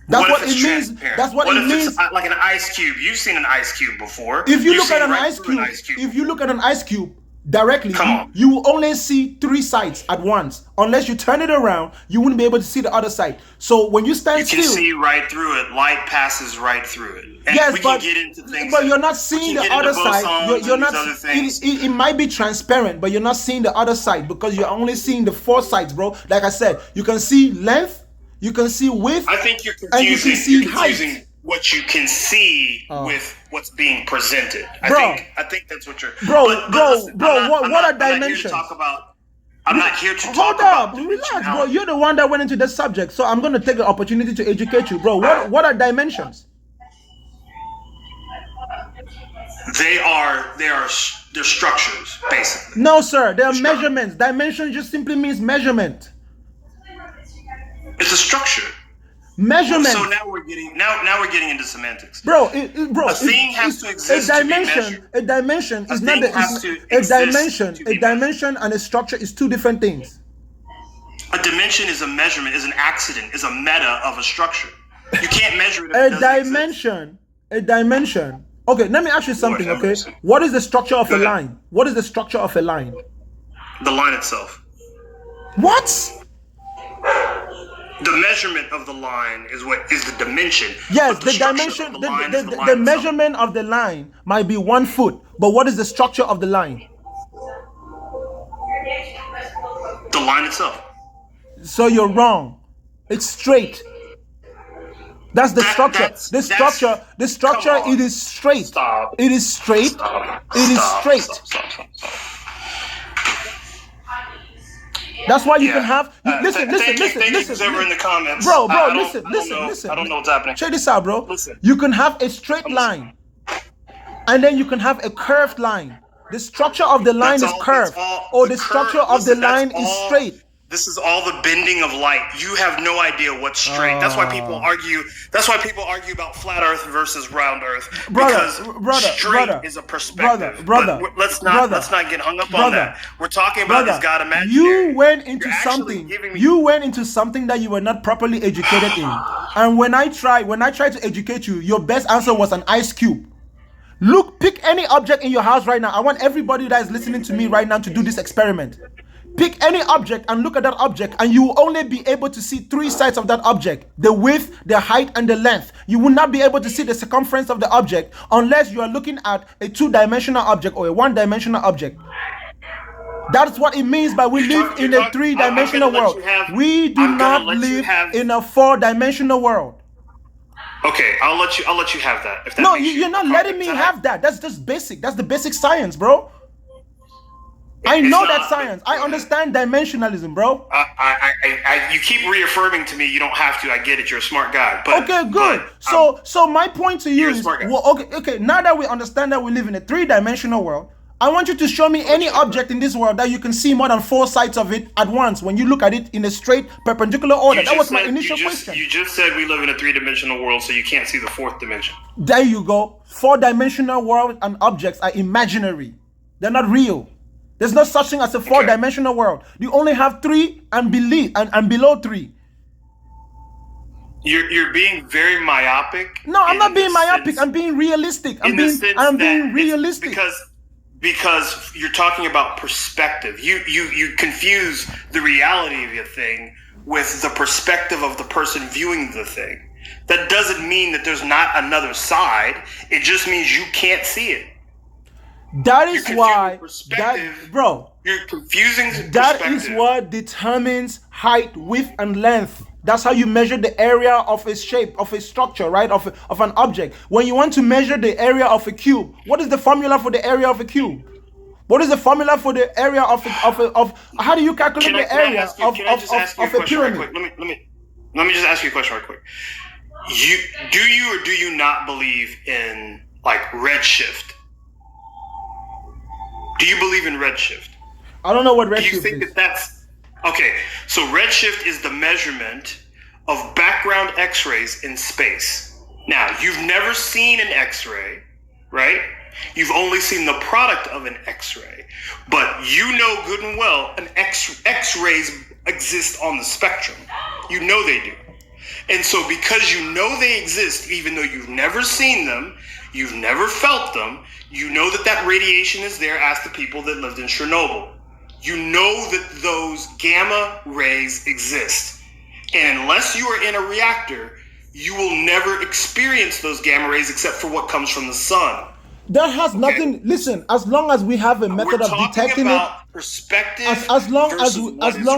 That's what it means. That's what it means. Like an ice cube. You've seen an ice cube before. If you look at an ice cube, if you look at an ice cube directly, you will only see 3 sides at once. Unless you turn it around, you wouldn't be able to see the other side. So when you stand still, you can see right through it. Light passes right through it. And yes, we can get into things, but you're not seeing the other side. You're not. It might be transparent, but you're not seeing the other side because you're only seeing the 4 sides, bro. Like I said, you can see length. You can see width. I think you're confusing what you can see with what's being presented. I think that's what you're. What are dimensions? I'm not here to talk about. Hold up, relax, bro. You're the one that went into this subject, so I'm going to take the opportunity to educate you, bro. What are dimensions? They're structures, basically. No, sir. They are measurements. Dimension just simply means measurement. It's a structure. Measurement. So now we're getting into semantics. Bro, a thing has to exist. A dimension is not a dimension. A dimension and a structure is 2 different things. A dimension is a measurement, is an accident, is a meta of a structure. You can't measure it. A dimension. Okay, let me ask you something. Okay, what is the structure of a line? What is the structure of a line? The line itself. What? The measurement of the line is the dimension. Yes, the dimension, the measurement of the line might be 1 foot, but what is the structure of the line? The line itself. So you're wrong. It's straight. That's the structure. The structure. It is straight. Stop. It is straight. It is straight. Stop. That's why you can have. Listen. Over in the comments. Bro, listen. I don't know what's happening. Check this out, bro. You can have a straight line, and then you can have a curved line. The structure of the line is curved, or the structure of the line is straight. This is all the bending of light. You have no idea what's straight. That's why people argue. That's why people argue about flat Earth versus round Earth. Because straight is a perspective. Brother. Let's not get hung up on that. We're talking about is God imaginary. You went into something. You went into something that you were not properly educated in. And when I tried to educate you, your best answer was an ice cube. Look, pick any object in your house right now. I want everybody that is listening to me right now to do this experiment. Pick any object and look at that object, and you will only be able to see 3 sides of that object: the width, the height, and the length. You will not be able to see the circumference of the object unless you are looking at a 2-dimensional object or a 1-dimensional object. That's what it means by we live in a 3-dimensional world. We do not live in a 4-dimensional world. Okay, I'll let you have that. If that no, you're not letting me have that. That's just basic. That's the basic science, bro. I know that science. I understand dimensionalism, bro. You keep reaffirming to me you don't have to. I get it. You're a smart guy. But, okay, good. So my point to you is, okay. Now that we understand that we live in a 3-dimensional world, I want you to show me any object in this world that you can see more than 4 sides of it at once when you look at it in a straight perpendicular order. That was my initial question. You just said we live in a 3-dimensional world, so you can't see the 4th dimension. There you go. 4-dimensional world and objects are imaginary. They're not real. There's no such thing as a 4-dimensional world. You only have 3 and below 3. You're being very myopic. No, I'm not being myopic. I'm being realistic. I'm being realistic. Because you're talking about perspective. You confuse the reality of your thing with the perspective of the person viewing the thing. That doesn't mean that there's not another side. It just means you can't see it. That is why, bro. You're confusing. That is what determines height, width, and length. That's how you measure the area of a shape, of a structure, right? Of an object. When you want to measure the area of a cube, what is the formula for the area of a cube? What is the formula for the area of how do you calculate the area of a pyramid? Let me just ask you a question right quick. Do you or do you not believe in like redshift? Do you believe in redshift? I don't know what redshift is. Do you think that's okay? So redshift is the measurement of background X-rays in space. Now, you've never seen an X-ray, right? You've only seen the product of an X-ray, but you know good and well an X-rays exist on the spectrum. You know they do. And so because you know they exist, even though you've never seen them, you've never felt them, you know that radiation is there. Ask the people that lived in Chernobyl. You know that those gamma rays exist. And unless you are in a reactor, you will never experience those gamma rays except for what comes from the sun. That has nothing. Listen, as long as we have a method of detecting it, perspective. as long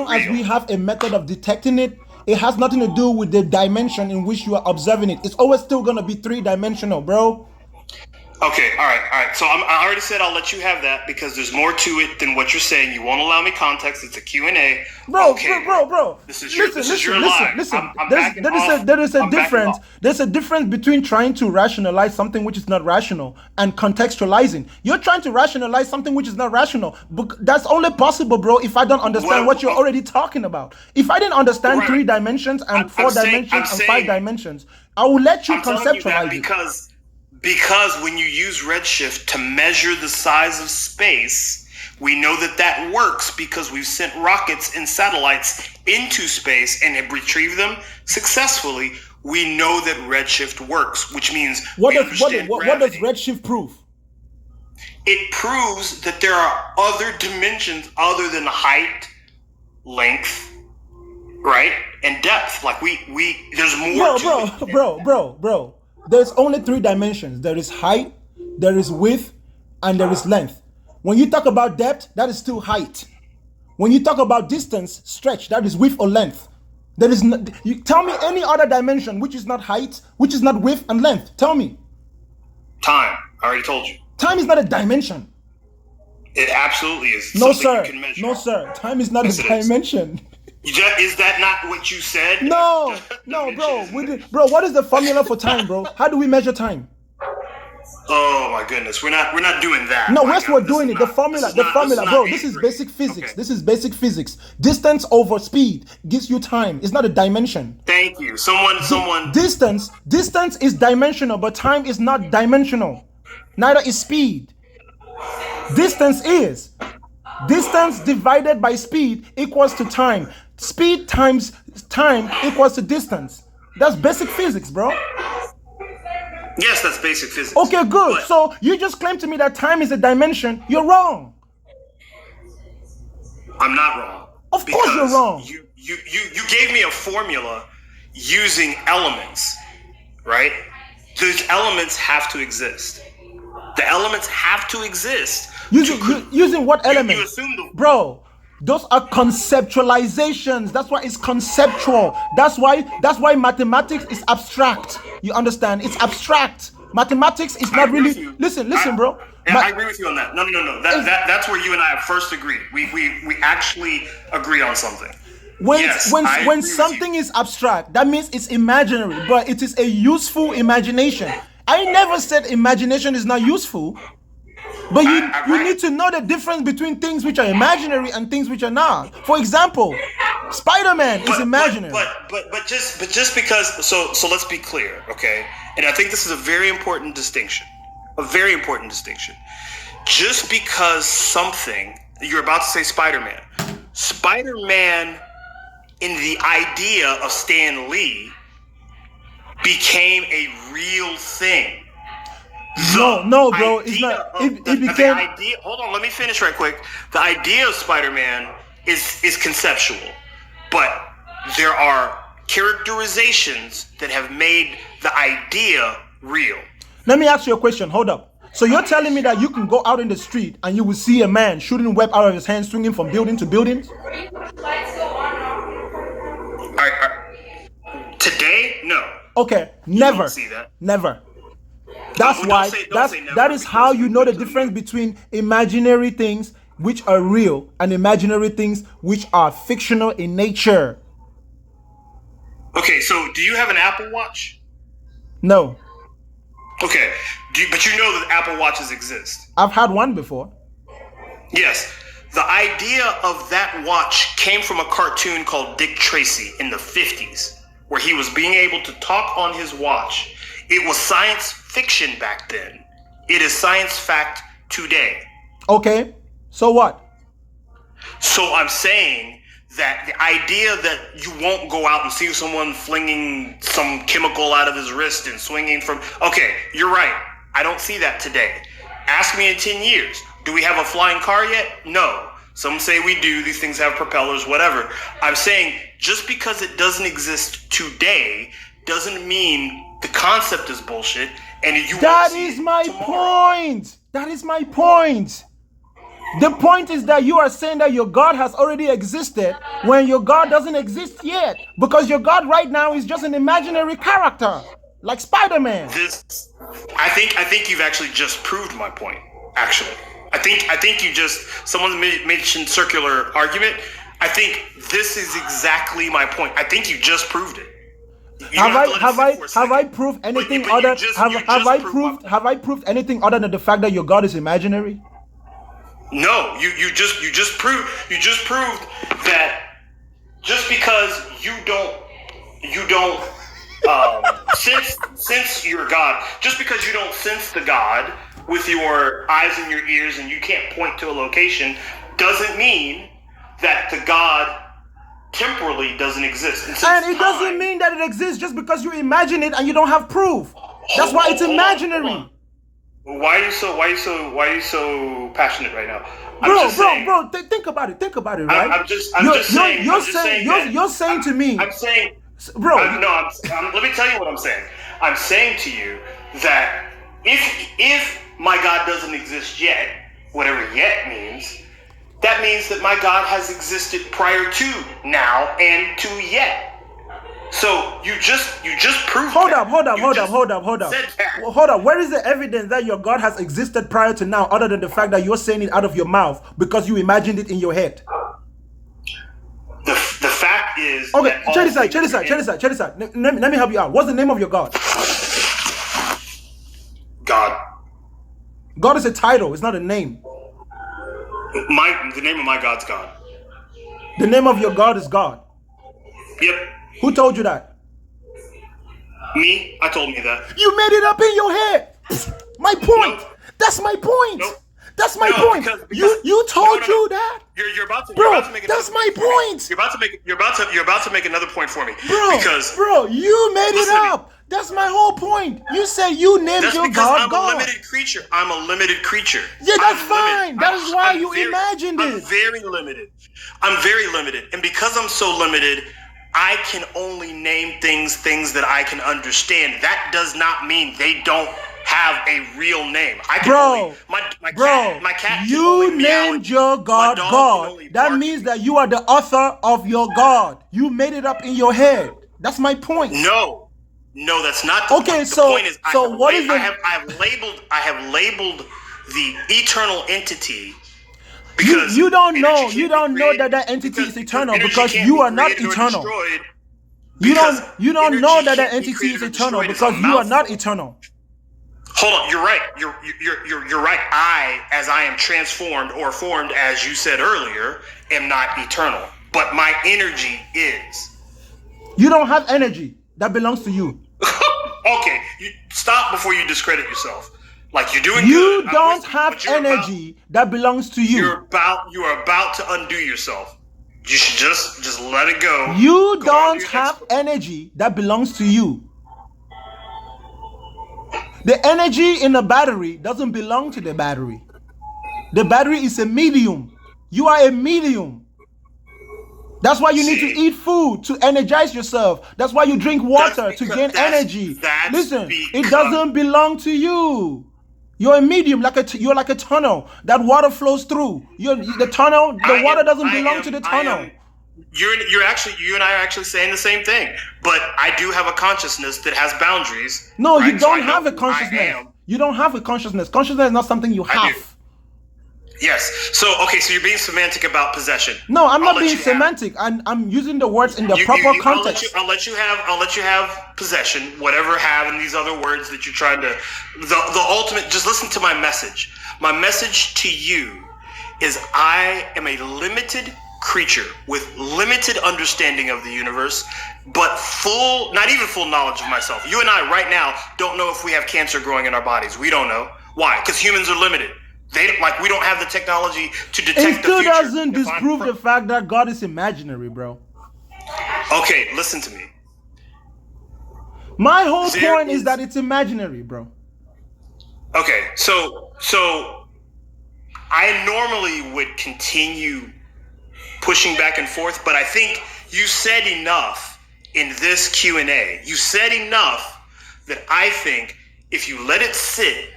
as we have a method of detecting it, it has nothing to do with the dimension in which you are observing it. It's always still gonna be 3-dimensional, bro. Okay, all right. So I already said I'll let you have that because there's more to it than what you're saying. You won't allow me context. It's a Q&A. Bro. This is your life. Listen. There is a difference. There's a difference between trying to rationalize something which is not rational and contextualizing. You're trying to rationalize something which is not rational. But that's only possible, bro, if I don't understand what you're already talking about. If I didn't understand 3 dimensions and 4 dimensions and 5 dimensions, I will let you conceptualize it. Because when you use redshift to measure the size of space, we know that works because we've sent rockets and satellites into space and have retrieved them successfully. We know that redshift works, which means what does redshift prove? It proves that there are other dimensions other than height, length, right, and depth. Like there's more. Bro. There's only 3 dimensions. There is height, there is width, and there is length. When you talk about depth, that is still height. When you talk about distance, stretch, that is width or length. There is no, you tell me any other dimension which is not height, which is not width and length. Tell me. Time. I already told you. Time is not a dimension. It absolutely is. No, sir. No, sir. Time is not a dimension. Is that not what you said? No, bro. Bro, what is the formula for time, bro? How do we measure time? Oh my goodness, we're not doing that. No, we're doing it. The formula, bro. This is basic physics. Okay. This is basic physics. Distance over speed gives you time. It's not a dimension. Thank you. Someone. Distance is dimensional, but time is not dimensional. Neither is speed. Distance divided by speed equals to time. Speed times time equals to distance. That's basic physics, bro. Yes, that's basic physics. Okay, good. So you just claim to me that time is a dimension. You're wrong. I'm not wrong. Of course you're wrong. You gave me a formula using elements, right? Those elements have to exist. The elements have to exist. Using what elements? Bro, those are conceptualizations. That's why it's conceptual. That's why mathematics is abstract. You understand? It's abstract. Mathematics is not really. Listen, bro. I agree with you on that. No. That's where you and I have first agreed. We actually agree on something. When something is abstract, that means it's imaginary, but it is a useful imagination. I never said imagination is not useful. But you need to know the difference between things which are imaginary and things which are not. For example, Spider-Man is imaginary. But just because so let's be clear, okay? And I think this is a very important distinction. A very important distinction. Just because something, you're about to say Spider-Man. Spider-Man, in the idea of Stan Lee, became a real thing. No, bro. It's not. It became. Hold on, let me finish right quick. The idea of Spider-Man is conceptual, but there are characterizations that have made the idea real. Let me ask you a question. Hold up. So you're telling me that you can go out in the street and you will see a man shooting a web out of his hand, swinging from building to building? Today, no. Okay, never. You don't see that. Never. That is how you know the difference between imaginary things which are real and imaginary things which are fictional in nature. Okay, so do you have an Apple Watch? No. Okay, but you know that Apple Watches exist. I've had one before. Yes. The idea of that watch came from a cartoon called Dick Tracy in the 50s, where he was being able to talk on his watch. It was science fiction back then. It is science fact today. Okay, so what? So I'm saying that the idea that you won't go out and see someone flinging some chemical out of his wrist and swinging from... Okay, you're right. I don't see that today. Ask me in 10 years. Do we have a flying car yet? No. Some say we do. These things have propellers, whatever. I'm saying just because it doesn't exist today doesn't mean the concept is bullshit. And you That is my point. That is my point. The point is that you are saying that your God has already existed when your God doesn't exist yet. Because your God right now is just an imaginary character, like Spider-Man. I think you've actually just proved my point, actually. I think you just, someone mentioned circular argument. I think this is exactly my point. I think you just proved it. Have I proved anything other? Have I proved anything other than the fact that your God is imaginary? No, you just proved that just because you don't sense your God, just because you don't sense the God with your eyes and your ears and you can't point to a location, doesn't mean that the God temporally doesn't exist. And it doesn't mean that it exists just because you imagine it and you don't have proof. That's why it's imaginary. Why are you so passionate right now? Bro, think about it. Think about it, right? You're saying to me. I'm saying, bro. Let me tell you what I'm saying. I'm saying to you that if my God doesn't exist yet, whatever yet means, that means that my God has existed prior to now and to yet. So you just proved. Hold up. Where is the evidence that your God has existed prior to now, other than the fact that you're saying it out of your mouth because you imagined it in your head? The fact is. Okay, check this out. Let me help you out. What's the name of your God? God. God is a title. It's not a name. The name of my God's God. The name of your God is God. Yep. Who told you that? Me. I told me that. You made it up in your head. My point. Nope. That's my point. Nope. That's my point. Because you told you that. You're about to. Bro, you're about to make that's my point. You're about to make another point for me. Bro, you made it up. That's my whole point. You said you named your God God. I'm a limited creature. I'm a limited creature. Yeah, that's fine. That is why you imagined it. I'm very limited. And because I'm so limited, I can only name things that I can understand. That does not mean they don't have a real name. I can my cat you named your God God. That means that you are the author of your God. You made it up in your head. That's my point. No, that's not the point. Okay, the point is I have labeled the eternal entity. Because you don't know that entity is eternal because you are not eternal. You don't know that entity is eternal because you are not eternal. Hold on, you're right. You're right. As I am transformed or formed, as you said earlier, am not eternal. But my energy is. You don't have energy that belongs to you. Okay, stop before you discredit yourself. Like you're doing you good. Don't have energy that belongs to you. You are about to undo yourself. You should just let it go. You don't have energy that belongs to you. The energy in the battery doesn't belong to the battery. The battery is a medium. You are a medium. That's why you need to eat food to energize yourself. That's why you drink water to gain energy. Listen, it doesn't belong to you. You're a medium, you're like a tunnel that water flows through. The water doesn't belong to the tunnel. You and I are actually saying the same thing. But I do have a consciousness that has boundaries. No, right? You don't have a consciousness. You don't have a consciousness. Consciousness is not something you have. Yes. So so you're being semantic about possession. No, I'm not being semantic. I'm using the words in the proper context. I'll let you have possession, whatever have, and these other words that you're trying to. The ultimate. Just listen to my message. My message to you is I am a limited creature with limited understanding of the universe, but not even full knowledge of myself. You and I right now don't know if we have cancer growing in our bodies. We don't know. Why? Because humans are limited. We don't have the technology to detect the future. It still doesn't disprove the fact that God is imaginary, bro. Okay, listen to me. My whole point is that it's imaginary, bro. Okay, so I normally would continue pushing back and forth, but I think you said enough in this Q&A. You said enough that I think if you let it sit,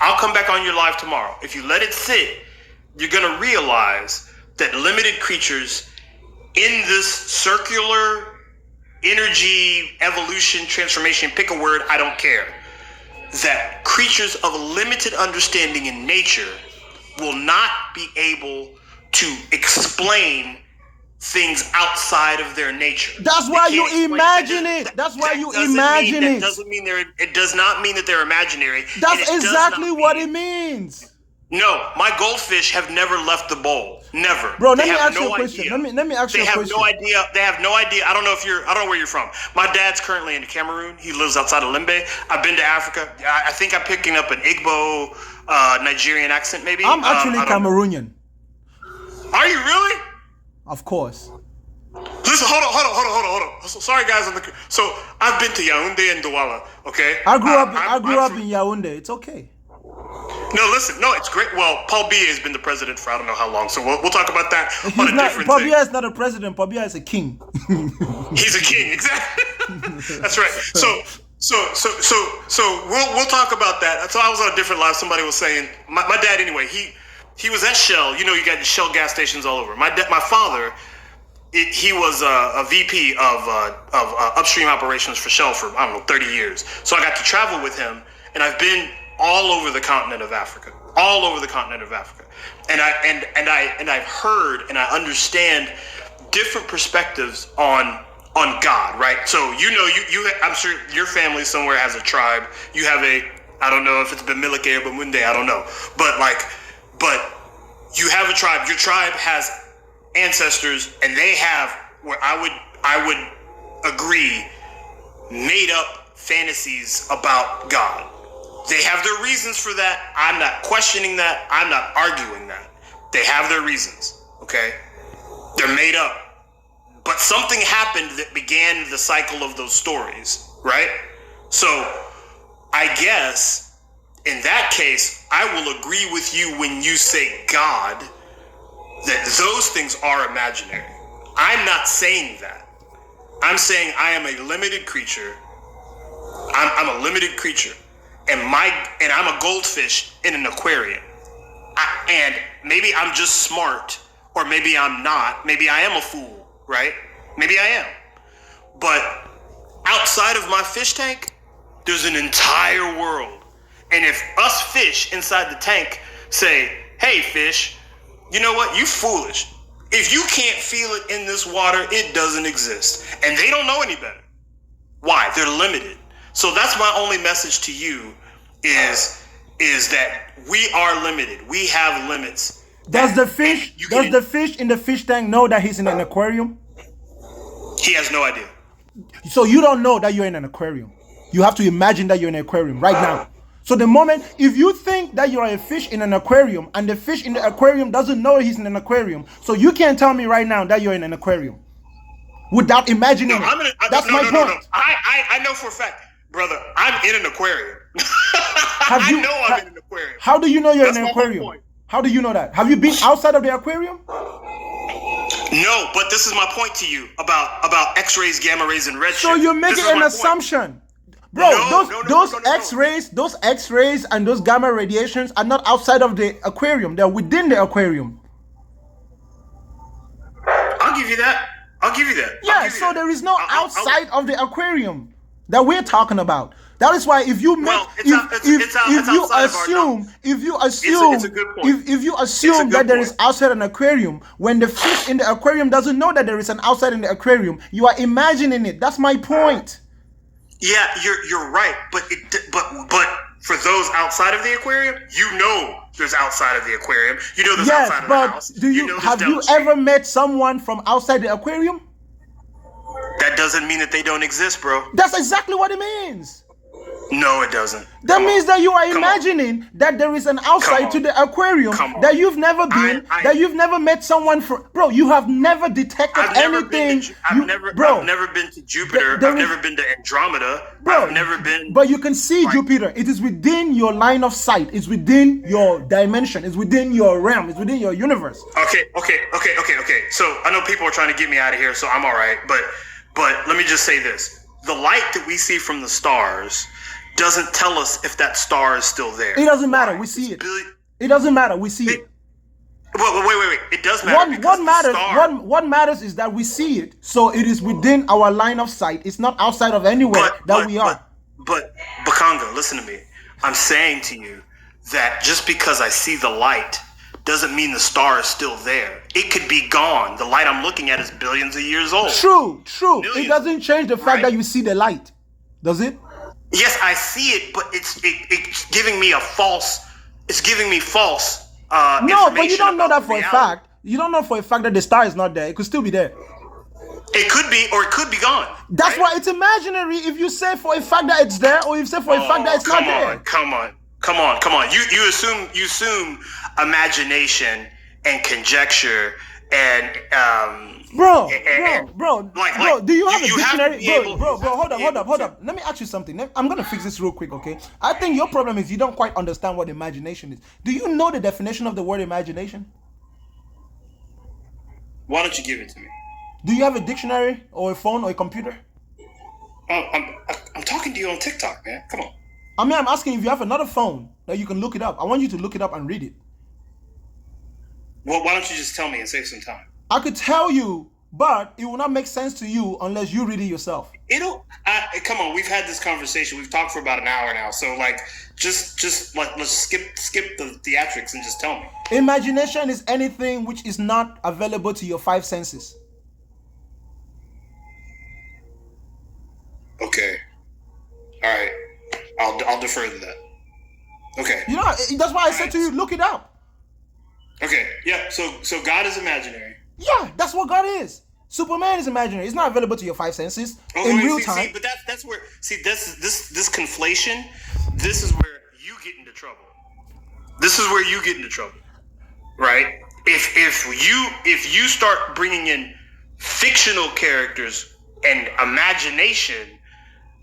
I'll come back on your live tomorrow. If you let it sit, you're going to realize that limited creatures in this circular energy, evolution, transformation, pick a word, I don't care, that creatures of limited understanding in nature will not be able to explain things outside of their nature. That's why you imagine it. That's why you imagine it. It does not mean that they're imaginary. That's exactly what it means. No, my goldfish have never left the bowl. Never. Bro, let me ask you a question. Let me ask you a question. They have no idea. I don't know where you're from. My dad's currently in Cameroon. He lives outside of Limbe. I've been to Africa. I think I'm picking up an Igbo Nigerian accent, maybe. I'm actually Cameroonian. Are you really? Of course. Listen, hold on. Sorry, guys. So I've been to Yaoundé and Douala. Okay. I grew up in Yaoundé. It's okay. No, listen. No, it's great. Well, Paul Biya has been the president for I don't know how long. So we'll talk about that on a different Paul thing. Biya is not a president. Paul Biya is a king. He's a king, exactly. That's right. So we'll talk about that. So I was on a different live. Somebody was saying my dad. Anyway, he was at Shell. You know, you got Shell gas stations all over. My father, he was a VP of upstream operations for Shell for 30 years. So I got to travel with him, and I've been all over the continent of Africa, and I've heard and I understand different perspectives on God, right? So you I'm sure your family somewhere has a tribe. You have I don't know if it's Bemileke or Bamunde, I don't know, but you have a tribe. Your tribe has ancestors, and they have where I would agree made up fantasies about God. They have their reasons for that. I'm not questioning that. I'm not arguing that. They have their reasons, okay? They're made up. But something happened that began the cycle of those stories, right? So I guess in that case, I will agree with you when you say God, that those things are imaginary. I'm not saying that. I'm saying I am a limited creature. I'm a limited creature. And I'm a goldfish in an aquarium. And maybe I'm just smart, or maybe I'm not. Maybe I am a fool, right? Maybe I am. But outside of my fish tank, there's an entire world. And if us fish inside the tank say, hey, fish, you know what? You foolish. If you can't feel it in this water, it doesn't exist. And they don't know any better. Why? They're limited. So that's my only message to you is that we are limited. We have limits. Does the fish in the fish tank know that he's in an aquarium? He has no idea. So you don't know that you're in an aquarium. You have to imagine that you're in an aquarium right now. So the moment, if you think that you're a fish in an aquarium and the fish in the aquarium doesn't know he's in an aquarium, so you can't tell me right now that you're in an aquarium without imagining it. That's my point. No. I know for a fact, brother, I'm in an aquarium. I'm in an aquarium. How do you know you're in an aquarium? How do you know that? Have you been outside of the aquarium? No, but this is my point to you about X-rays, gamma rays, and redshift. So you're making an assumption. Bro, those X-rays and those gamma radiations are not outside of the aquarium. They're within the aquarium. I'll give you that. Yeah, so there is no outside of the aquarium. that we're talking about. That is why if you make if you assume that there is outside an aquarium, when the fish in the aquarium doesn't know that there is an outside in the aquarium, you are imagining it. That's my point. Yeah, you're right, but for those outside of the aquarium, you know there's outside of the aquarium. You know there's outside of the house. Have you ever met someone from outside the aquarium? That doesn't mean that they don't exist, bro. That's exactly what it means. No, it doesn't. That means that you are imagining that there is an outside to the aquarium that you've never been, that you've never met someone from. Bro, you have never detected anything. I've never been to Jupiter. I've never been to Andromeda. Bro, I've never been. But you can see Jupiter. It is within your line of sight. It's within your dimension. It's within your realm. It's within your universe. Okay. So I know people are trying to get me out of here, so I'm all right. But let me just say this: the light that we see from the stars doesn't tell us if that star is still there. It doesn't matter. We see it. It doesn't matter. We see it. Wait. It does matter. What matters is that we see it. So it is within our line of sight. It's not outside of anywhere we are. But Bakanga, listen to me. I'm saying to you that just because I see the light doesn't mean the star is still there. It could be gone. The light I'm looking at is billions of years old. True. It doesn't change the fact that you see the light. Does it? Yes, I see it, but it's giving me false. No, but you don't know that for a fact. You don't know for a fact that the star is not there. It could still be there. It could be, or it could be gone. That's why it's imaginary. If you say for a fact that it's there, or if you say for a fact that it's not there. Come on. You assume imagination and conjecture and Bro, do you have a dictionary? Bro, hold up. Let me ask you something. I'm gonna fix this real quick, okay? I think your problem is you don't quite understand what imagination is. Do you know the definition of the word imagination? Why don't you give it to me? Do you have a dictionary or a phone or a computer? I'm talking to you on TikTok, man. Come on. I'm asking if you have another phone that you can look it up. I want you to look it up and read it. Well, why don't you just tell me and save some time? I could tell you, but it will not make sense to you unless you read it yourself. Come on, we've had this conversation. We've talked for about an hour now. So just let's skip the theatrics and just tell me. Imagination is anything which is not available to your five senses. Okay. All right. I'll defer to that. Okay. You know, that's why I said to you, look it up. Okay. Yeah. So God is imaginary. Yeah, that's what God is. Superman is imaginary. It's not available to your five senses in real time. But that's where this conflation. This is where you get into trouble. Right? If you start bringing in fictional characters and imagination,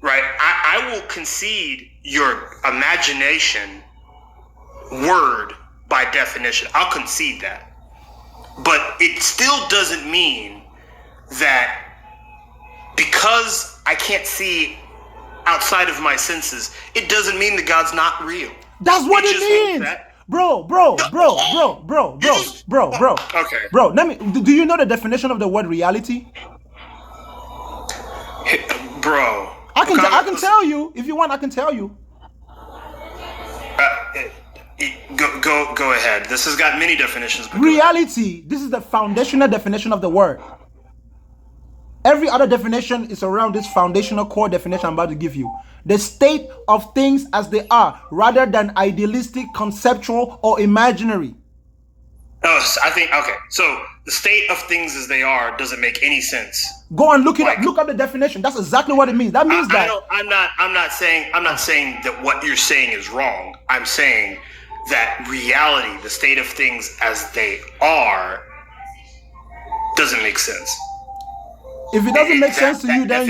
right? I will concede your imagination word by definition. I'll concede that. But it still doesn't mean that because I can't see outside of my senses, it doesn't mean that God's not real. That's what it means. Bro. Okay. Bro, do you know the definition of the word reality? Bro. I can tell you. If you want, I can tell you. Go ahead. This has got many definitions. Reality. This is the foundational definition of the word. Every other definition is around this foundational core definition I'm about to give you. The state of things as they are, rather than idealistic, conceptual, or imaginary. I think, okay. So the state of things as they are doesn't make any sense. Go and look it up. Look up the definition. That's exactly what it means. That means I'm not saying that what you're saying is wrong. I'm saying that reality, the state of things as they are, doesn't make sense. If it doesn't make sense to you, then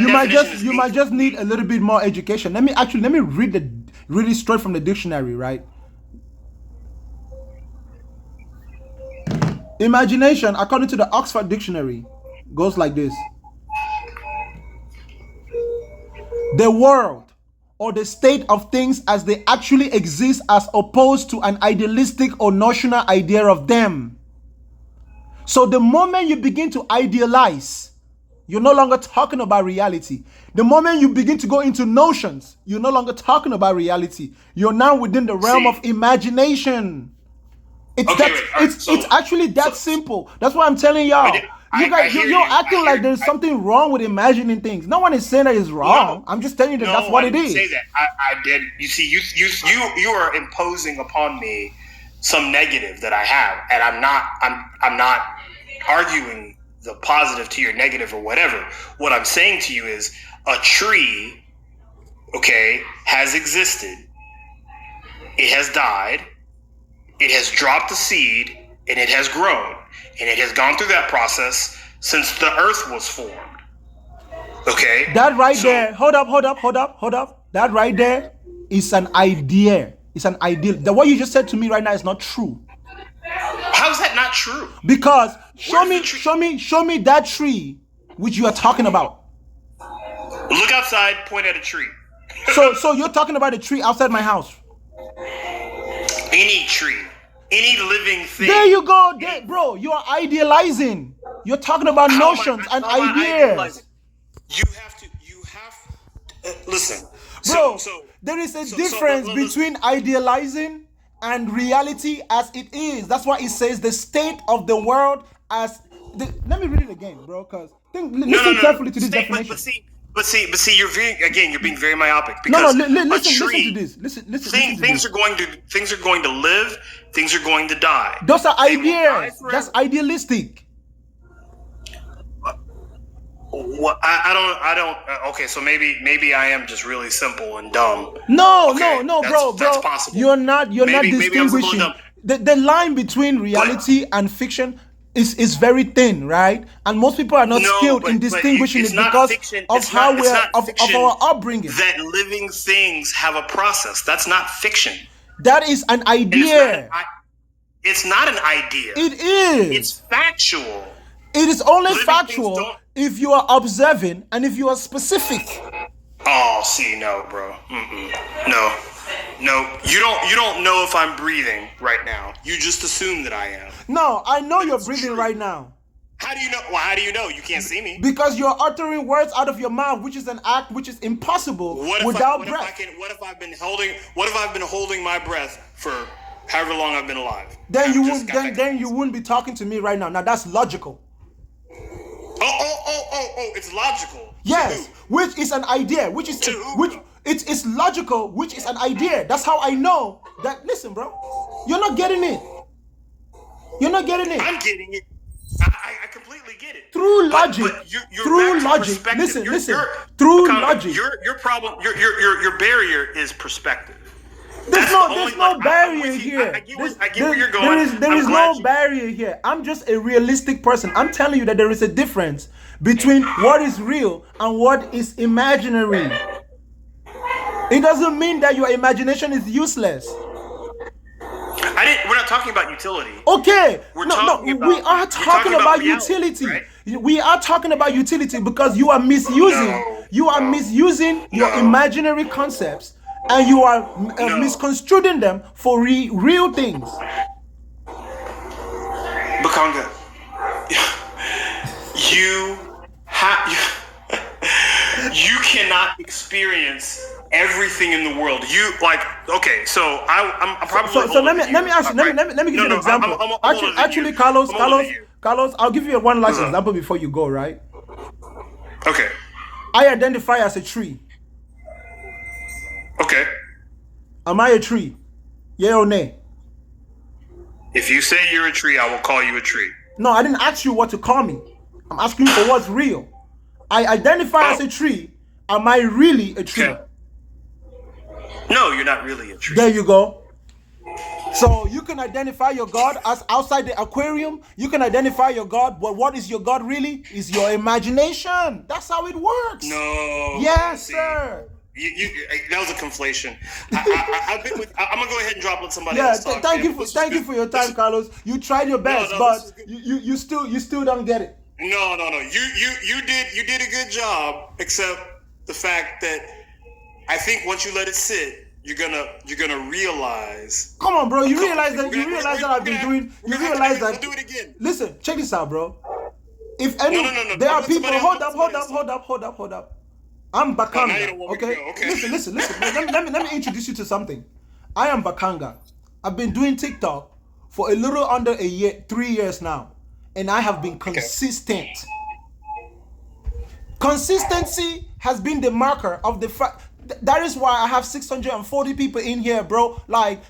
you might just need a little bit more education. Let me read it straight from the dictionary, right? Imagination, according to the Oxford Dictionary, goes like this: the world or the state of things as they actually exist, as opposed to an idealistic or notional idea of them. So the moment you begin to idealize You're no longer talking about reality. The moment you begin to go into notions, you're no longer talking about reality. You're now within the realm of imagination. It's actually that simple. That's why I'm telling y'all. You're acting like there's something wrong with imagining things. No one is saying that it's wrong. No, I'm just telling you that that's what it is. Say that. I did. You see, you are imposing upon me some negative that I have, and I'm not arguing the positive to your negative or whatever. What I'm saying to you is a tree, okay, has existed. It has died. It has dropped a seed, and it has grown, and it has gone through that process since the earth was formed. Okay? That right there, hold up. That right there is an idea. It's an ideal. What you just said to me right now is not true. How is that not true? Because show me that tree which you are talking about. Look outside, point at a tree. So you're talking about a tree outside my house. Any tree. Any living thing. There you go, bro. You are idealizing. You're talking about notions and ideas. You have to. Listen, bro. There is a difference between idealizing and reality as it is. That's why it says the state of the world as. Let me read it again, bro. Because listen carefully to this definition. But see, you're being very myopic. Because listen to this. Listen. Things are going to live. Things are going to die. Those are ideas. That's idealistic. What I don't. Okay, so maybe I am just really simple and dumb. No, bro. That's possible. You're not distinguishing. The line between reality and fiction is very thin, right? And most people are not skilled in distinguishing it because of how of our upbringing. That living things have a process. That's not fiction. That is an idea. It's not an idea. It is. It's factual. It is only factual if you are observing and if you are specific. Oh, see, no, bro. No. You don't know if I'm breathing right now. You just assume that I am. No, I know you're breathing right now. How do you know? Well, how do you know? You can't see me. Because you're uttering words out of your mouth, which is an act which is impossible without breath. What if I've been holding my breath for however long I've been alive? Then you wouldn't be talking to me right now. Now that's logical. Oh, it's logical. Yes, which is an idea, which is it's logical, which is an idea. That's how I know that. Listen, bro, you're not getting it. I'm getting it. I completely get it. Through logic. Through logic. Listen. Through logic. Your problem. Your barrier is perspective. There's no barrier here. I get where you're going. There is no barrier here. I'm just a realistic person. I'm telling you that there is a difference between what is real and what is imaginary. It doesn't mean that your imagination is useless. We're not talking about utility. Okay. We are talking about reality, utility. Right? We are talking about utility because you are misusing. Misusing your imaginary concepts. And you are misconstruing them for real things. Bakanga, you cannot experience everything in the world. So I'm probably. So let me ask you. Let me give you an example. Actually, Carlos, I'll give you one last example before you go. Right? Okay. I identify as a tree. Okay. Am I a tree? Yeah or nay? If you say you're a tree, I will call you a tree. No, I didn't ask you what to call me. I'm asking you for what's real. I identify as a tree. Am I really a tree? Okay. No, you're not really a tree. There you go. So you can identify your God as outside the aquarium. You can identify your God, but what is your God really? Is your imagination. That's how it works. No. Yes, sir. That was a conflation. I'm gonna go ahead and let somebody else talk. Thank you for your time, Carlos. You tried your best, but you still don't get it. No. You did a good job, except the fact that I think once you let it sit, you're gonna realize. Come on, bro. You realize that I've been doing. You realize that. We'll do it again. Listen, check this out, bro. If any, No. there are Let people. somebody else- Hold up. I'm Bakanga. now you don't want me to go, okay. Listen. let me introduce you to something. I am Bakanga. I've been doing TikTok for a little under a year, 3 years now, and I have been consistent. Consistency has been the marker of the fact. That is why I have 640 people in here, bro. Like,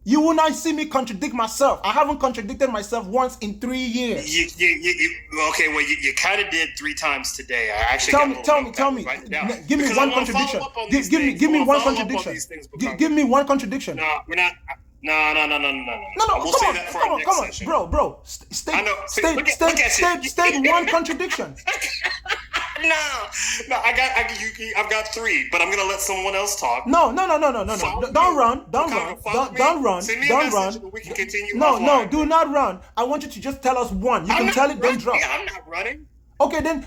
you will not see me contradict myself. I haven't contradicted myself once in 3 years. Okay, well, you kind of did 3 times today. I actually tell me. Give me one contradiction. Give me one contradiction. Give me one contradiction. No, we're not. No. We'll say that for our next session. Bro. State one contradiction. No, I've got 3, but I'm gonna let someone else talk. No. Don't run. Send me a message and we can continue. No, do not run. I want you to just tell us one. You can tell it, then drop. I'm not running. Okay, then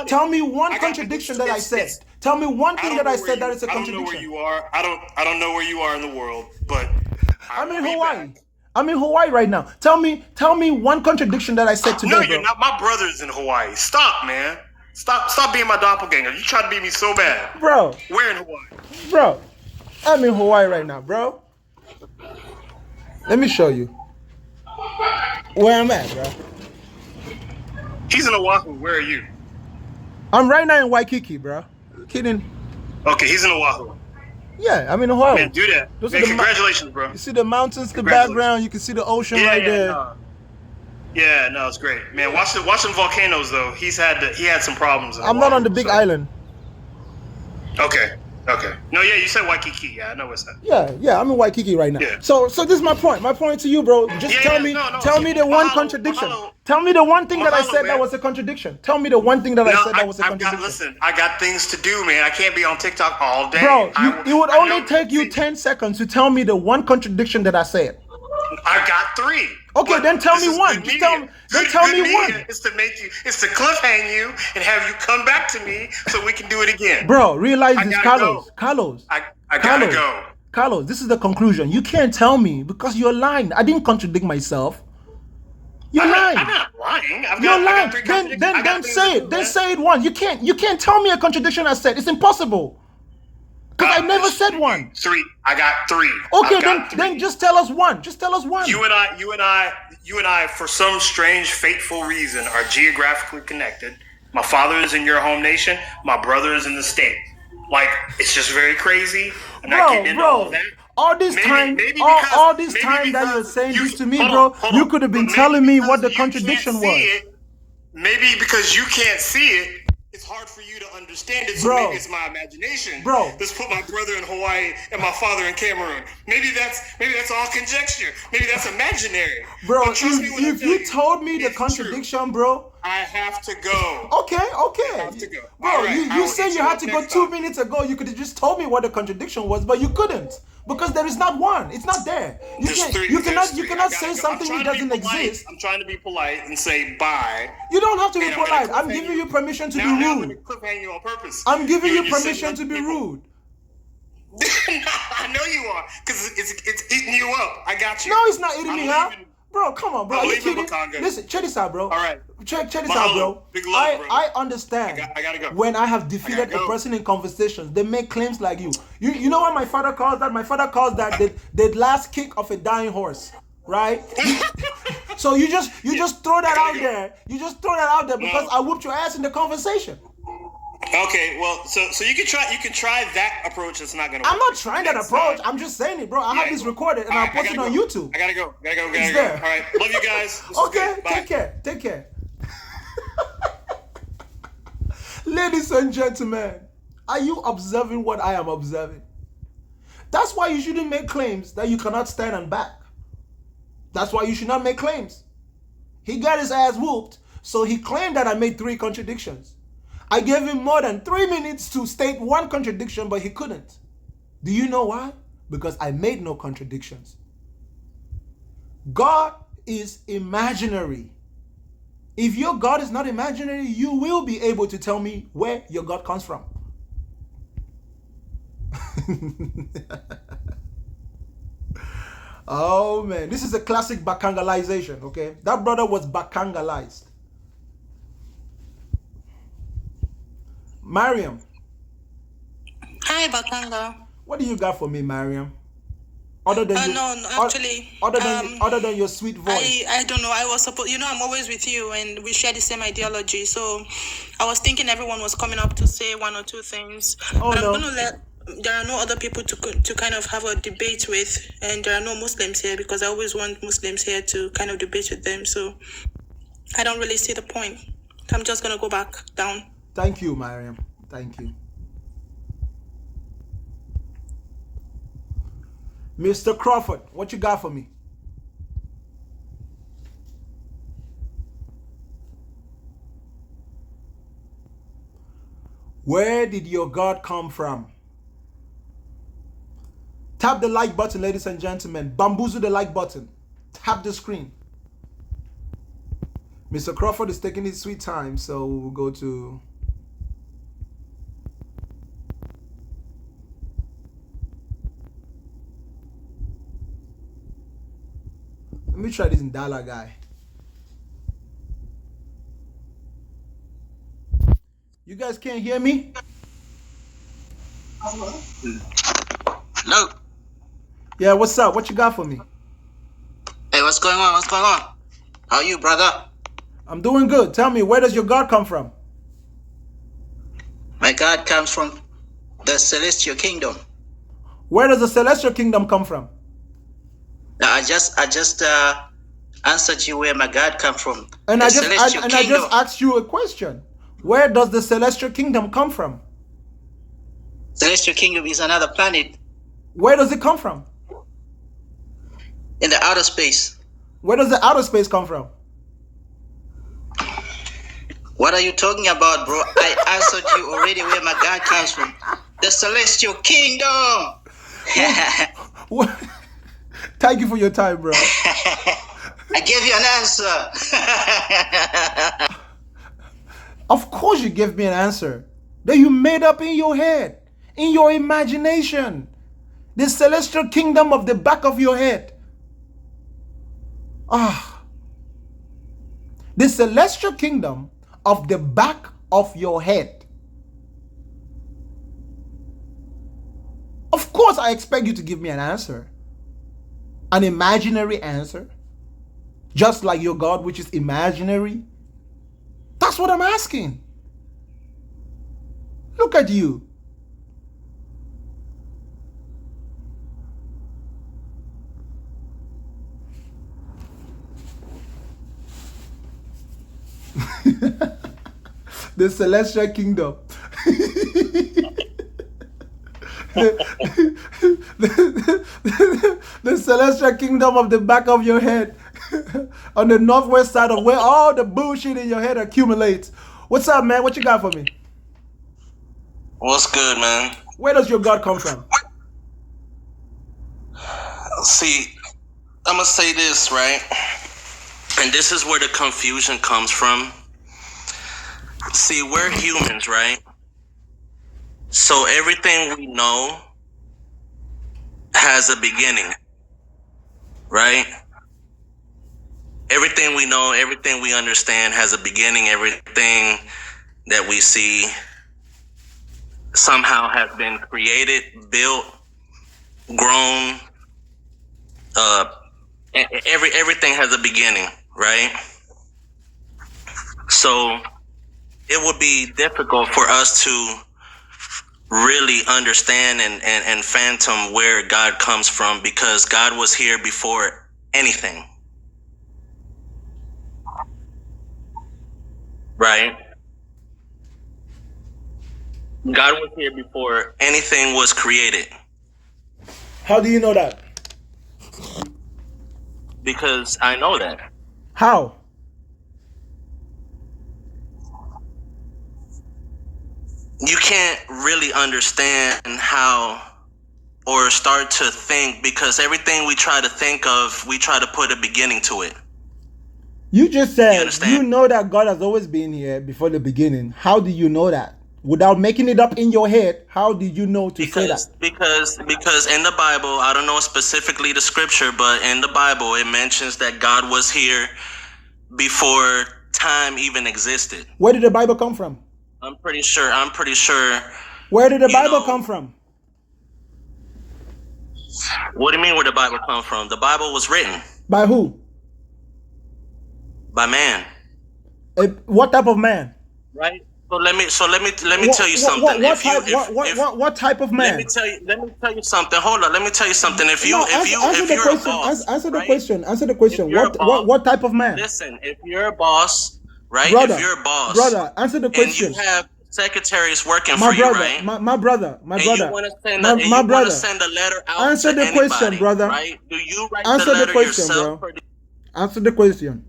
tell me one contradiction that I said. Tell me one thing that I said that is a contradiction. I don't know where you are. I don't know where you are in the world, but I'm in Hawaii. I'm in Hawaii right now. Tell me one contradiction that I said today. No, you're not. My brother's in Hawaii. Stop, man. Stop being my doppelganger. You try to beat me so bad. Bro. Where in Hawaii? Bro. I'm in Hawaii right now, bro. Let me show you where I'm at, bro. He's in Oahu. Where are you? I'm right now in Waikiki, bro. Kidding. Okay, he's in Oahu. Yeah, I'm in Hawaii. Man, do that. Man, congratulations, bro. You see the mountains, the background. You can see the ocean right there. No. Yeah, no, it's great, man. Watching volcanoes though. He had some problems. I'm not on the big island. Okay. No, yeah, you said Waikiki. Yeah, I know what's that. Yeah, I'm in Waikiki right now. Yeah. So this is my point. My point to you, bro. Just tell me the one contradiction. Tell me the one thing that I said that was a contradiction. Tell me the one thing that I said that was a contradiction. Listen, I got things to do, man. I can't be on TikTok all day. Bro, it would only take you 10 seconds to tell me the one contradiction that I said. I got 3. Okay, then tell me one. Just tell me one. It's to cliffhang you and have you come back to me so we can do it again. Bro, realize this, Carlos. I gotta go. Carlos, this is the conclusion. You can't tell me because you're lying. I didn't contradict myself. You're lying. I'm not lying. You're lying. Then say it. Then say it one. You can't tell me a contradiction I said. It's impossible. Because I never said one. 3. I got 3. Okay, then just tell us one. Just tell us one. You and I, for some strange, fateful reason, are geographically connected. My father is in your home nation. My brother is in the state. Like, it's just very crazy. I'm not getting into all that. All this time that you're saying this to me, bro, you could have been telling me what the contradiction was. Maybe because you can't see it, it's hard for you to understand it, so maybe it's my imagination. Bro. Let's put my brother in Hawaii and my father in Cameroon. Maybe that's all conjecture. Maybe that's imaginary. Bro, if you told me the contradiction, true. Bro. I have to go. Okay. I have to go. Bro, you said you had to go 2 minutes ago. You could have just told me what the contradiction was, but you couldn't. Because there is not one. It's not there. You cannot say something that doesn't exist. I'm trying to be polite and say bye. You don't have to be polite. I'm giving you permission to be rude. I'm going to cliffhang you on purpose. I'm giving you permission to be rude. I know you are, because it's eating you up. I got you. No, it's not eating me up. Bro, come on, bro. Are you kidding? Listen, check this out, bro. All right. Check this out, bro. Big love, bro. I understand. I gotta go. When I have defeated a person in conversations, they make claims like you. You know what my father calls that? My father calls that the last kick of a dying horse, right? So you just throw that out there. You just throw that out there because I whooped your ass in the conversation. Okay, well, so you can try that approach. That's not gonna work. I'm not trying that approach. I'm just saying it, bro. I have this recorded and I'll post it on YouTube. I gotta go. It's there. All right, love you guys. Okay, take care. Ladies and gentlemen, are you observing what I am observing? That's why you shouldn't make claims that you cannot stand and back. That's why you should not make claims. He got his ass whooped, so he claimed that I made 3 contradictions. I gave him more than 3 minutes to state one contradiction, but he couldn't. Do you know why? Because I made no contradictions. God is imaginary. If your God is not imaginary, you will be able to tell me where your God comes from. Oh man, this is a classic Bakangalization, okay? That brother was Bakangalized. Mariam. Hi, Bakanga. What do you got for me, Mariam? Other than other than your sweet voice. I don't know. I was supposed, I'm always with you, and we share the same ideology. So, I was thinking everyone was coming up to say one or two things. Oh, but I'm no. going to let. There are no other people to kind of have a debate with, and there are no Muslims here because I always want Muslims here to kind of debate with them. So, I don't really see the point. I'm just going to go back down. Thank you, Mariam. Thank you. Mr. Crawford, what you got for me? Where did your God come from? Tap the like button, ladies and gentlemen. Bamboozle the like button. Tap the screen. Mr. Crawford is taking his sweet time, so we'll go to... Let me try this Ndala guy. You guys can't hear me? Hello. Yeah, what's up? What you got for me? Hey, what's going on? What's going on? How are you, brother? I'm doing good. Tell me, where does your God come from? My God comes from the celestial kingdom. Where does the celestial kingdom come from? I just answered you where my God comes from. And I just asked you a question. Where does the celestial kingdom come from? Celestial kingdom is another planet. Where does it come from? In the outer space. Where does the outer space come from? What are you talking about, bro? I answered you already where my God comes from. The celestial kingdom. Thank you for your time, bro. I gave you an answer. Of course you gave me an answer that you made up in your head, in your imagination. The celestial kingdom of the back of your head. The celestial kingdom of the back of your head. Of course I expect you to give me an answer. An imaginary answer. Just like your God, which is imaginary. That's what I'm asking. Look at you. The celestial kingdom. The celestial kingdom of the back of your head. On the northwest side of where all the bullshit in your head accumulates. What's up, man? What you got for me? What's good, man? Where does your God come from? See, I'm gonna say this, right? And this is where the confusion comes from. See, we're humans, right? So everything we know has a beginning, right? Everything we know, everything we understand has a beginning. Everything that we see somehow has been created, built, grown. Everything has a beginning, right? So it would be difficult for us to really understand and fathom where God comes from, because God was here before anything. Right? God was here before anything was created. How do you know that? Because I know that. How? You can't really understand how or start to think, because everything we try to think of, we try to put a beginning to it. You just said you know that God has always been here before the beginning. How do you know that? Without making it up in your head, how did you know to say that? Because in the Bible, I don't know specifically the scripture, but in the Bible, it mentions that God was here before time even existed. Where did the Bible come from? I'm pretty sure. Where did the Bible come from? What do you mean where the Bible come from? The Bible was written. By who? By man. What type of man? Right? So let me tell you something. What type of man? Let me tell you something. Hold on. Let me tell you something. Answer the question. What type of man? Listen, if you're a boss, right? Brother, if you're a boss, brother, answer the question. And you have secretaries working for you, right? My brother. You want to send a letter out answer to the anybody, question, brother. Right? Do you write answer the letter the question, yourself? Bro. Answer the question.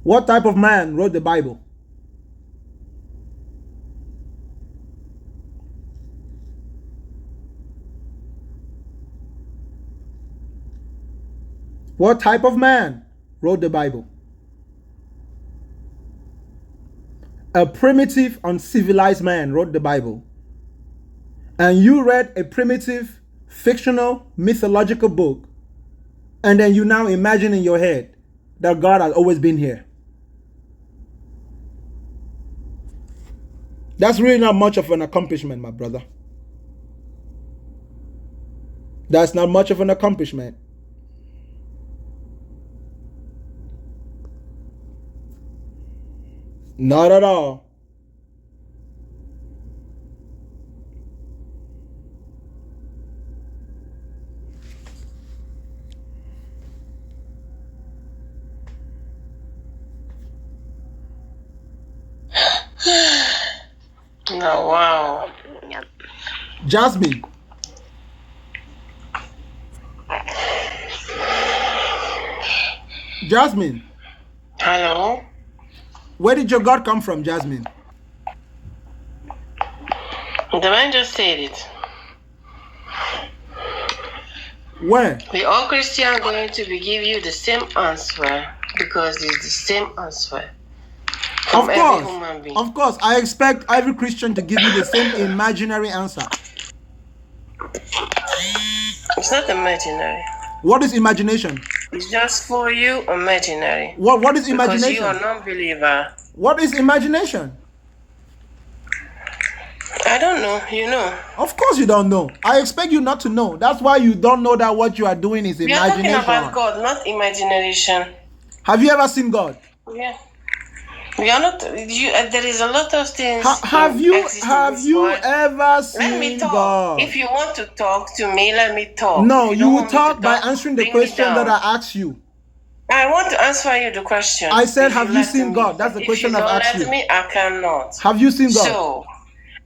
What type of man wrote the Bible? What type of man wrote the Bible? A primitive, uncivilized man wrote the Bible. And you read a primitive, fictional, mythological book, and then you now imagine in your head that God has always been here. That's really not much of an accomplishment, my brother. That's not much of an accomplishment. Not at all. No, wow. Jasmine. Jasmine. Hello? Where did your God come from, Jasmine? The man just said it. Where? We all Christians going to be give you the same answer because it's the same answer. Of course, I expect every Christian to give you the same imaginary answer. It's not imaginary. What is imagination? It's just for you imaginary. What is imagination? Because you are non-believer. What is imagination? I don't know. You know. Of course you don't know. I expect you not to know. That's why you don't know that what you are doing is imagination. We are talking about God, not imagination. Have you ever seen God? Yeah. We are not. There is a lot of things. Have you ever seen God? If you want to talk to me, let me talk. No, you will talk by answering the question that I asked you. I want to answer you the question. I said, have you seen God? That's the question I've asked you. If you don't let me, I cannot. Have you seen God? So,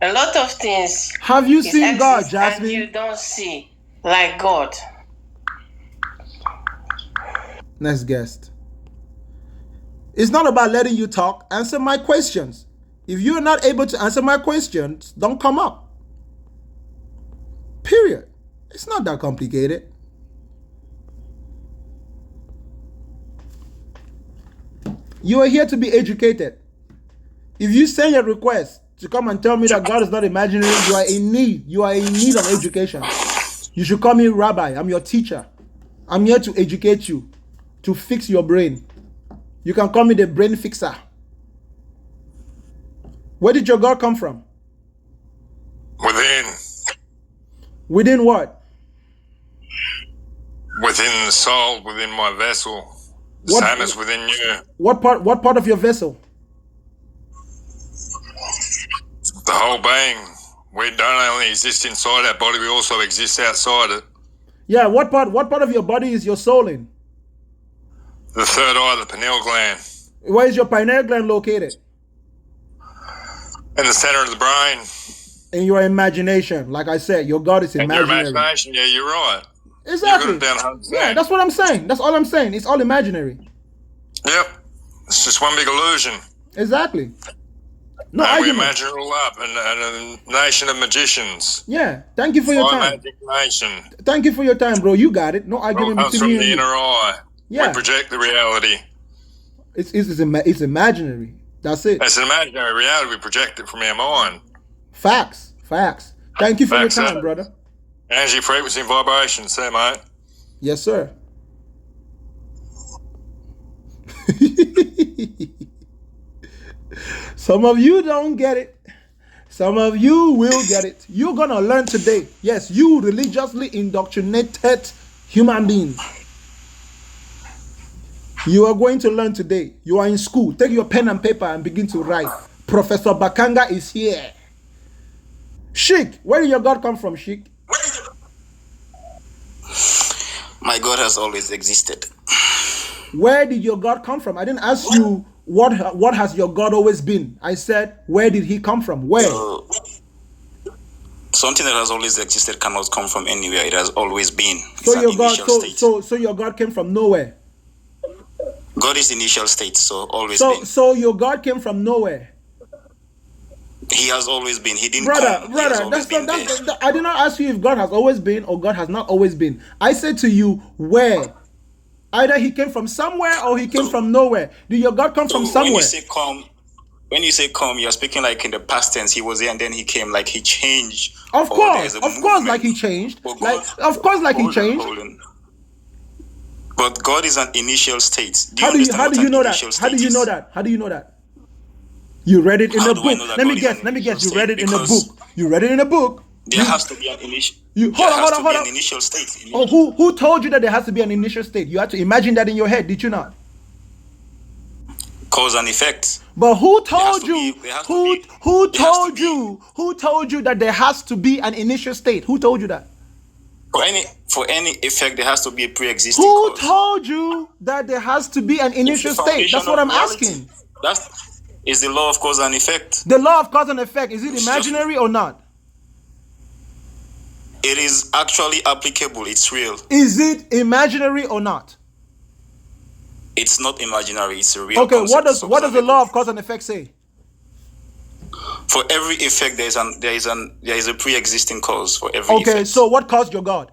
a lot of things. Have you seen God, Jasmine? And you don't see like God. Next guest. It's not about letting you talk. Answer my questions. If you're not able to answer my questions, don't come up. Period. It's not that complicated. You are here to be educated. If you send your request to come and tell me that God is not imaginary, you are in need. You are in need of education. You should call me Rabbi. I'm your teacher. I'm here to educate you, to fix your brain. You can call me the brain fixer. Where did your God come from? Within. Within what? Within the soul, within my vessel. Same as within you. What part of your vessel? The whole being. We don't only exist inside our body, we also exist outside it. Yeah, what part of your body is your soul in? The third eye, the pineal gland. Where is your pineal gland located? In the center of the brain. In your imagination. Like I said, your God is imaginary. Your imagination, yeah, you're right. Exactly. Yeah, that's what I'm saying. That's all I'm saying. It's all imaginary. Yep. It's just one big illusion. Exactly. No and we argument. imagine it all up, and a nation of magicians. Yeah. Thank you for your time. Magic nation. Thank you for your time, bro. You got it. No argument comes between from me the and inner you. eye. Yeah. We project the reality. It's imaginary. That's it. It's an imaginary reality. We project it from our mind. Facts. Thank you for your time, brother. Energy, frequency, and vibration. Say, mate. Yes, sir. Some of you don't get it. Some of you will get it. You're going to learn today. Yes, you religiously indoctrinated human beings. You are going to learn today. You are in school. Take your pen and paper and begin to write. Professor Bakanga is here. Sheik, where did your God come from, Sheik? My God has always existed. Where did your God come from? I didn't ask you what has your God always been. I said, where did he come from? Where? Something that has always existed cannot come from anywhere. It has always been. So your God, so your God came from nowhere. God is initial state, so always been. So your God came from nowhere. He has always been. He didn't brother, come. Brother, I did not ask you if God has always been or God has not always been. I said to you, where? Either he came from somewhere or he came from nowhere. Did your God come from somewhere? When you say come, you're speaking like in the past tense. He was here and then he came, like he changed. Of course, like he changed. Of course, like he changed. But God is an initial state. How do you know that? How do you know that? How do you know that? You read it in the book. Let me guess. You read it in the book. You read it in the book. There has to be an initial. Hold on. An initial state. Oh, who told you that there has to be an initial state? You had to imagine that in your head, did you not? Cause and effect. But who told you? Who told you? Who told you that there has to be an initial state? Who told you that? For any effect, there has to be a pre-existing cause. Who told you that there has to be an initial state? That's what I'm asking. Is the law of cause and effect. The law of cause and effect, is it imaginary or not? It is actually applicable. It's real. Is it imaginary or not? It's not imaginary. It's a real. Okay, what does the law of cause and effect say? For every effect, there is a pre-existing cause for every effect. Okay, so what caused your God?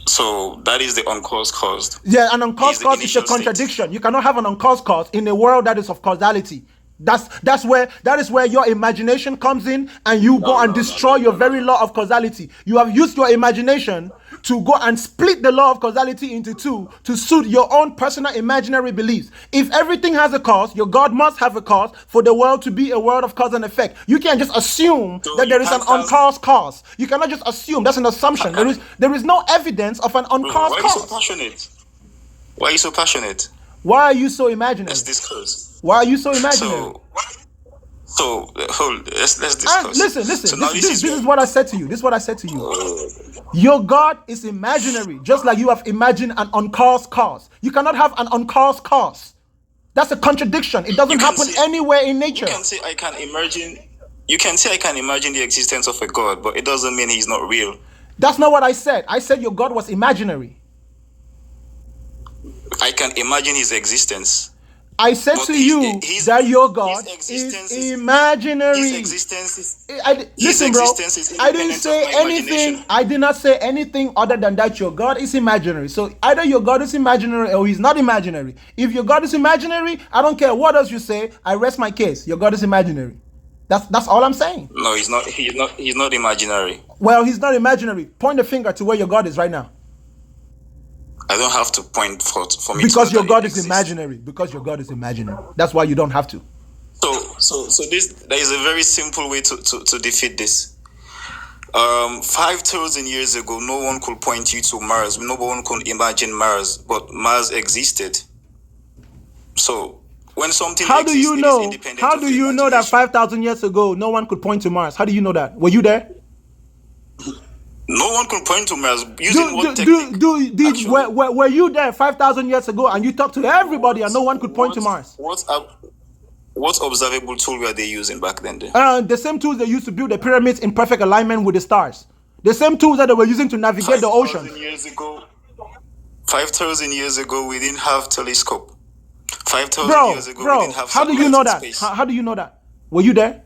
So that is the uncaused cause. Yeah, an uncaused cause is a contradiction. State. You cannot have an uncaused cause in a world that is of causality. That is where your imagination comes in, and you go and destroy your very law of causality. You have used your imagination to go and split the law of causality into two to suit your own personal imaginary beliefs. If everything has a cause, your God must have a cause for the world to be a world of cause and effect. You can't just assume that there is an uncaused cause. You cannot just assume. That's an assumption. There is no evidence of an uncaused cause. Why are you so passionate? Why are you so passionate? Why are you so imaginary? Let's discuss. Why are you so imaginary? Let's discuss. Listen. So this is what I said to you. Your God is imaginary, just like you have imagined an uncaused cause. You cannot have an uncaused cause. That's a contradiction. It doesn't happen anywhere in nature. You can say I can imagine the existence of a God, but it doesn't mean he's not real. That's not what I said. I said your God was imaginary. I can imagine his existence. I said to you that your God is imaginary. Listen, bro. I didn't say anything. I did not say anything other than that your God is imaginary. So either your God is imaginary or he's not imaginary. If your God is imaginary, I don't care what else you say. I rest my case. Your God is imaginary. That's all I'm saying. No, he's not. He's not imaginary. Well, he's not imaginary. Point the finger to where your God is right now. I don't have to point for me because your God is imaginary. Because your God is imaginary. That's why you don't have to. So there is a very simple way to defeat this. 5,000 years ago, no one could point you to Mars. No one could imagine Mars, but Mars existed. So when something how do you know that 5,000 years ago no one could point to Mars? How do you know that? Were you there? No one could point to Mars using what technique? Were you there 5,000 years ago and you talked to everybody and no one could point to Mars? What observable tool were they using back then? The same tools they used to build the pyramids in perfect alignment with the stars. The same tools that they were using to navigate the ocean. 5,000 years ago, we didn't have telescope. 5,000 years ago, we didn't have how do you know that? How do you know that? Were you there?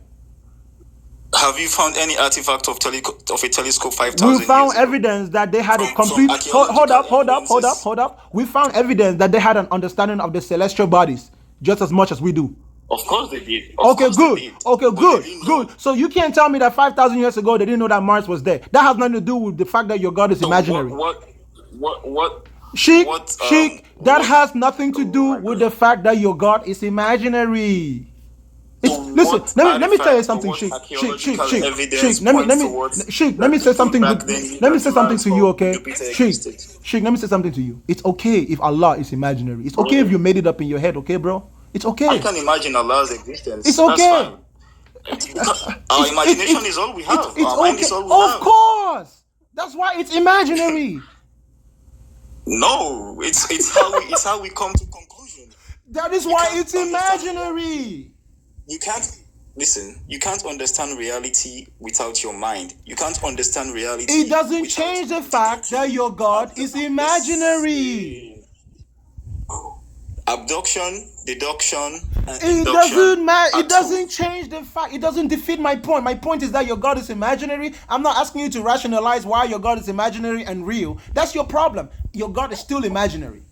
Have you found any artifact of a telescope 5,000 years ago? We found evidence that they had a complete... Hold up. We found evidence that they had an understanding of the celestial bodies just as much as we do. Of course they did. Okay, good. So you can't tell me that 5,000 years ago they didn't know that Mars was there. That has nothing to do with the fact that your God is imaginary. Sheik, that has nothing to do with the fact that your God is imaginary. Listen, let me tell you something, Sheik. Sheik, let me say something good. Let me say something to you, okay? Sheik, let me say something to you. It's okay if Allah is imaginary. It's okay if you made it up in your head, okay, bro? It's okay. I can imagine Allah's existence. It's okay. Our imagination is all we have. Our mind is all we have. Of course. That's why it's imaginary. No, it's how we come to conclusion. That is why it's imaginary. You can't understand reality without your mind. You can't understand reality. It doesn't change the fact that your God is imaginary. Abduction, deduction, and it doesn't matter. It doesn't change the fact. It doesn't defeat my point. My point is that your God is imaginary. I'm not asking you to rationalize why your God is imaginary and real. That's your problem. Your God is still imaginary.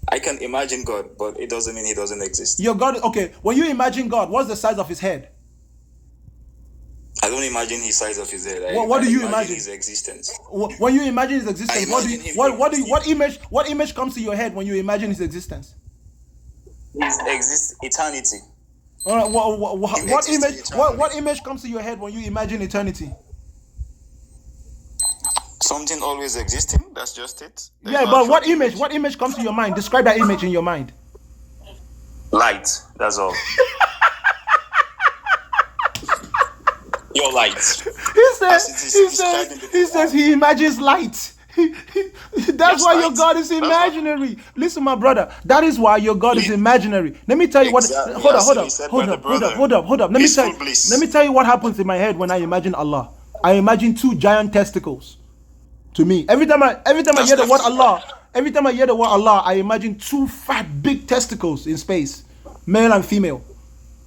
I can imagine God, but it doesn't mean he doesn't exist. Your God, okay. When you imagine God, what's the size of his head? I don't imagine his size of his head. What do you imagine? His existence. When you imagine his existence, what image comes to your head when you imagine his existence? His eternity. All right. What image comes to your head when you imagine eternity? Something always existing. That's just it. But what image comes to your mind? Describe that image in your mind. Light. That's all. Your light. He says he imagines light. That's why your God is imaginary. Listen, my brother. That is why your God is imaginary. Let me tell you what. Hold up. Let me tell you what happens in my head when I imagine Allah. I imagine two giant testicles. To me, every time I hear the word Allah, I imagine two fat, big testicles in space, male and female.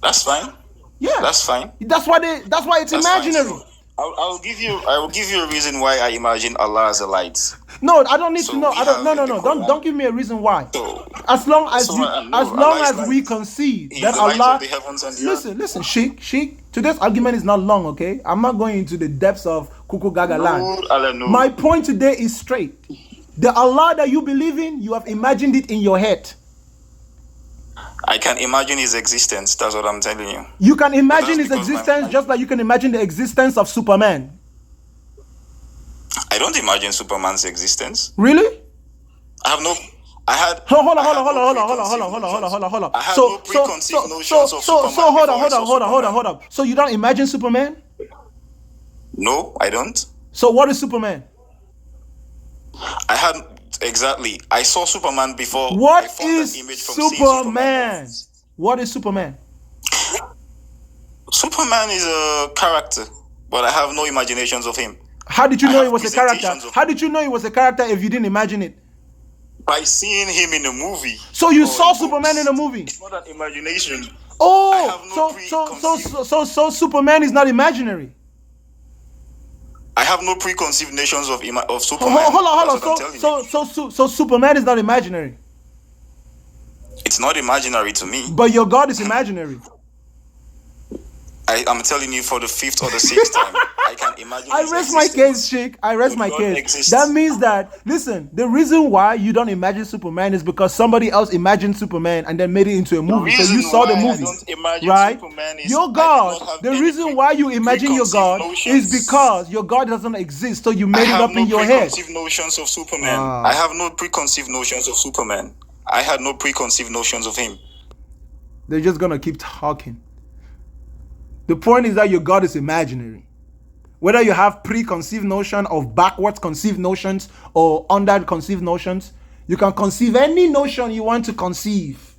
That's fine. Yeah, that's fine. That's why it's imaginary. Fine. So I will give you a reason why I imagine Allah as a light. No, I don't need to know. No. Don't give me a reason why. As long as we concede that Allah. Listen, Sheik. Today's argument is not long, okay? I'm not going into the depths of Kuku Gaga land. My point today is straight. The Allah that you believe in, you have imagined it in your head. I can imagine his existence. That's what I'm telling you. You can imagine his existence just like you can imagine the existence of Superman. I don't imagine Superman's existence. Really? Hold on. I had no preconceived notions of Superman. Hold on. So you don't imagine Superman? No, I don't. So what is Superman? I saw Superman before. What is Superman? What is Superman? Superman is a character, but I have no imaginations of him. How did you know he was a character? How did you know he was a character if you didn't imagine it? By seeing him in a movie. So you saw Superman in a movie? It's not an imagination. So Superman is not imaginary. I have no preconceived notions of Superman. Hold on. So Superman is not imaginary. It's not imaginary to me. But your God is imaginary. I'm telling you for the 5th or the 6th time. I can imagine. I rest my case, Sheik. I rest my case. That means that, listen, the reason why you don't imagine Superman is because somebody else imagined Superman and then made it into a movie. So you saw the movie, right? Your God, the reason why you imagine your God is because your God doesn't exist. So you made it up in your head. I have no preconceived notions of Superman. I have no preconceived notions of Superman. I had no preconceived notions of him. They're just gonna keep talking. The point is that your God is imaginary. Whether you have preconceived notion of backwards conceived notions or under conceived notions, you can conceive any notion you want to conceive.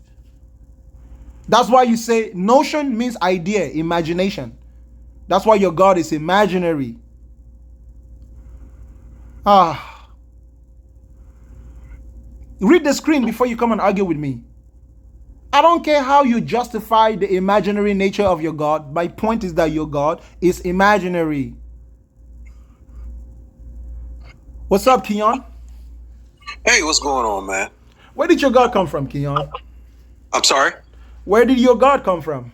That's why you say notion means idea, imagination. That's why your God is imaginary. Read the screen before you come and argue with me. I don't care how you justify the imaginary nature of your God. My point is that your God is imaginary. What's up, Keon? Hey, what's going on, man? Where did your God come from, Keon? I'm sorry? Where did your God come from?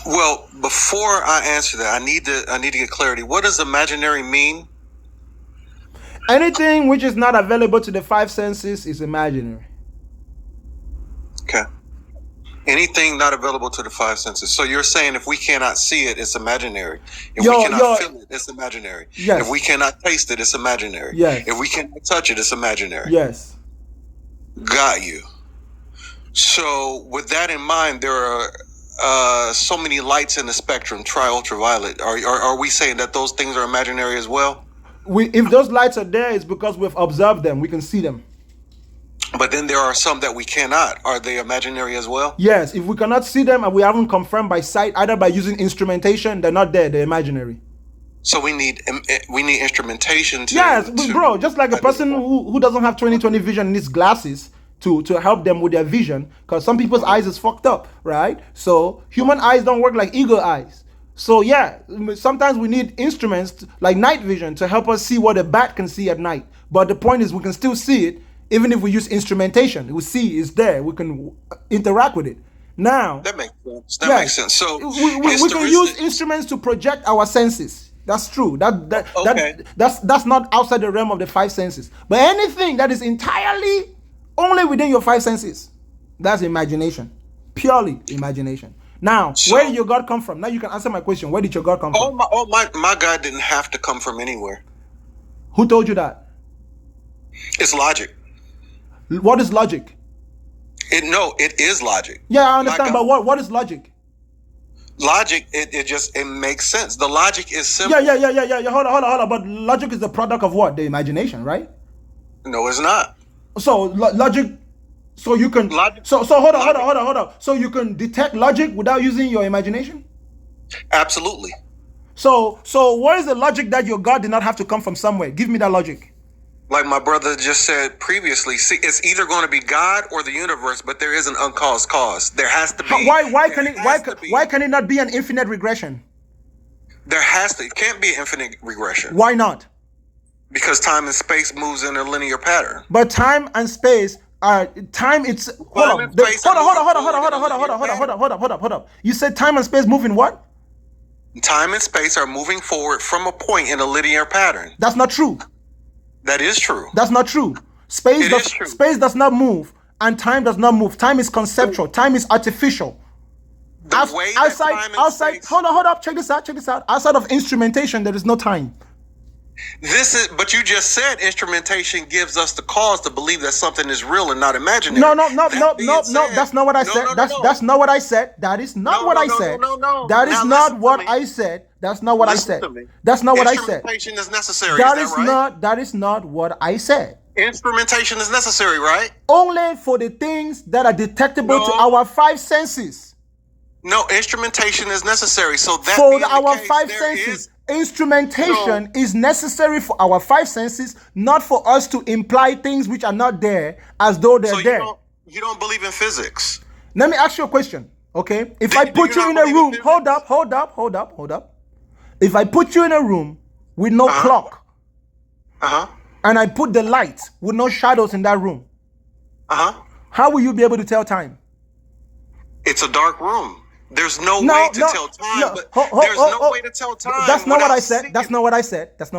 Well, before I answer that, I need to get clarity. What does imaginary mean? Anything which is not available to the five senses is imaginary. Okay. Anything not available to the five senses. So you're saying if we cannot see it, it's imaginary. If we cannot feel it, it's imaginary. Yes. If we cannot taste it, it's imaginary. Yes. If we cannot touch it, it's imaginary. Yes. Got you. So with that in mind, there are so many lights in the spectrum, ultraviolet. Are we saying that those things are imaginary as well? If those lights are there, it's because we've observed them. We can see them. But then there are some that we cannot. Are they imaginary as well? Yes. If we cannot see them and we haven't confirmed by sight, either by using instrumentation, they're not there. They're imaginary. So we need instrumentation to... Yes, bro. Just like a person who doesn't have 20/20 vision needs glasses to help them with their vision, because some people's eyes is fucked up, right? So human eyes don't work like eagle eyes. So yeah, sometimes we need instruments like night vision to help us see what a bat can see at night. But the point is we can still see it even if we use instrumentation. We see it's there. We can interact with it. Now that makes sense. That makes sense. So we can use instruments to project our senses. That's true. That's not outside the realm of the five senses. But anything that is entirely only within your five senses, that's imagination. Purely imagination. Now, where did your God come from? Now you can answer my question. Where did your God come from? My God didn't have to come from anywhere. Who told you that? It's logic. What is logic? It is logic. Yeah, I understand, but what is logic? Logic, it makes sense. The logic is simple. Yeah. Hold on. But logic is the product of what? The imagination, right? No, it's not. So logic, so you can hold on. So you can detect logic without using your imagination? Absolutely. So what is the logic that your God did not have to come from somewhere? Give me that logic. Like my brother just said previously, see, it's either going to be God or the universe, but there is an uncaused cause. There has to be. Why can it not be an infinite regression? It can't be an infinite regression. Why not? Because time and space moves in a linear pattern. But time and space hold up. You said time and space move in what? Time and space are moving forward from a point in a linear pattern. That's not true. That is true. That's not true. Space does not move and time does not move. Time is conceptual. Time is artificial. Outside, hold up, check this out. Outside of instrumentation, there is no time. But you just said instrumentation gives us the cause to believe that something is real and not imaginary. No. That's not what I said. That's not what I said. That is not what I said. That is not what I said. That's not what I said. That's not what I said. Instrumentation is necessary. That is not what I said. Instrumentation is necessary, right? Only for the things that are detectable to our five senses. No, instrumentation is necessary. So that for our five senses. Instrumentation is necessary for our five senses, not for us to imply things which are not there as though they're there. You don't believe in physics. Let me ask you a question, okay? If I put you in a room, hold up. If I put you in a room with no clock, and I put the light with no shadows in that room, how will you be able to tell time? It's a dark room. There's no way to tell time. There's no way to tell time. That's not what I said. That's not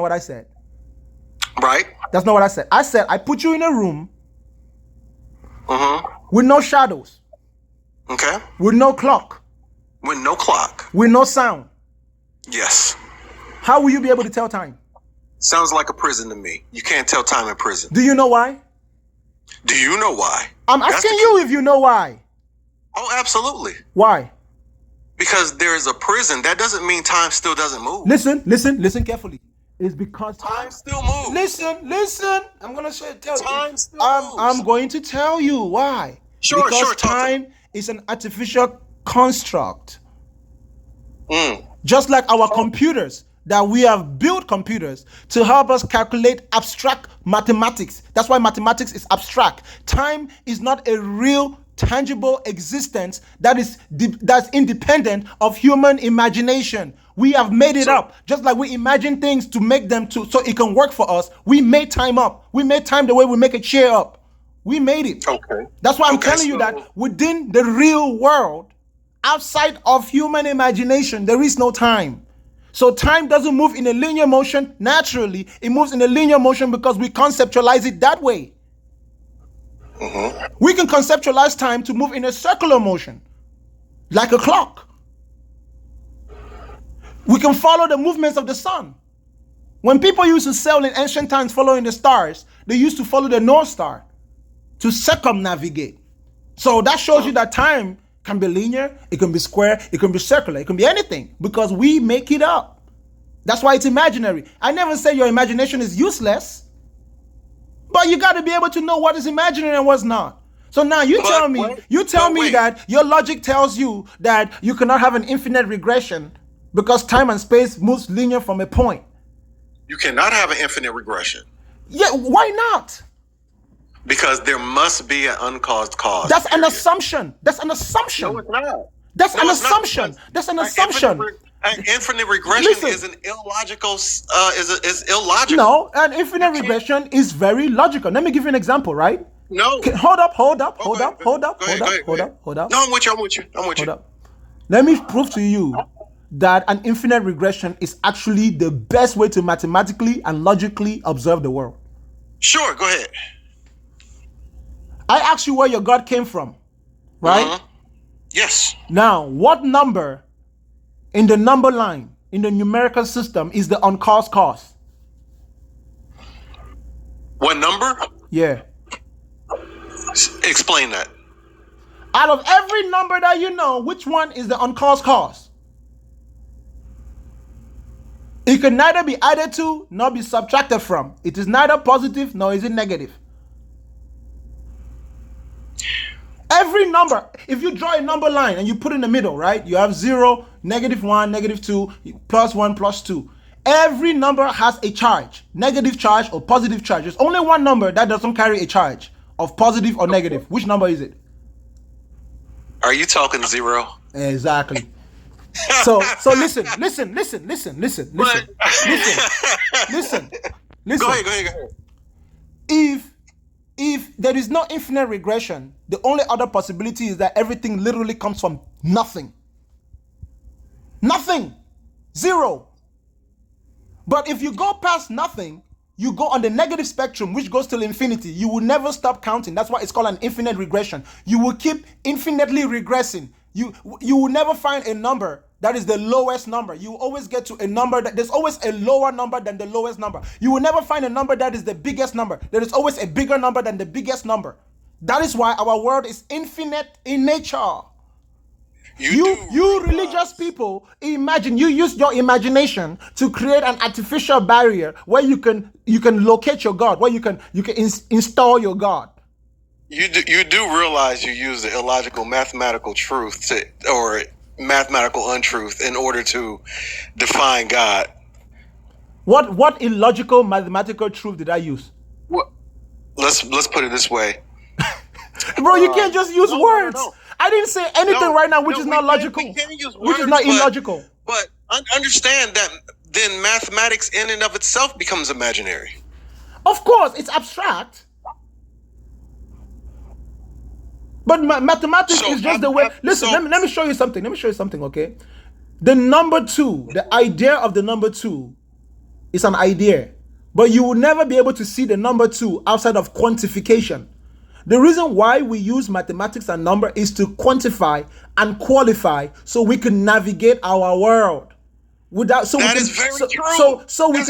what I said. Right? That's not what I said. I said I put you in a room with no shadows. Okay. With no clock. With no clock. With no sound. Yes. How will you be able to tell time? Sounds like a prison to me. You can't tell time in prison. Do you know why? Do you know why? I'm asking you if you know why. Oh, absolutely. Why? Because there is a prison. That doesn't mean time still doesn't move. Listen carefully. It's because time still moves. Listen. I'm gonna tell you. Time still moves. I'm going to tell you why. Because time is an artificial construct. Just like our computers, that we have built computers to help us calculate abstract mathematics. That's why mathematics is abstract. Time is not a real tangible existence that's independent of human imagination. We have made it up. Just like we imagine things to make them so it can work for us. We made time up. We made time the way we make a chair up. We made it. Okay. That's why I'm telling you that within the real world, outside of human imagination, there is no time. So time doesn't move in a linear motion naturally. It moves in a linear motion because we conceptualize it that way. We can conceptualize time to move in a circular motion, like a clock. We can follow the movements of the sun. When people used to sail in ancient times following the stars, they used to follow the North Star to circumnavigate. So that shows you that time can be linear, it can be square, it can be circular, it can be anything, because we make it up. That's why it's imaginary. I never say your imagination is useless, but you got to be able to know what is imaginary and what's not. So now you tell me that your logic tells you that you cannot have an infinite regression because time and space moves linear from a point. You cannot have an infinite regression. Yeah, why not? Because there must be an uncaused cause. That's an assumption. That's an assumption. No, it's not. That's an assumption. That's an assumption. An infinite regression is an illogical. Is illogical. No, an infinite regression is very logical. Let me give you an example, right? No. Okay, hold up. No, I'm with you. Let me prove to you that an infinite regression is actually the best way to mathematically and logically observe the world. Sure, go ahead. I asked you where your God came from, right? Yes. Now, what number in the number line, in the numerical system, is the uncaused cause? What number? Yeah. Explain that. Out of every number that you know, which one is the uncaused cause? It can neither be added to nor be subtracted from. It is neither positive nor is it negative. Every number, if you draw a number line and you put in the middle, right? You have 0, -1, -2, +1, +2. Every number has a charge, negative charge or positive charge. There's only one number that doesn't carry a charge of positive or negative. Which number is it? Are you talking 0? Exactly. So listen. Go ahead. If there is no infinite regression, the only other possibility is that everything literally comes from nothing. Nothing. 0. But if you go past nothing, you go on the negative spectrum, which goes till infinity. You will never stop counting. That's why it's called an infinite regression. You will keep infinitely regressing. You will never find a number that is the lowest number. You always get to a number that there's always a lower number than the lowest number. You will never find a number that is the biggest number. There is always a bigger number than the biggest number. That is why our world is infinite in nature. You religious people, imagine you use your imagination to create an artificial barrier where you can locate your God, where you can install your God. You do realize you use the illogical mathematical truth or mathematical untruth in order to define God. What illogical mathematical truth did I use? Let's put it this way. Bro, you can't just use words. No. I didn't say anything right now which is not logical. We can use words, which is not illogical. But understand that then mathematics in and of itself becomes imaginary. Of course, it's abstract. But mathematics is just the way. Listen, let me show you something. Okay? The number 2, the idea of the number 2 is an idea. But you will never be able to see the number 2 outside of quantification. The reason why we use mathematics and number is to quantify and qualify so we can navigate our world. We can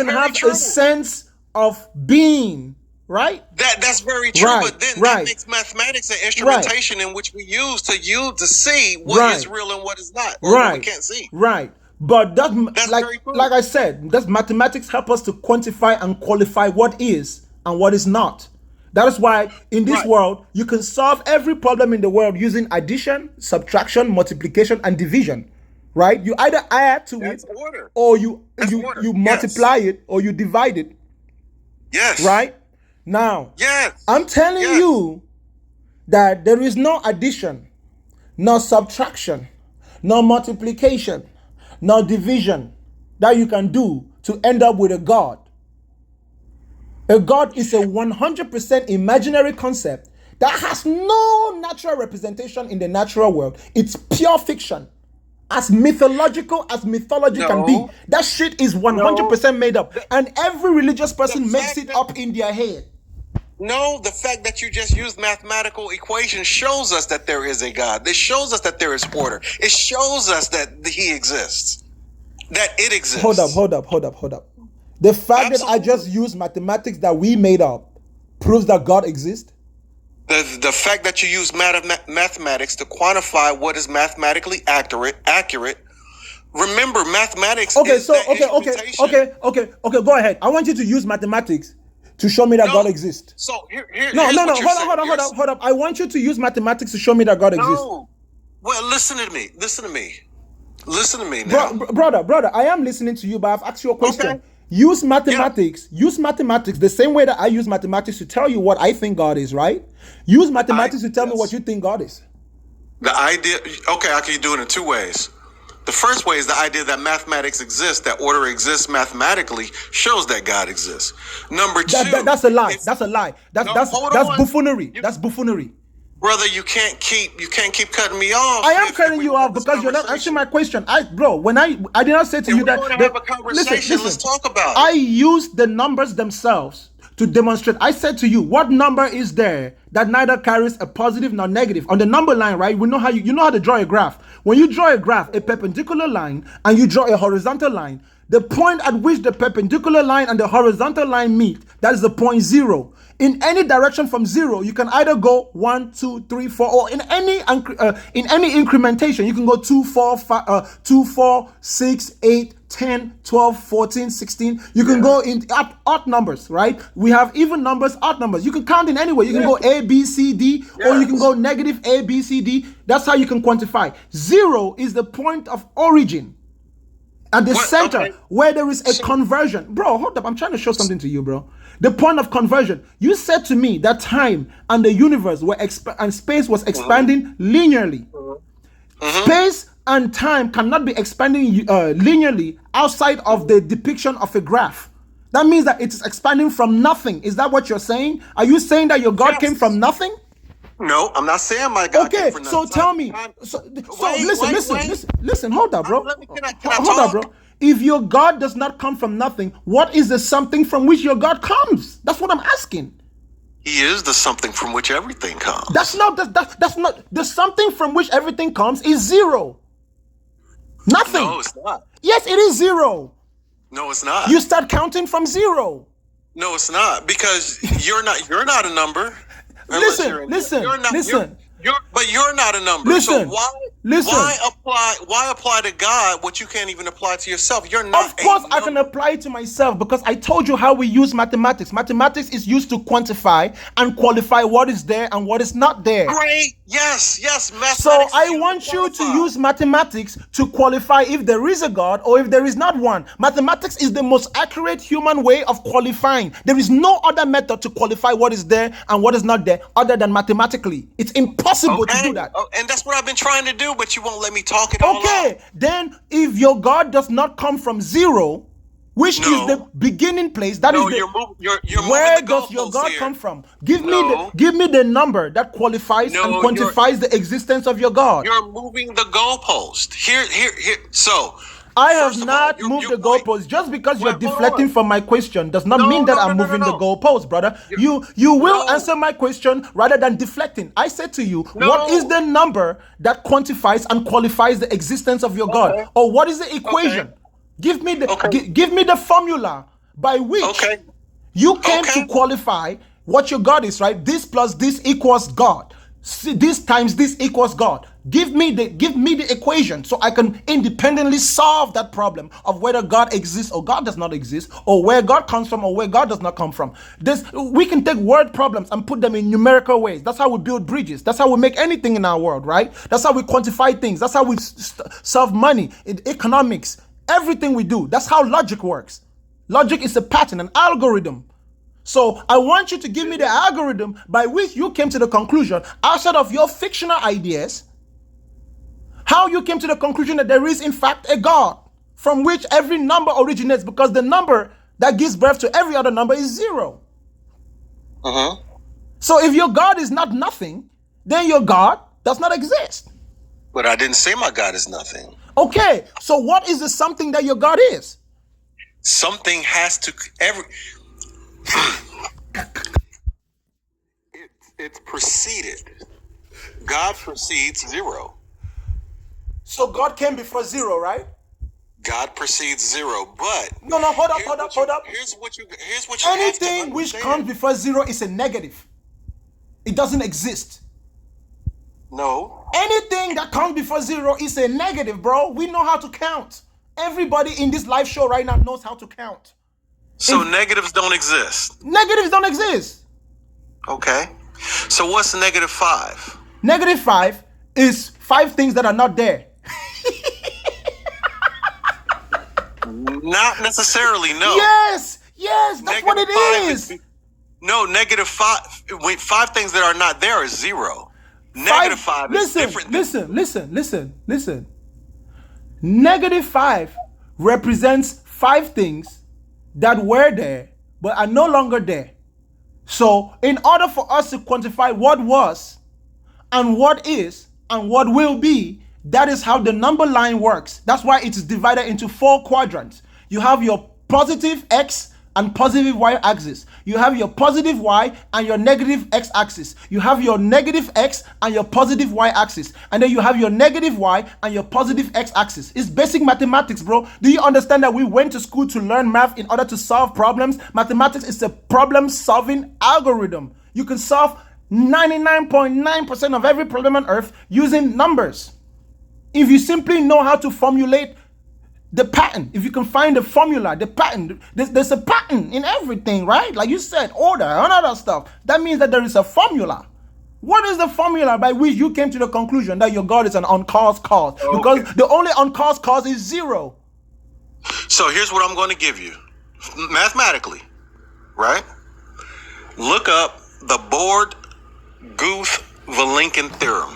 have a sense of being. Right? That's very true, but then that makes mathematics an instrumentation in which we use to see what is real and what is not, or what we can't see. Right. But that's like I said, does mathematics help us to quantify and qualify what is and what is not? That is why in this world, you can solve every problem in the world using addition, subtraction, multiplication, and division. Right? You either add to it, or you multiply it, or you divide it. Yes. Right? Now, yes. I'm telling you that there is no addition, no subtraction, no multiplication, no division that you can do to end up with a God. A God is a 100% imaginary concept that has no natural representation in the natural world. It's pure fiction. as mythological as mythology can be. That shit is 100% made up. And every religious person makes it up in their head. No, the fact that you just used mathematical equations shows us that there is a God. This shows us that there is order. It shows us that he exists. That it exists. Hold up. The fact that I just used mathematics that we made up proves that God exists? The fact that you use mathematics to quantify what is mathematically accurate. Remember, mathematics. Okay, go ahead. I want you to use mathematics to show me that God exists. So Hold up. I want you to use mathematics to show me that God exists. Well, listen to me now. Brother, I am listening to you, but I've asked you a question. Okay. Use mathematics the same way that I use mathematics to tell you what I think God is, right? Use mathematics to tell me what you think God is. The idea, I can do it in two ways. The first way is the idea that mathematics exists, that order exists mathematically, shows that God exists. Number two, that's a lie. That's buffoonery. That's buffoonery. Brother, you can't keep cutting me off. I am cutting you off because you're not answering my question. I did not say to you that. Have a conversation. Listen, let's talk about it. I used the numbers themselves to demonstrate. I said to you, what number is there that neither carries a positive nor negative? On the number line, right? We know how you know how to draw a graph. When you draw a graph, a perpendicular line, and you draw a horizontal line, the point at which the perpendicular line and the horizontal line meet, that is the point 0. In any direction from 0, you can either go 1, 2, 3, 4, or in any incrementation, you can go 2, 4, 6, 8, 10, 12, 14, 16. You can go in odd numbers, right? We have even numbers, odd numbers. You can count in any way. You can go A, B, C, D, or you can go negative A, B, C, D. That's how you can quantify. 0 is the point of origin. At the center, where there is a conversion. Bro, hold up. I'm trying to show something to you, bro. The point of conversion. You said to me that time and the universe and space was expanding linearly. Space and time cannot be expanding linearly outside of the depiction of a graph. That means that it's expanding from nothing. Is that what you're saying? Are you saying that your God came from nothing? No, I'm not saying my God came from nothing. So tell me. Listen. Hold up, bro. Hold up, bro. If your God does not come from nothing, what is the something from which your God comes? That's what I'm asking. He is the something from which everything comes. That's not the something from which everything comes is 0. Nothing. No, it's not. Yes, it is 0. No, it's not. You start counting from 0. No, it's not, because you're not a number. Listen. But you're not a number. Listen. So why apply to God what you can't even apply to yourself? You're not. Of course, I can apply it to myself because I told you how we use mathematics. Mathematics is used to quantify and qualify what is there and what is not there. Great. Yes. So I want you to use mathematics to qualify if there is a God or if there is not one. Mathematics is the most accurate human way of qualifying. There is no other method to qualify what is there and what is not there other than mathematically. It's impossible to do that. And that's what I've been trying to do, but you won't let me talk it all out. Then if your God does not come from 0, which is the beginning place, that is where does your God come from? Give me the number that qualifies and quantifies the existence of your God. You're moving the goalpost. Here. So I have not moved the goalpost. Just because you're deflecting from my question does not mean that I'm moving the goalpost, brother. You will answer my question rather than deflecting. I said to you, what is the number that quantifies and qualifies the existence of your God? Or what is the equation? Give me the formula by which you came to qualify what your God is, right? This plus this equals God. This times this equals God. Give me the equation so I can independently solve that problem of whether God exists or God does not exist, or where God comes from or where God does not come from. We can take word problems and put them in numerical ways. That's how we build bridges. That's how we make anything in our world, right? That's how we quantify things. That's how we solve money, in economics, everything we do. That's how logic works. Logic is a pattern, an algorithm. So I want you to give me the algorithm by which you came to the conclusion, outside of your fictional ideas, how you came to the conclusion that there is in fact a God from which every number originates, because the number that gives birth to every other number is 0. So if your God is not nothing, then your God does not exist. But I didn't say my God is nothing. Okay, so what is the something that your God is? Something has to it's preceded. God precedes zero. So God came before zero, right? God precedes zero, but no, hold up. Here's what you anything which comes before zero is a negative. It doesn't exist. No. Anything that comes before zero is a negative, bro. We know how to count. Everybody in this live show right now knows how to count. So negatives don't exist. Negatives don't exist. Okay. So what's -5? -5 is 5 things that are not there. Not necessarily, no. Yes, that's what it is. No, -5. 5 things that are not there is 0. -5 is different. Listen. -5 represents 5 things that were there but are no longer there. So in order for us to quantify what was and what is and what will be, that is how the number line works. That's why it's divided into 4 quadrants. You have your positive X and positive Y axis. You have your positive Y and your negative X axis. You have your negative X and your positive Y axis. And then you have your negative Y and your positive X axis. It's basic mathematics, bro. Do you understand that we went to school to learn math in order to solve problems? Mathematics is a problem-solving algorithm. You can solve 99.9% of every problem on earth using numbers. If you simply know how to formulate the pattern, if you can find the formula, the pattern, there's a pattern in everything, right? Like you said, order and other stuff. That means that there is a formula. What is the formula by which you came to the conclusion that your God is an uncaused cause? Okay. Because the only uncaused cause is 0. So here's what I'm going to give you. Mathematically, right? Look up the Borde-Guth-Vilenkin theorem.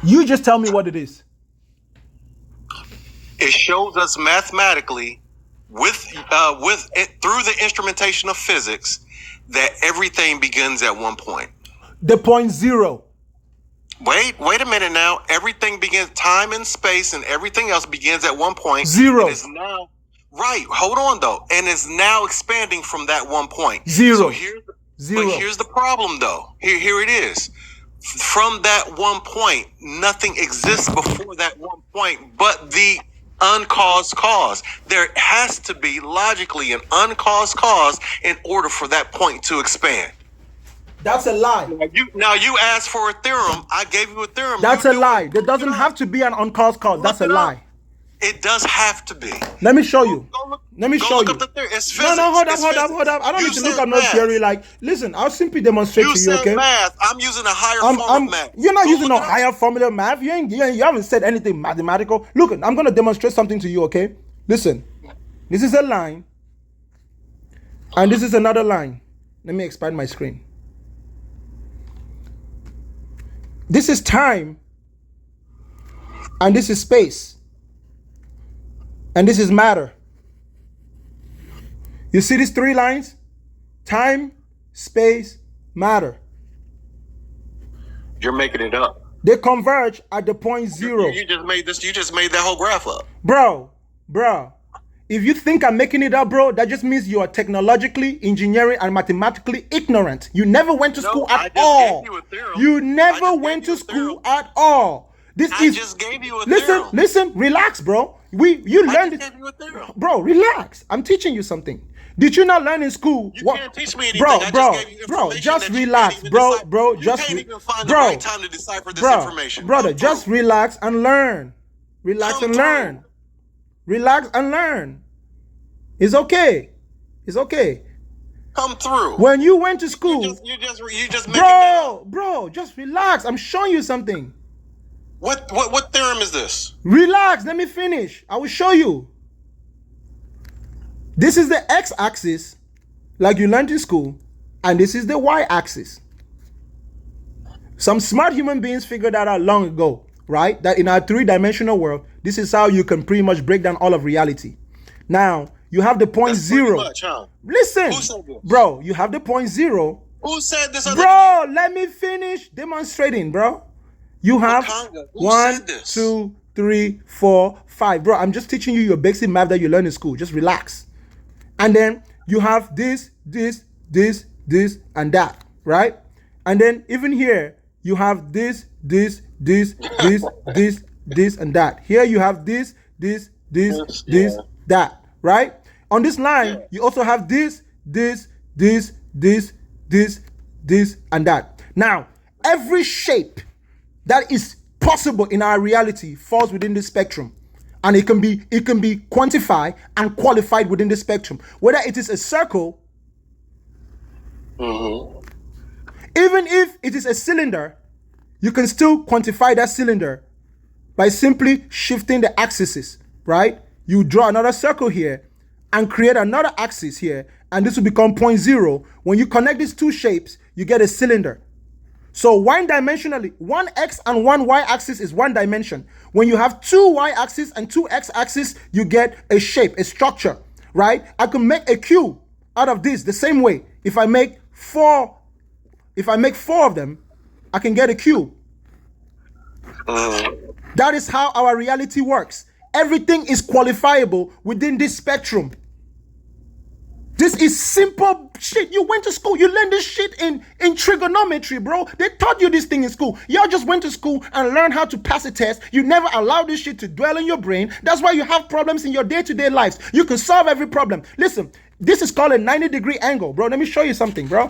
You just tell me what it is. It shows us mathematically, through the instrumentation of physics, that everything begins at one point. The point 0. Wait a minute now. Everything begins, time and space and everything else begins at one point. 0. It is now, right, hold on though. And is now expanding from that one point. 0. So here's the problem though. Here it is. From that one point, nothing exists before that one point but the uncaused cause. There has to be logically an uncaused cause in order for that point to expand. That's a lie. Now you asked for a theorem. I gave you a theorem. That's a lie. There doesn't have to be an uncaused cause. That's a lie. It does have to be. Let me show you. Let me show you. It's physics. No, hold up. I don't need to look at no theory. Like, listen, I'll simply demonstrate to you, okay? Math. I'm using a higher form of math. You're not using a higher formula of math. You haven't said anything mathematical. Look, I'm going to demonstrate something to you, okay? Listen, this is a line, and this is another line. Let me expand my screen. This is time, and this is space. And this is matter. You see these 3 lines? Time, space, matter. You're making it up. They converge at the point 0. You just made this. You just made that whole graph up. Bro. If you think I'm making it up, bro, that just means you are technologically, engineering, and mathematically ignorant. You never went to school at all. You never went to school at all. I just gave you a theorem. Listen, relax, bro. You learned it. Bro, relax. I'm teaching you something. Did you not learn in school? You can't teach me anything. Bro, just relax, bro. You can't even find the right time to decipher this information. Brother, just relax and learn. Relax and learn. It's okay. Come through. When you went to school, you just making that up. Bro, just relax. I'm showing you something. What theorem is this? Relax, let me finish. I will show you. This is the x-axis, like you learned in school, and this is the y-axis. Some smart human beings figured that out long ago, right? That in our 3-dimensional world, this is how you can pretty much break down all of reality. Now, you have the point 0. Much, huh? Listen, bro, you have the point 0. Who said this? Bro, let me finish demonstrating, bro. You have 1, 2, 3, 4, 5. Bro, I'm just teaching you your basic math that you learn in school. Just relax. And then you have this, and that, right? And then even here, you have this, and that. Here you have this, that, right? On this line, you also have this, and that. Now, every shape that is possible in our reality falls within this spectrum. And it can be quantified and qualified within the spectrum. Whether it is a circle, even if it is a cylinder, you can still quantify that cylinder by simply shifting the axes, right? You draw another circle here and create another axis here, and this will become 0.0. When you connect these two shapes, you get a cylinder. So one-dimensionally, one x and one y-axis is one dimension. When you have two y-axis and two x-axis, you get a shape, a structure, right? I can make a cube out of this the same way. If I make four of them, I can get a cube. That is how our reality works. Everything is qualifiable within this spectrum. This is simple shit. You went to school. You learned this shit in trigonometry, bro. They taught you this thing in school. Y'all just went to school and learned how to pass a test. You never allowed this shit to dwell in your brain. That's why you have problems in your day-to-day lives. You can solve every problem. Listen, this is called a 90-degree angle, bro. Let me show you something, bro.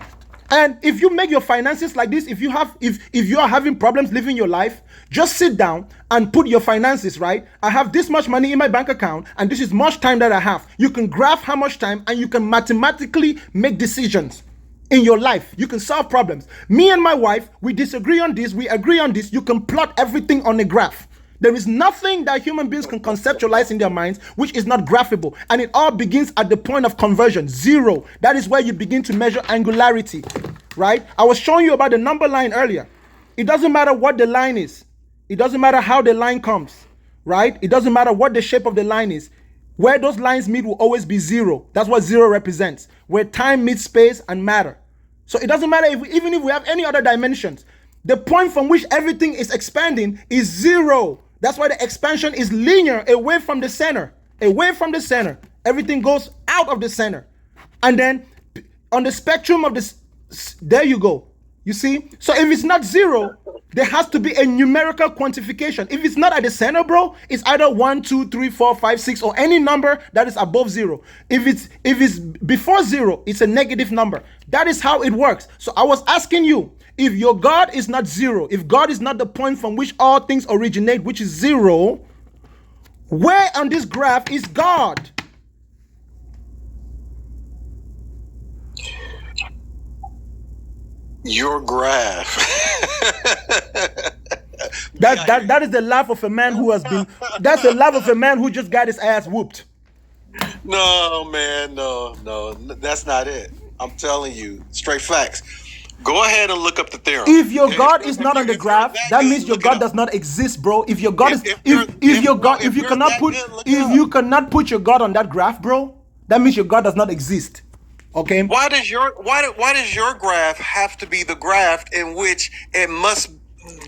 And if you make your finances like this, if you are having problems living your life, just sit down and put your finances, right? I have this much money in my bank account, and this is much time that I have. You can graph how much time, and you can mathematically make decisions in your life. You can solve problems. Me and my wife, we disagree on this, we agree on this. You can plot everything on a graph. There is nothing that human beings can conceptualize in their minds which is not graphable. And it all begins at the point of conversion, 0. That is where you begin to measure angularity, right? I was showing you about the number line earlier. It doesn't matter what the line is. It doesn't matter how the line comes, right? It doesn't matter what the shape of the line is. Where those lines meet will always be 0. That's what 0 represents. Where time meets space and matter. So it doesn't matter even if we have any other dimensions. The point from which everything is expanding is 0. That's why the expansion is linear, away from the center. Away from the center. Everything goes out of the center. And then on the spectrum of this, there you go. You see? So if it's not 0, there has to be a numerical quantification. If it's not at the center, bro, it's either 1, 2, 3, 4, 5, 6, or any number that is above 0. If it's before 0, it's a negative number. That is how it works. So I was asking you, if your God is not 0, if God is not the point from which all things originate, which is 0, where on this graph is God? Your graph. That is the laugh of a man who has been. That's the laugh of a man who just got his ass whooped. No, man, no, that's not it. I'm telling you, straight facts. Go ahead and look up the theorem. If your God is not on the graph, that means your God does not exist, bro. If your God is, if you cannot put your God on that graph, bro, that means your God does not exist. Okay. Why does your graph have to be the graph in which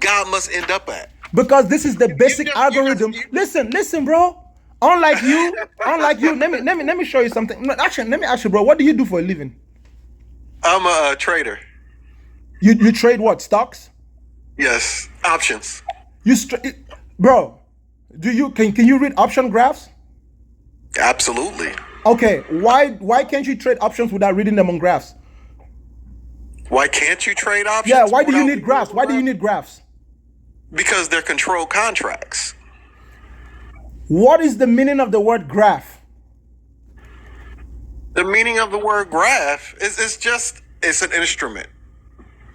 God must end up at? Because this is the basic algorithm. Listen, bro. Unlike you, let me show you something. No, actually, let me ask you, bro. What do you do for a living? I'm a trader. You trade what? Stocks? Yes, options. Bro, can you read option graphs? Absolutely. Okay, why can't you trade options without reading them on graphs? Why can't you trade options? Yeah, why do you need graphs? Why do you need graphs? Because they're controlled contracts. What is the meaning of the word graph? The meaning of the word graph is it's an instrument.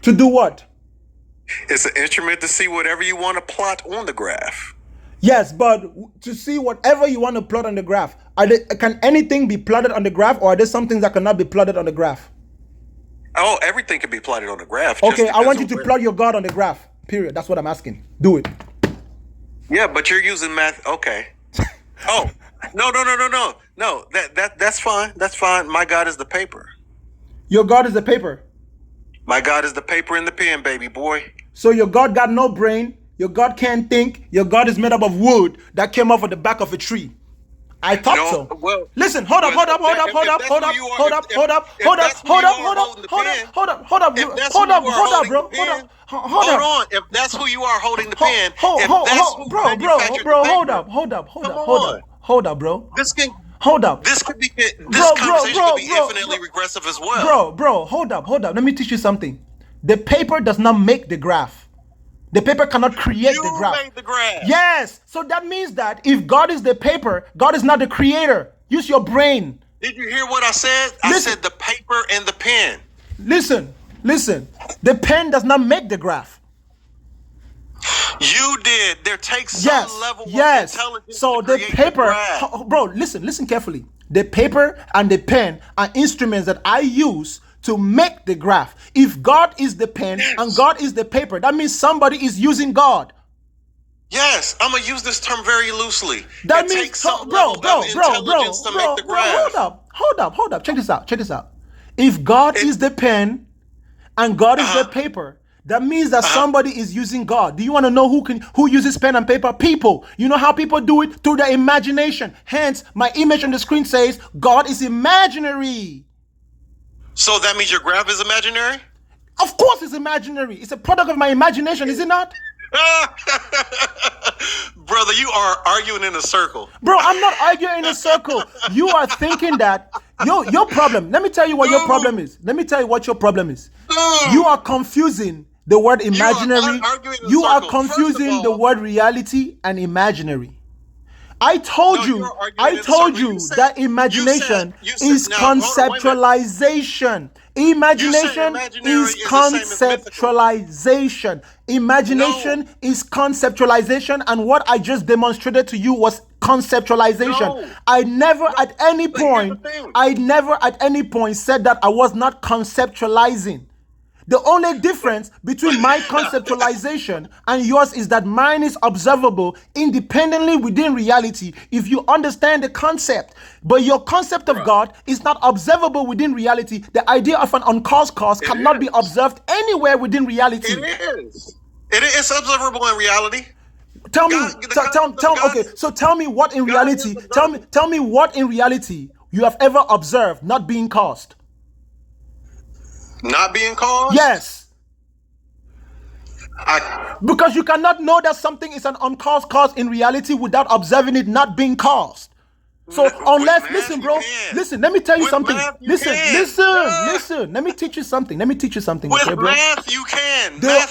To do what? It's an instrument to see whatever you want to plot on the graph. Yes, but to see whatever you want to plot on the graph, can anything be plotted on the graph, or are there some things that cannot be plotted on the graph? Oh, everything can be plotted on the graph. Okay, I want you to plot your God on the graph. Period. That's what I'm asking. Do it. Yeah, but you're using math. Okay. Oh, no. That's fine. That's fine. My God is the paper. Your God is the paper. My God is the paper and the pen, baby boy. So your God got no brain, Your God can't think. Your God is made up of wood that came off of the back of a tree. I thought so. Well, listen, hold up. Bro, If that's who you are holding the pen, hold up, bro. This can hold up. This conversation could be infinitely regressive as well. Bro, hold up. Let me teach you something. The paper does not make the graph. The paper cannot create the graph. You made the graph. Yes. So that means that if God is the paper, God is not the creator. Use your brain. Did you hear what I said? I said the paper and the pen. Listen. The pen does not make the graph. You did. There takes some level of intelligence so to the create paper, the graph. bro, listen carefully. The paper and the pen are instruments that I use to make the graph. If God is the pen and God is the paper, that means somebody is using God. Yes, I'm gonna use this term very loosely. That means, takes some level of intelligence to make the graph. Hold up. Check this out. If God is the pen and God is the paper, that means that somebody is using God. Do you want to know who uses pen and paper? People. You know how people do it? Through their imagination. Hence, my image on the screen says God is imaginary. So that means your graph is imaginary? Of course it's imaginary. It's a product of my imagination, is it not? Brother, you are arguing in a circle. Bro, I'm not arguing in a circle. You are thinking that your problem. Let me tell you what your problem is. You are confusing the word imaginary. You are confusing the word reality and imaginary. I told you that imagination is conceptualization. Imagination is conceptualization. Imagination is conceptualization, and what I just demonstrated to you was conceptualization. I never at any point said that I was not conceptualizing. The only difference between my conceptualization and yours is that mine is observable independently within reality if you understand the concept. But your concept of God is not observable within reality. The idea of an uncaused cause cannot be observed anywhere within reality. It is observable in reality. Tell me what in reality, tell me what in reality you have ever observed not being caused. Not being caused? Yes. Because you cannot know that something is an uncaused cause in reality without observing it not being caused. So listen, bro. Listen, let me tell you something. Listen. Let me teach you something. With math, you can. The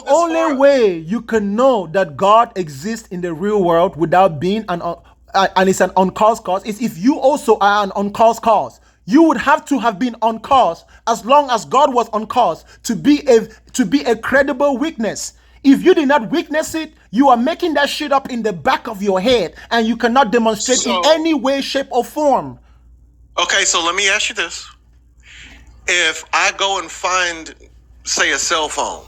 only way you can know that God exists in the real world without being and it's an uncaused cause is if you also are an uncaused cause. You would have to have been uncaused as long as God was uncaused to be a credible witness. If you did not witness it, you are making that shit up in the back of your head and you cannot demonstrate in any way, shape, or form. Okay, so let me ask you this. If I go and find, say, a cell phone,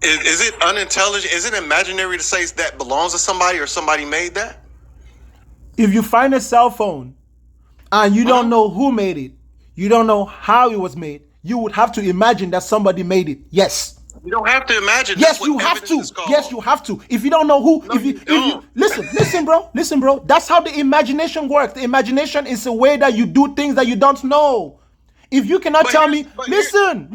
is it unintelligent? Is it imaginary to say that belongs to somebody or somebody made that? If you find a cell phone, and you don't know who made it, you don't know how it was made, you would have to imagine that somebody made it. Yes. You don't have to imagine. Yes, you have to. Yes, you have to. If you don't know who, if you listen, bro. That's how the imagination works. The imagination is a way that you do things that you don't know. If you cannot tell me, listen.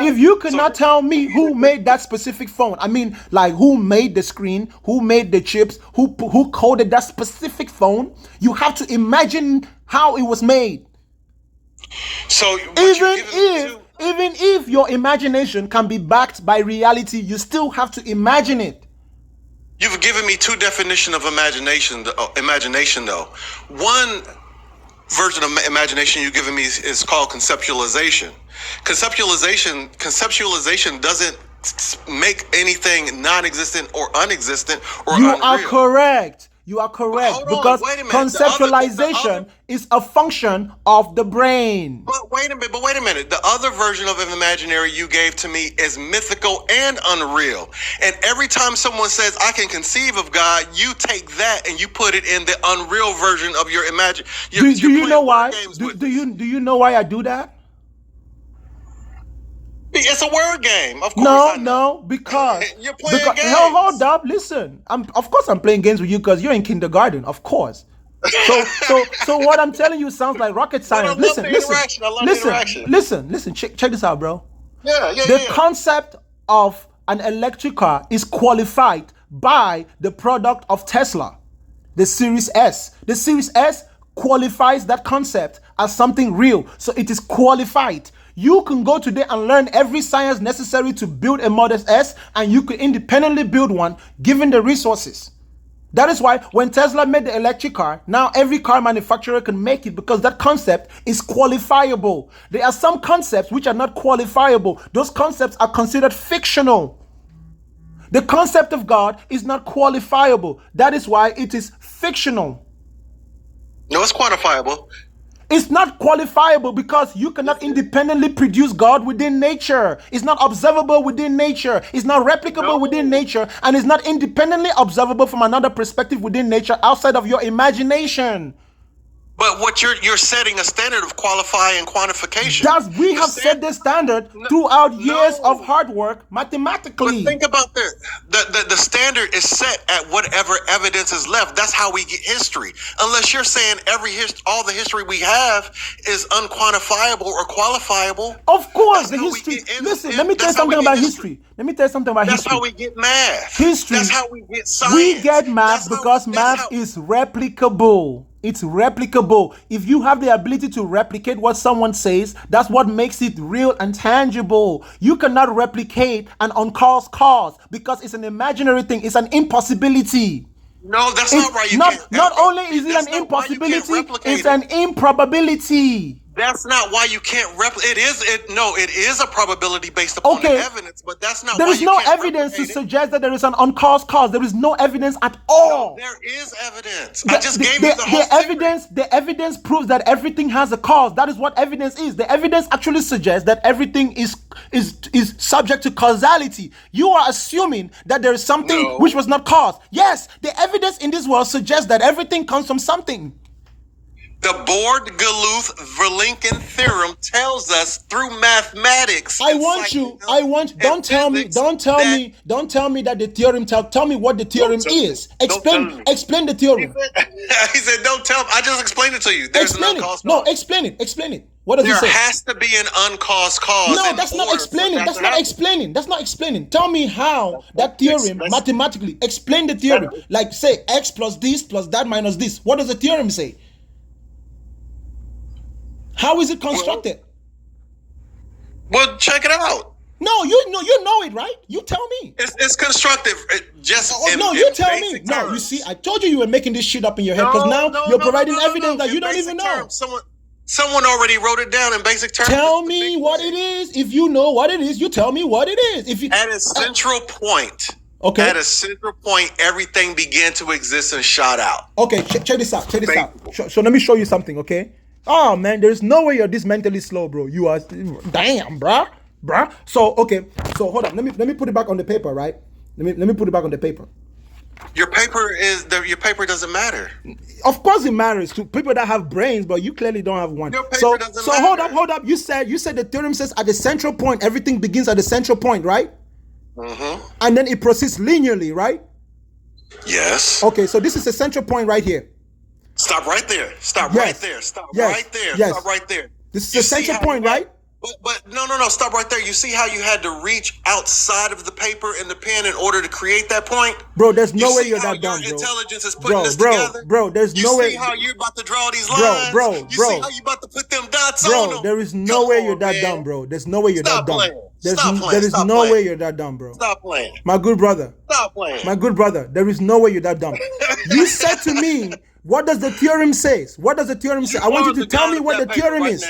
If you cannot tell me who made that specific phone, I mean, like who made the screen, who made the chips, who coded that specific phone, you have to imagine how it was made. So even if your imagination can be backed by reality, you still have to imagine it. You've given me two definitions of imagination though. One version of imagination you've given me is called conceptualization. Conceptualization doesn't make anything non-existent or unexistent or unreal. You are correct because conceptualization is a function of the brain. But wait a minute. The other version of an imaginary you gave to me is mythical and unreal. And every time someone says I can conceive of God, you take that and you put it in the unreal version of your imagination. Do you know why? Do you know why I do that? It's a word game. Of course. No, because you're playing games. Hold up, listen. Of course I'm playing games with you because you're in kindergarten, of course. So what I'm telling you sounds like rocket science. Listen. Check this out, bro. The concept of an electric car is qualified by the product of Tesla, the Series S. The Series S qualifies that concept as something real. So it is qualified. You can go today and learn every science necessary to build a Model S, and you could independently build one given the resources. That is why when Tesla made the electric car, now every car manufacturer can make it because that concept is qualifiable. There are some concepts which are not qualifiable. Those concepts are considered fictional. The concept of God is not qualifiable. That is why it is fictional. No, it's quantifiable. It's not qualifiable because you cannot independently produce God within nature. It's not observable within nature. It's not replicable within nature. And it's not independently observable from another perspective within nature outside of your imagination. But what you're setting a standard of qualifying and quantification. We have set the standard throughout years of hard work mathematically. But think about this. The standard is set at whatever evidence is left. That's how we get history. Unless you're saying all the history we have is unquantifiable or qualifiable. Of course, the history. Listen, let me tell you something about history. That's how we get math. History. That's how we get science. We get math because math is replicable. It's replicable. If you have the ability to replicate what someone says, that's what makes it real and tangible. You cannot replicate an uncaused cause because it's an imaginary thing. It's an impossibility. No, that's not right. Not only is it an impossibility, it's an improbability. That's not why you can't replicate. It is a probability based upon the evidence, but that's not. There is no evidence to suggest that there is an uncaused cause. There is no evidence at all. No, there is evidence. I just gave you the whole evidence. The evidence proves that everything has a cause. That is what evidence is. The evidence actually suggests that everything is subject to causality. You are assuming that there is something which was not caused. Yes, the evidence in this world suggests that everything comes from something. The Borde-Galuth-Verlinken theorem tells us through mathematics. Don't tell me that the theorem tell me what the theorem is. Explain the theorem. He said, don't tell me. I just explained it to you. There's an uncaused cause. No, explain it. What does it say? There has to be an uncaused cause. No, that's not explaining. That's not explaining. Tell me how that theorem mathematically. Explain the theorem. Like say x plus this plus that minus this. What does the theorem say? How is it constructed? Well, check it out. No, you know it, right? You tell me. It's constructive. You tell me. Terms. No, you see, I told you were making this shit up in your head because now you're providing evidence that you don't even know. Someone already wrote it down in basic terms. Tell me what it is. If you know what it is, you tell me what it is. At a central point. Okay. At a central point, everything began to exist and shot out. Okay, check this out. So let me show you something, okay? Oh man, there's no way you're this mentally slow, bro. You are, damn, bruh. So hold on. Let me put it back on the paper, right? Let me put it back on the paper. Your paper doesn't matter. Of course it matters to people that have brains, but you clearly don't have one. Your paper doesn't matter. hold up. You said the theorem says at the central point, everything begins at the central point, right? Mm-hmm. And then it proceeds linearly, right? Yes. Okay, so this is a central point right here. Stop right there. Right there. This is a central point, right? But no. Stop right there. You see how you had to reach outside of the paper and the pen in order to create that point? Bro, there's no way you're that dumb, bro. Intelligence is putting this together. Bro, there's no way. You see how you're about to draw these lines? Bro. You see how you about to put them dots on them? There is no way you're that dumb, bro. There's no way you're that dumb. There is no way you're that dumb, bro. Stop playing. My good brother. Stop playing. My good brother, there is no way you're that dumb. You said to me, what does the theorem say? What does the theorem say? I want you to tell me what the theorem is.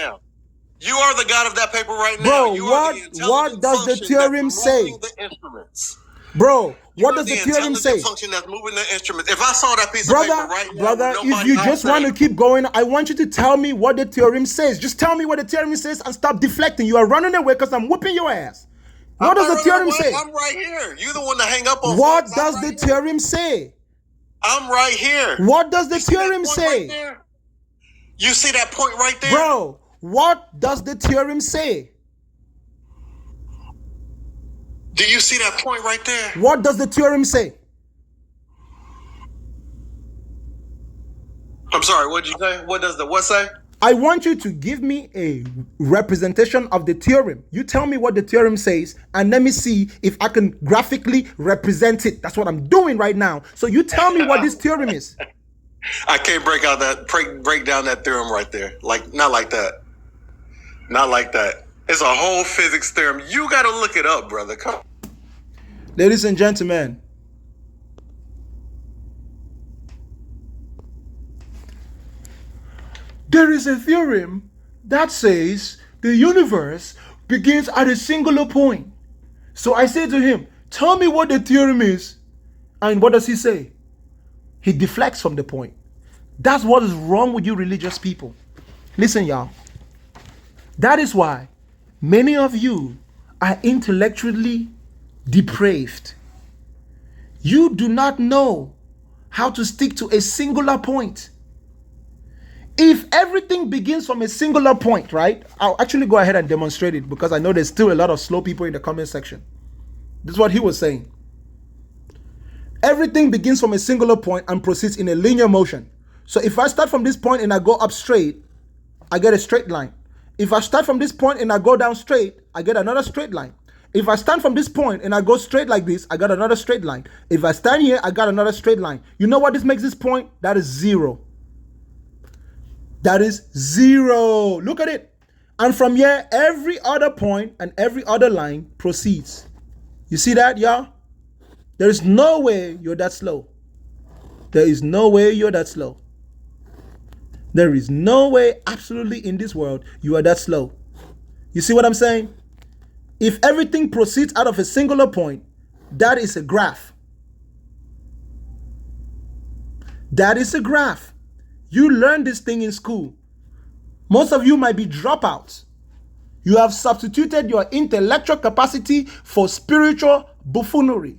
You are the god of that paper right now. Bro, what does the theorem say? Bro, what does the theorem say? Function that's moving the instruments. If I saw that piece of paper right now, brother, if you just want to keep going, I want you to tell me what the theorem says. Just tell me what the theorem says and stop deflecting. You are running away because I'm whooping your ass. What does the theorem say? I'm right here. You're the one to hang up on. What does the theorem say? I'm right here. What does the theorem say? Right you see that point right there? Bro, what does the theorem say? Do you see that point right there? What does the theorem say? I'm sorry, what did you say? What does the what say? I want you to give me a representation of the theorem. You tell me what the theorem says, and let me see if I can graphically represent it. That's what I'm doing right now. So you tell me what this theorem is. I can't break down that theorem right there. Like, not like that. Not like that. It's a whole physics theorem. You got to look it up, brother. Come. Ladies and gentlemen, there is a theorem that says the universe begins at a singular point. So I say to him, tell me what the theorem is. And what does he say? He deflects from the point. That's what is wrong with you religious people. Listen, y'all. That is why many of you are intellectually depraved. You do not know how to stick to a singular point. If everything begins from a singular point, right? I'll actually go ahead and demonstrate it because I know there's still a lot of slow people in the comment section. This is what he was saying. Everything begins from a singular point and proceeds in a linear motion. So if I start from this point and I go up straight, I get a straight line. If I start from this point and I go down straight, I get another straight line. If I stand from this point and I go straight like this, I got another straight line. If I stand here, I got another straight line. You know what this makes this point? That is zero. That is zero. Look at it. And from here, every other point and every other line proceeds. You see that, y'all? There is no way you're that slow. There is no way you're that slow. There is no way absolutely in this world you are that slow. You see what I'm saying? If everything proceeds out of a singular point, that is a graph. That is a graph. You learned this thing in school. Most of you might be dropouts. You have substituted your intellectual capacity for spiritual buffoonery.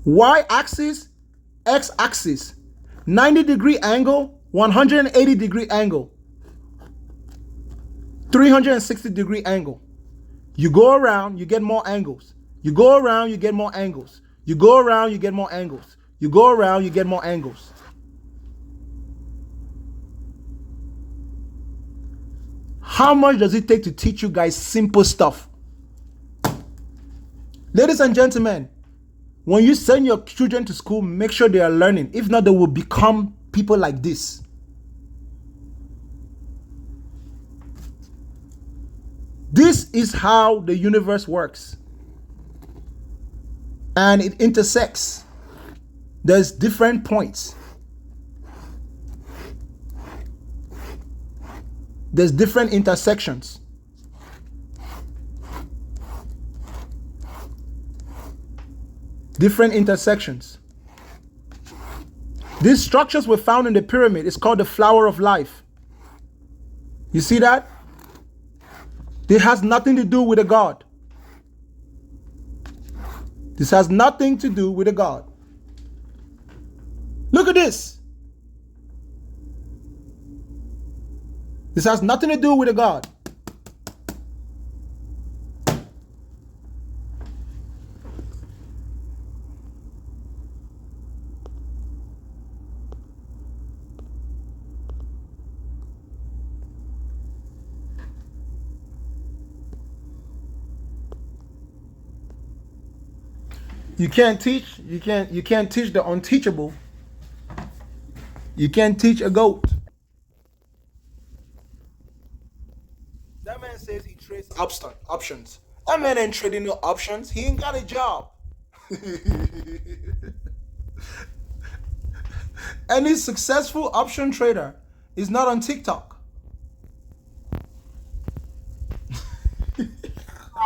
Y-axis, x-axis, 90-degree angle, 180-degree angle, 360-degree angle. You go around, you get more angles. You go around, you get more angles. You go around, you get more angles. You go around, you get more angles. How much does it take to teach you guys simple stuff? Ladies and gentlemen, when you send your children to school, make sure they are learning. If not, they will become people like this. This is how the universe works. And it intersects. There's different points. There's different intersections. Different intersections. These structures were found in the pyramid. It's called the flower of life. You see that? It has nothing to do with a god. This has nothing to do with a god. Look at this. This has nothing to do with a god. You can't teach the unteachable. You can't teach a goat. That man says he trades options. That man ain't trading no options. He ain't got a job. Any successful option trader is not on TikTok.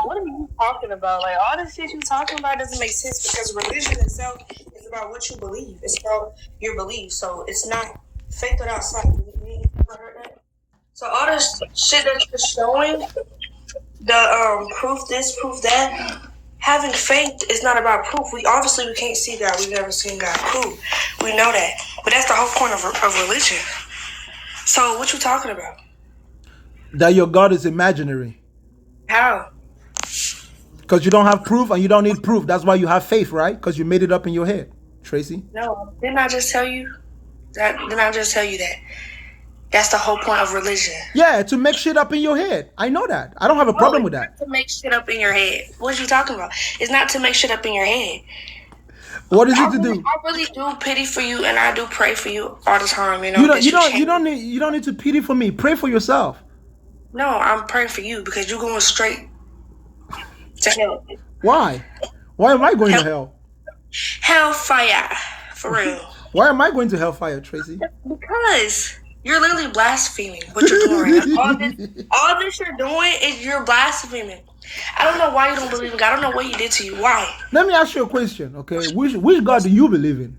What are you talking about? Like, all this shit you talking about doesn't make sense because religion itself is about what you believe. It's about your belief. So it's not faith without sight. You ever heard that? So all this shit that you're showing, the proof this, proof that, having faith is not about proof. We can't see God. We've never seen God prove. We know that. But that's the whole point of religion. So what you talking about? That your God is imaginary. How? Because you don't have proof and you don't need proof. That's why you have faith, right? Because you made it up in your head, Tracy. No, didn't I just tell you that? Didn't I just tell you that? That's the whole point of religion. Yeah, to make shit up in your head. I know that. I don't have a problem with that. To make shit up in your head. What are you talking about? It's not to make shit up in your head. What is it to do? I really do pity for you, and I do pray for you all the time. You know. You don't need to pity for me. Pray for yourself. No, I'm praying for you because you're going straight to hell. Why? Why am I going to hell? Hellfire, for real. Why am I going to hellfire, Tracy? Because you're literally blaspheming what you're doing right now. All this you're doing is you're blaspheming. I don't know why you don't believe in God. I don't know what he did to you. Why? Let me ask you a question, okay? Which God do you believe in?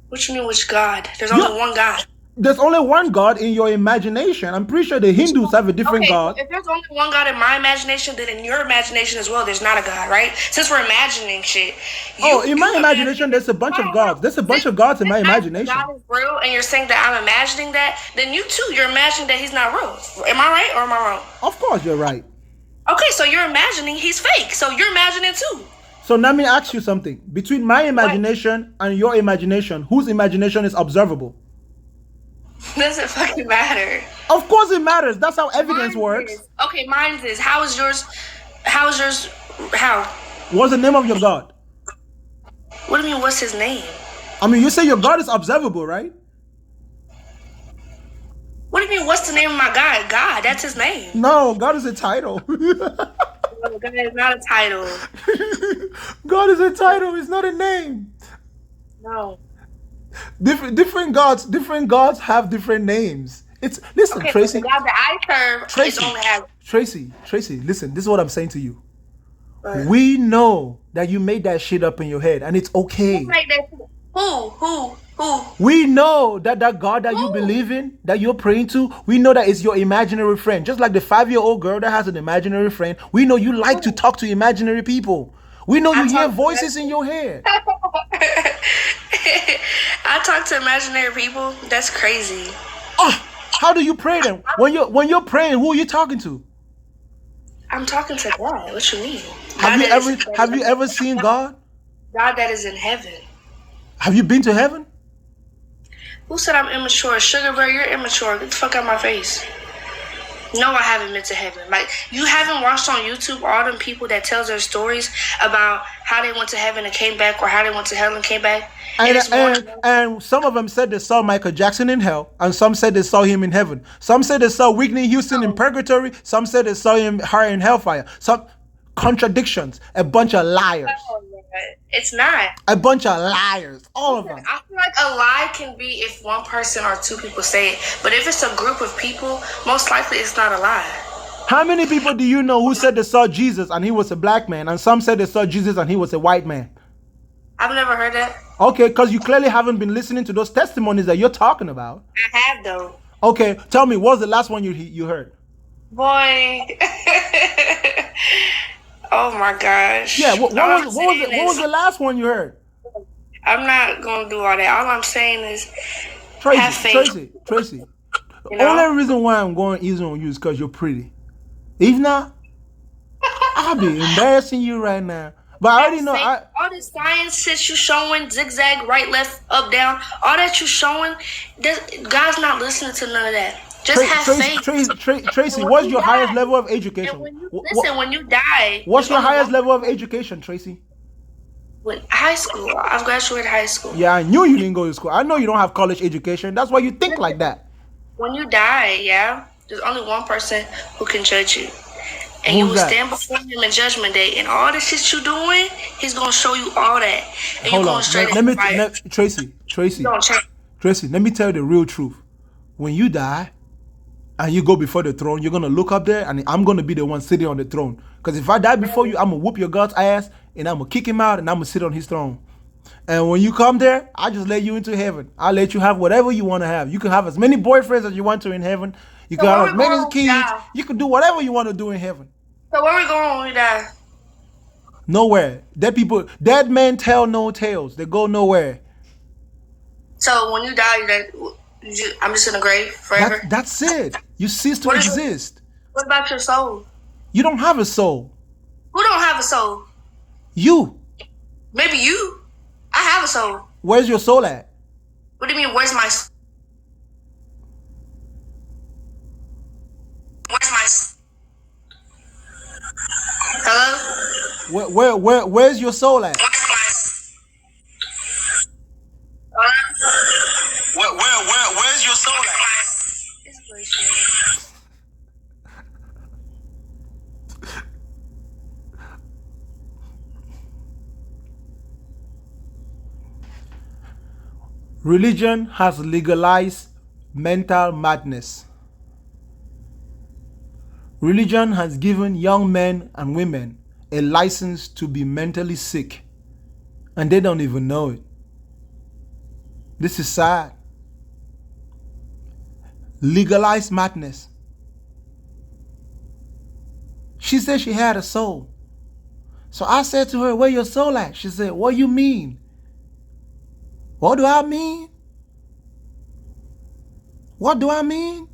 What you mean, which God? There's only one God. There's only one God in your imagination. I'm pretty sure the Hindus have a different God. If there's only one God in my imagination, then in your imagination as well, there's not a God, right? Since we're imagining shit. In my imagination, there's a bunch of gods. There's a bunch of gods in my imagination. God is real, and you're saying that I'm imagining that, then you too, you're imagining that he's not real. Am I right or am I wrong? Of course you're right. Okay, so you're imagining he's fake. So you're imagining too. So let me ask you something. Between my imagination and your imagination, whose imagination is observable? Doesn't fucking matter. Of course it matters. That's how evidence works. Okay, mine's is. How is yours? How is yours? How? What's the name of your God? What do you mean, what's his name? I mean, you say your God is observable, right? What do you mean, what's the name of my God? God, that's his name. No, God is a title. No, God is not a title. God is a title. It's not a name. No. Different gods have different names. Listen, okay, Tracy. The God that I serve only has. Tracy, listen. This is what I'm saying to you. We know that you made that shit up in your head, and it's okay. Who made that? Who? We know that God that you believe in, that you're praying to, we know that it's your imaginary friend. Just like the 5-year-old girl that has an imaginary friend, we know you like to talk to imaginary people. We know you hear voices in your head. I talk to imaginary people. That's crazy. Oh, how do you pray then? When you're praying, who are you talking to? I'm talking to God. What you mean? Have you ever seen God? God that is in heaven. Have you been to heaven? Who said I'm immature? Sugar Bear, you're immature. Get the fuck out of my face. No, I haven't been to heaven. Like, you haven't watched on YouTube all them people that tells their stories about how they went to heaven and came back, or how they went to hell and came back. And some of them said they saw Michael Jackson in hell, and some said they saw him in heaven. Some said they saw Whitney Houston in purgatory. Some said they saw her in hellfire. Some contradictions. A bunch of liars. It's not. A bunch of liars. All of them. I feel like a lie can be if one person or two people say it. But if it's a group of people, most likely it's not a lie. How many people do you know who said they saw Jesus and he was a black man, and some said they saw Jesus and he was a white man? I've never heard that. Okay, because you clearly haven't been listening to those testimonies that you're talking about. I have, though. Okay, tell me, what was the last one you heard? Boy. Oh my gosh. Yeah, what was the last one you heard? I'm not gonna do all that. All I'm saying is have faith. Tracy. The only reason why I'm going easy on you is because you're pretty. If not, I'll be embarrassing you right now. But I already know. All the science shit you showing, zigzag, right, left, up, down, all that you showing, God's not listening to none of that. Just have faith. Tracy, what's your highest level of education? When you die. What's your highest level of education, Tracy? High school. I've graduated high school. Yeah, I knew you didn't go to school. I know you don't have college education. That's why you think like that. When you die, there's only one person who can judge you. And you will stand before him in judgment day. And all the shit you doing, he's going to show you all that. And you're going straight in fire. Tracy, let me tell you the real truth. When you die, and you go before the throne, you're going to look up there, and I'm going to be the one sitting on the throne. Because if I die before you, I'm going to whoop your God's ass, and I'm going to kick him out, and I'm going to sit on his throne. And when you come there, I just let you into heaven. I'll let you have whatever you want to have. You can have as many boyfriends as you want to in heaven. You can have as many kids. You can do whatever you want to do in heaven. So where we going when we die? Nowhere. Dead men tell no tales. They go nowhere. So when you die, I'm just in the grave forever? That's it. You cease to exist. What about your soul? You don't have a soul. Who don't have a soul? You. Maybe you. I have a soul. Where's your soul at? What do you mean, where's my Hello? Where's your soul at? Where's your soul at? Religion has legalized mental madness. Religion has given young men and women a license to be mentally sick, and they don't even know it. This is sad. Legalized madness. She said she had a soul. So I said to her, where your soul at? She said, what do you mean? What do I mean? What do I mean?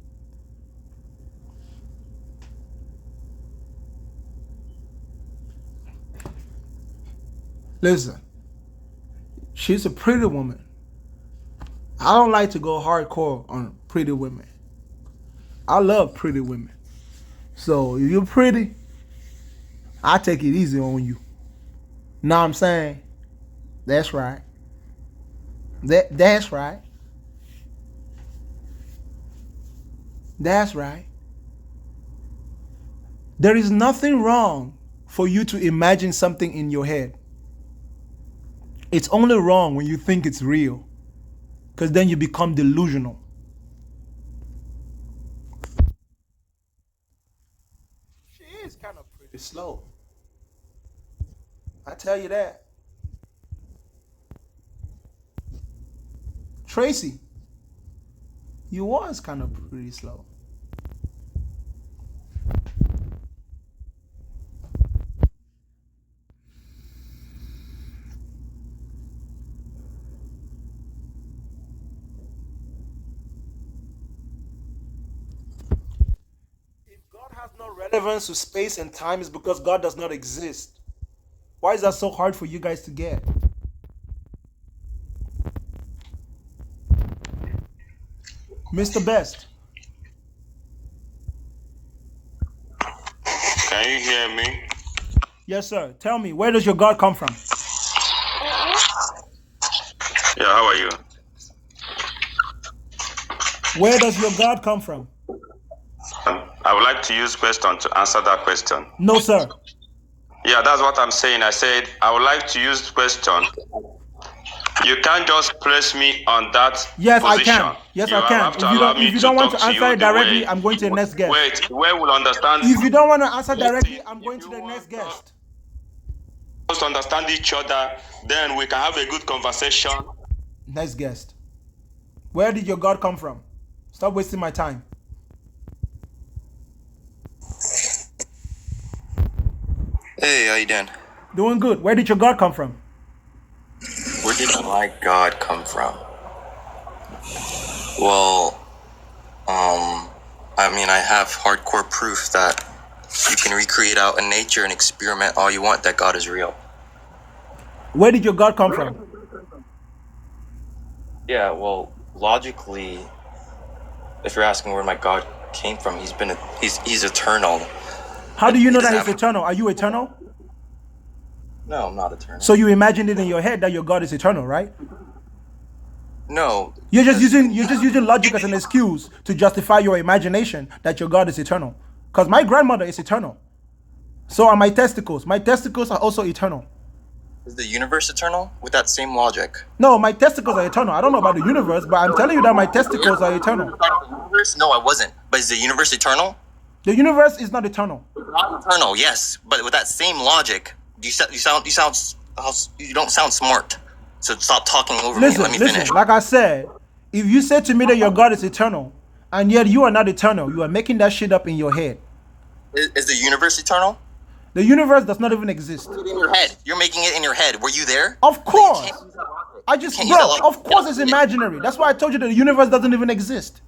Listen, she's a pretty woman. I don't like to go hardcore on pretty women. I love pretty women. So if you're pretty, I take it easy on you. Know what I'm saying? That's right. That's right. That's right. There is nothing wrong for you to imagine something in your head. It's only wrong when you think it's real, because then you become delusional. She is kind of pretty slow. I tell you that. Tracy, you was kind of pretty slow. If God has no relevance to space and time, it's because God does not exist. Why is that so hard for you guys to get? Mr. Best. Can you hear me? Yes, sir. Tell me, where does your God come from? Yeah, how are you? Where does your God come from? I would like to use question to answer that question. No, sir. Yeah, that's what I'm saying. I said I would like to use question. You can't just place me on that Yes, position. I can. Yes, You I can. have to allow me If you don't want to talk answer you it the directly, way- I'm going to the next guest. Wait, where will understand? If you don't want to answer directly, I'm going to the next guest. Just understand each other, then we can have a good conversation. Next guest. Where did your God come from? Stop wasting my time. Hey, how you doing? Doing good. Where did your God come from? Where did my God come from? Well, I mean, I have hardcore proof that you can recreate out in nature and experiment all you want that God is real. Where did your God come from? Yeah, well, logically, if you're asking where my God came from, he's eternal. How do you know that he's eternal? Are you eternal? No, I'm not eternal. So you imagined it in your head that your God is eternal, right? No. You're just using logic as an excuse to justify your imagination that your God is eternal. Because my grandmother is eternal. So are my testicles. My testicles are also eternal. Is the universe eternal? With that same logic. No, my testicles are eternal. I don't know about the universe, but I'm telling you that my testicles are eternal. No, I wasn't. But is the universe eternal? The universe is not eternal. Not eternal, yes. But with that same logic, you don't sound smart. So stop talking over me. Let me finish. Like I said, if you say to me that your God is eternal, and yet you are not eternal, you are making that shit up in your head. Is the universe eternal? The universe does not even exist. In your head. You're making it in your head. Were you there? Of course. Of course it's imaginary. That's why I told you that the universe doesn't even exist.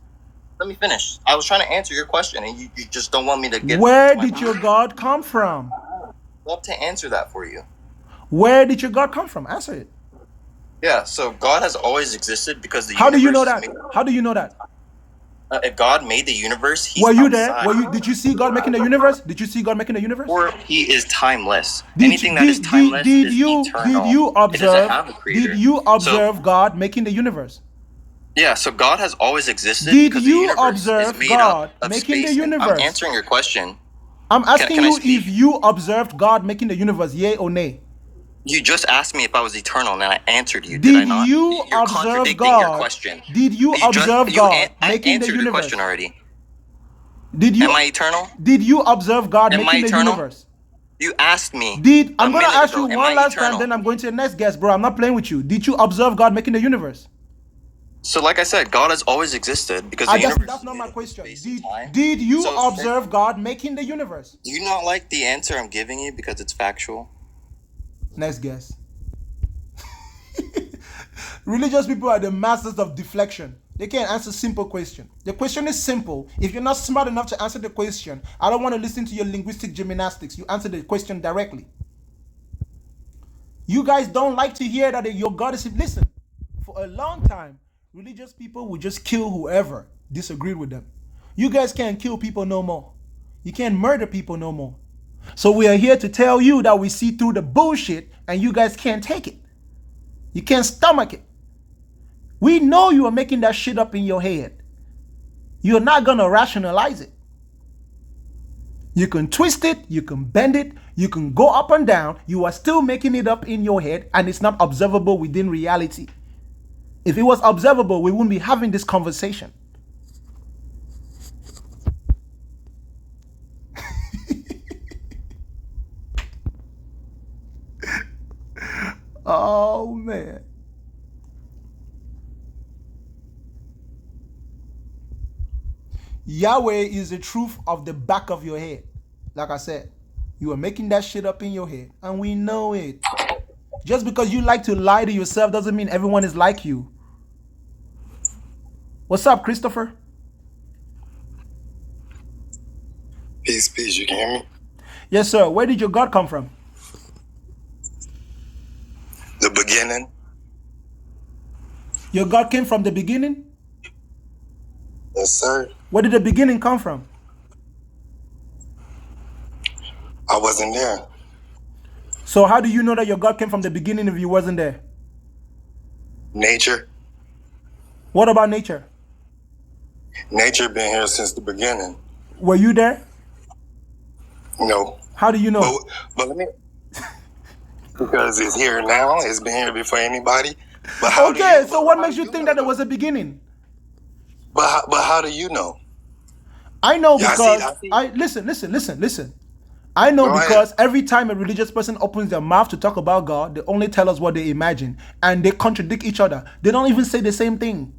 Let me finish. I was trying to answer your question, and you just don't want me to get... Where did your God come from? love to answer that for you. Where did your God come from? Answer it. Yeah, so God has always existed because the How do you know universe that? is made- How do you know that? If God made the universe, he's Were you there? outside. Did you see God making the universe? Did you see God making the universe? Or he is timeless. Anything that is timeless did is you eternal. did you It doesn't observe? have a creator. Did you observe God making the universe? Yeah, so God has always existed Did because you the universe observe is made God up of making the space. And universe? I'm answering your question. I'm asking Can I you speak? if you observed God making the universe, yay or nay? You just asked me if I was eternal, and I answered you. Did I Did not? you You're observe contradicting your God? question. Did you observe God making the answered the universe? question already. Did you? Am I eternal? Did you observe God Am I making the eternal? universe? You asked me. I'm gonna ask you Am one I last eternal? time, then I'm going to the next guest, bro. I'm not playing with you. Did you observe God making the universe? So, like I said, God has always existed because the universe. That's not my question. Did you observe God making the universe? Do you not like the answer I'm giving you because it's factual? Next guest. Religious people are the masters of deflection. They can't answer simple question. The question is simple. If you're not smart enough to answer the question, I don't want to listen to your linguistic gymnastics. You answer the question directly. You guys don't like to hear that your God is... Listen, for a long time, religious people would just kill whoever disagreed with them. You guys can't kill people no more. You can't murder people no more. So we are here to tell you that we see through the bullshit and you guys can't take it. You can't stomach it. We know you are making that shit up in your head. You're not going to rationalize it. You can twist it, you can bend it, you can go up and down. You are still making it up in your head and it's not observable within reality. If it was observable, we wouldn't be having this conversation. Oh, man. Yahweh is the truth of the back of your head. Like I said, you are making that shit up in your head, and we know it. Just because you like to lie to yourself doesn't mean everyone is like you. What's up, Christopher? Peace, peace. You can hear me? Yes, sir. Where did your God come from? The beginning. Your God came from the beginning? Yes, sir. Where did the beginning come from? I wasn't there. So how do you know that your God came from the beginning if you wasn't there? Nature. What about nature? Nature been here since the beginning. Were you there? No. How do you know? But let me... Because it's here now. It's been here before anybody. But how do you, so what makes you think that there was a beginning? But how do you know? I know Yeah, because listen. I know because every time a religious person opens their mouth to talk about God, they only tell us what they imagine and they contradict each other. They don't even say the same thing.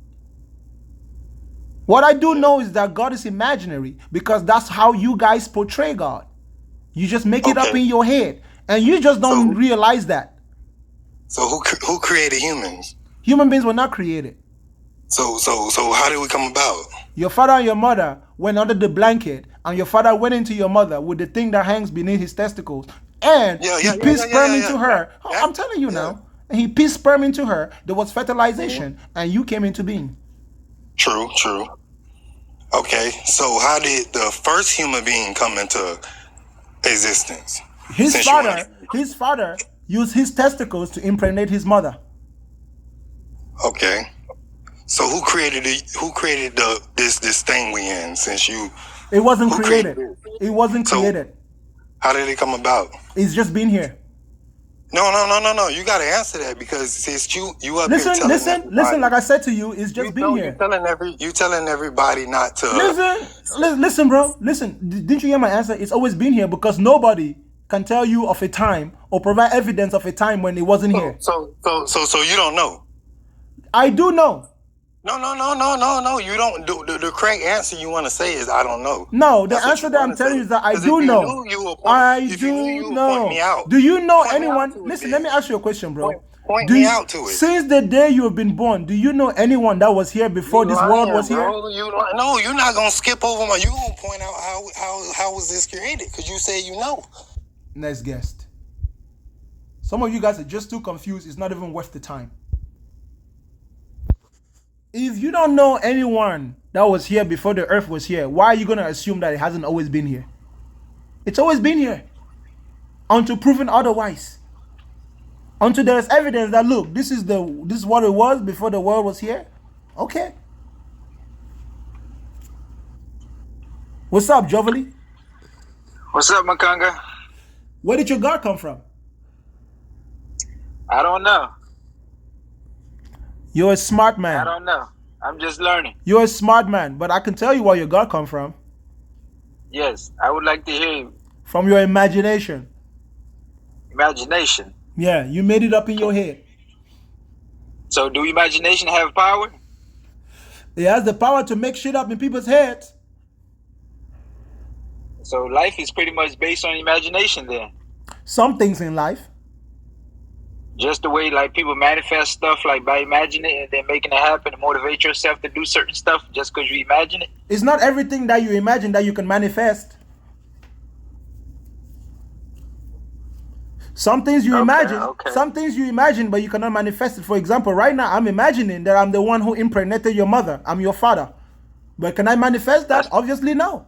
What I do know is that God is imaginary because that's how you guys portray God. You just make it up in your head and you just don't realize that. So who created humans? Human beings were not created. So how did we come about? Your father and your mother went under the blanket and your father went into your mother with the thing that hangs beneath his testicles and he pissed sperm into her. I'm telling you now. And he pissed sperm into her. There was fertilization and you came into being. True. Okay, so how did the first human being come into existence? His father used his testicles to impregnate his mother. Okay. So who created this thing we in since you... It wasn't created. It wasn't created. How did it come about? It's just been here. No. You got to answer that because since you up here telling listen. Like I said to you, it's just been here. You telling everybody not to... Listen, bro. Listen. Didn't you hear my answer? It's always been here because nobody can tell you of a time or provide evidence of a time when it wasn't here. So you don't know? I do know. No. You don't. The correct answer you want to say is I don't know. No, the answer that I'm telling you is that I do know. I do know. Do you know anyone? Listen, let me ask you a question, bro. Point me out to it. Since the day you have been born, do you know anyone that was here before this world was here? No, you're not gonna skip over my. You gonna point out how was this created? Because you say you know. Next guest. Some of you guys are just too confused. It's not even worth the time. If you don't know anyone that was here before the earth was here, why are you going to assume that it hasn't always been here? It's always been here. Until proven otherwise. Until there is evidence that, look, this is what it was before the world was here. Okay. What's up, Jovely? What's up, Makanga? Where did your God come from? I don't know. You're a smart man. I don't know. I'm just learning. You're a smart man, but I can tell you where your God come from. Yes, I would like to hear you. From your imagination. Imagination? Yeah, you made it up in your head. So do imagination have power? It has the power to make shit up in people's heads. So life is pretty much based on imagination then? Some things in life. Just the way like people manifest stuff like by imagining it and then making it happen to motivate yourself to do certain stuff just because you imagine it? It's not everything that you imagine that you can manifest. Some things you imagine, some things you imagine, but you cannot manifest it. For example, right now I'm imagining that I'm the one who impregnated your mother. I'm your father. But can I manifest that? Obviously no.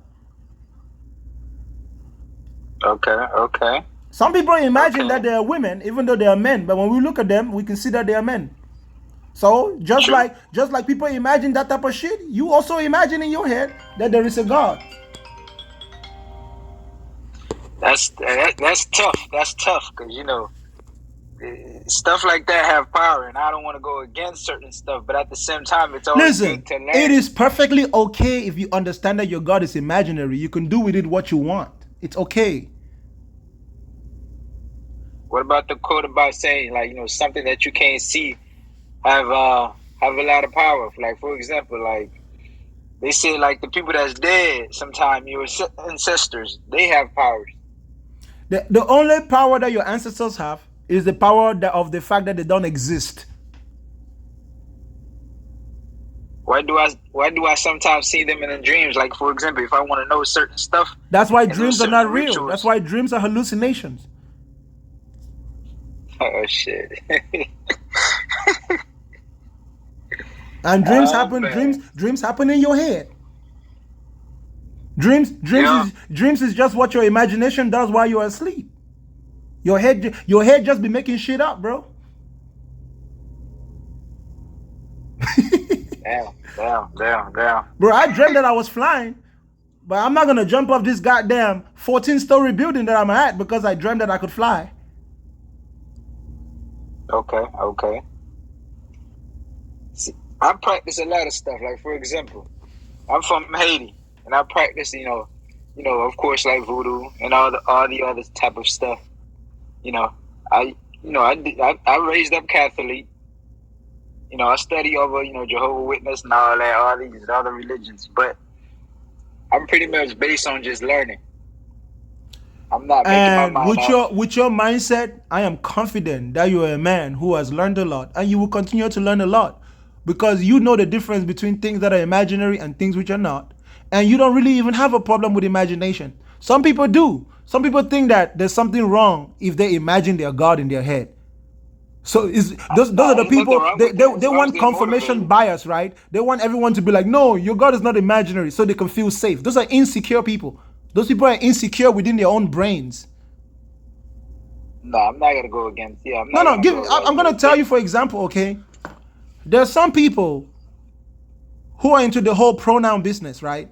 Okay. Some people imagine that they are women, even though they are men. But when we look at them, we can see that they are men. So just like people imagine that type of shit, you also imagine in your head that there is a God. That's tough. That's tough because you know stuff like that have power, and I don't want to go against certain stuff. But at the same time, it's always good to learn. It is perfectly okay if you understand that your God is imaginary. You can do with it what you want. It's okay. What about the quote about saying, like, you know, something that you can't see have a lot of power? Like, for example, like they say, like the people that's dead, sometimes your ancestors, they have powers. The only power that your ancestors have is the power of the fact that they don't exist. Why do I sometimes see them in the dreams? Like, for example, if I want to know certain stuff. That's why dreams are not real. Rituals. That's why dreams are hallucinations. Oh shit. And dreams happen. Dreams happen in your head. Dreams is just what your imagination does while you're asleep. Your head just be making shit up, bro. Damn. Bro, I dreamt that I was flying, but I'm not gonna jump off this goddamn 14-story building that I'm at because I dreamt that I could fly. Okay. See, I practice a lot of stuff. Like, for example, I'm from Haiti, and I practice, you know, of course, like voodoo and all the other type of stuff. I raised up Catholic. I study over, Jehovah's Witness and all these other religions, but I'm pretty much based on just learning. I'm not making my mind up. With your mindset, I am confident that you are a man who has learned a lot, and you will continue to learn a lot because you know the difference between things that are imaginary and things which are not, and you don't really even have a problem with imagination. Some people do. Some people think that there's something wrong if they imagine their God in their head. So those are the people, they want confirmation bias, right? They want everyone to be like, no, your God is not imaginary, so they can feel safe. Those are insecure people. Those people are insecure within their own brains. No, I'm not going to go against you. I'm going to tell you, for example, okay? There are some people who are into the whole pronoun business, right?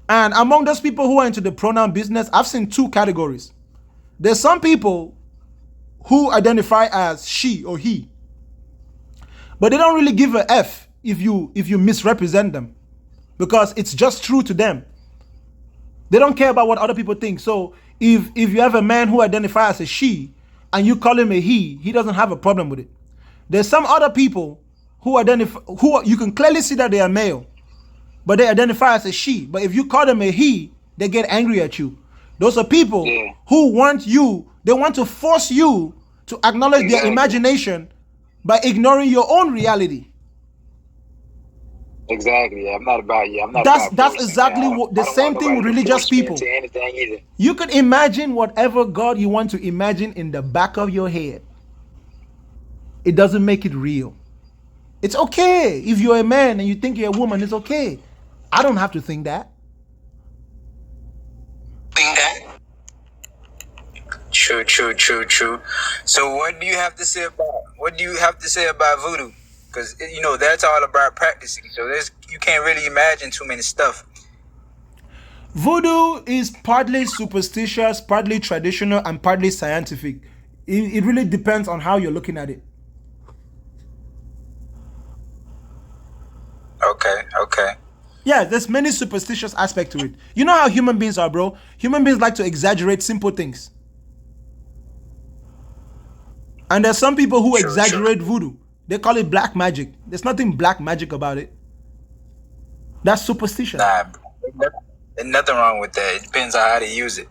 And among those people who are into the pronoun business, I've seen two categories. There's some people who identify as she or he, but they don't really give a F if you misrepresent them, because it's just true to them. They don't care about what other people think. So if you have a man who identifies as a she and you call him a he doesn't have a problem with it. There's some other people who you can clearly see that they are male, but they identify as a she. But if you call them a he, they get angry at you. Those are people who want to force you to acknowledge their imagination by ignoring your own reality. Exactly. I'm not about you. That's exactly the same thing with religious people. You can imagine whatever God you want to imagine in the back of your head. it doesn't make it real. It's okay if you're a man and you think you're a woman. It's okay. I don't have to think that. True. So what do you have to say about voodoo? Because that's all about practicing. So you can't really imagine too many stuff. Voodoo is partly superstitious, partly traditional, and partly scientific. It really depends on how you're looking at it. Okay. Yeah, there's many superstitious aspects to it. You know how human beings are, bro? Human beings like to exaggerate simple things. And there's some people who exaggerate voodoo. They call it black magic. There's nothing black magic about it. That's superstition. Nah, there's nothing wrong with that. It depends on how they use it.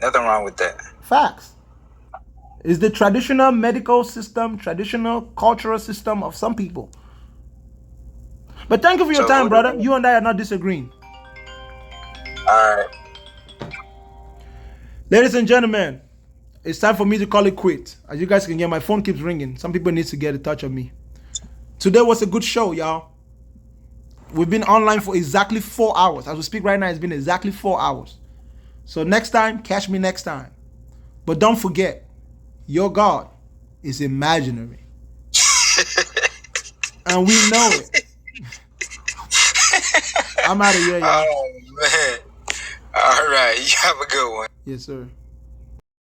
Nothing wrong with that. Facts. It's the traditional medical system, traditional cultural system of some people. But thank you for your time, brother. You and I are not disagreeing. All right. Ladies and gentlemen, it's time for me to call it quit. As you guys can hear, my phone keeps ringing. Some people need to get in touch with me. Today was a good show, y'all. We've been online for exactly 4 hours. As we speak right now, it's been exactly 4 hours. So next time, catch me next time. But don't forget, your God is imaginary. And we know it. I'm out of here, y'all. Oh, man. All right. You have a good one. Yes, sir.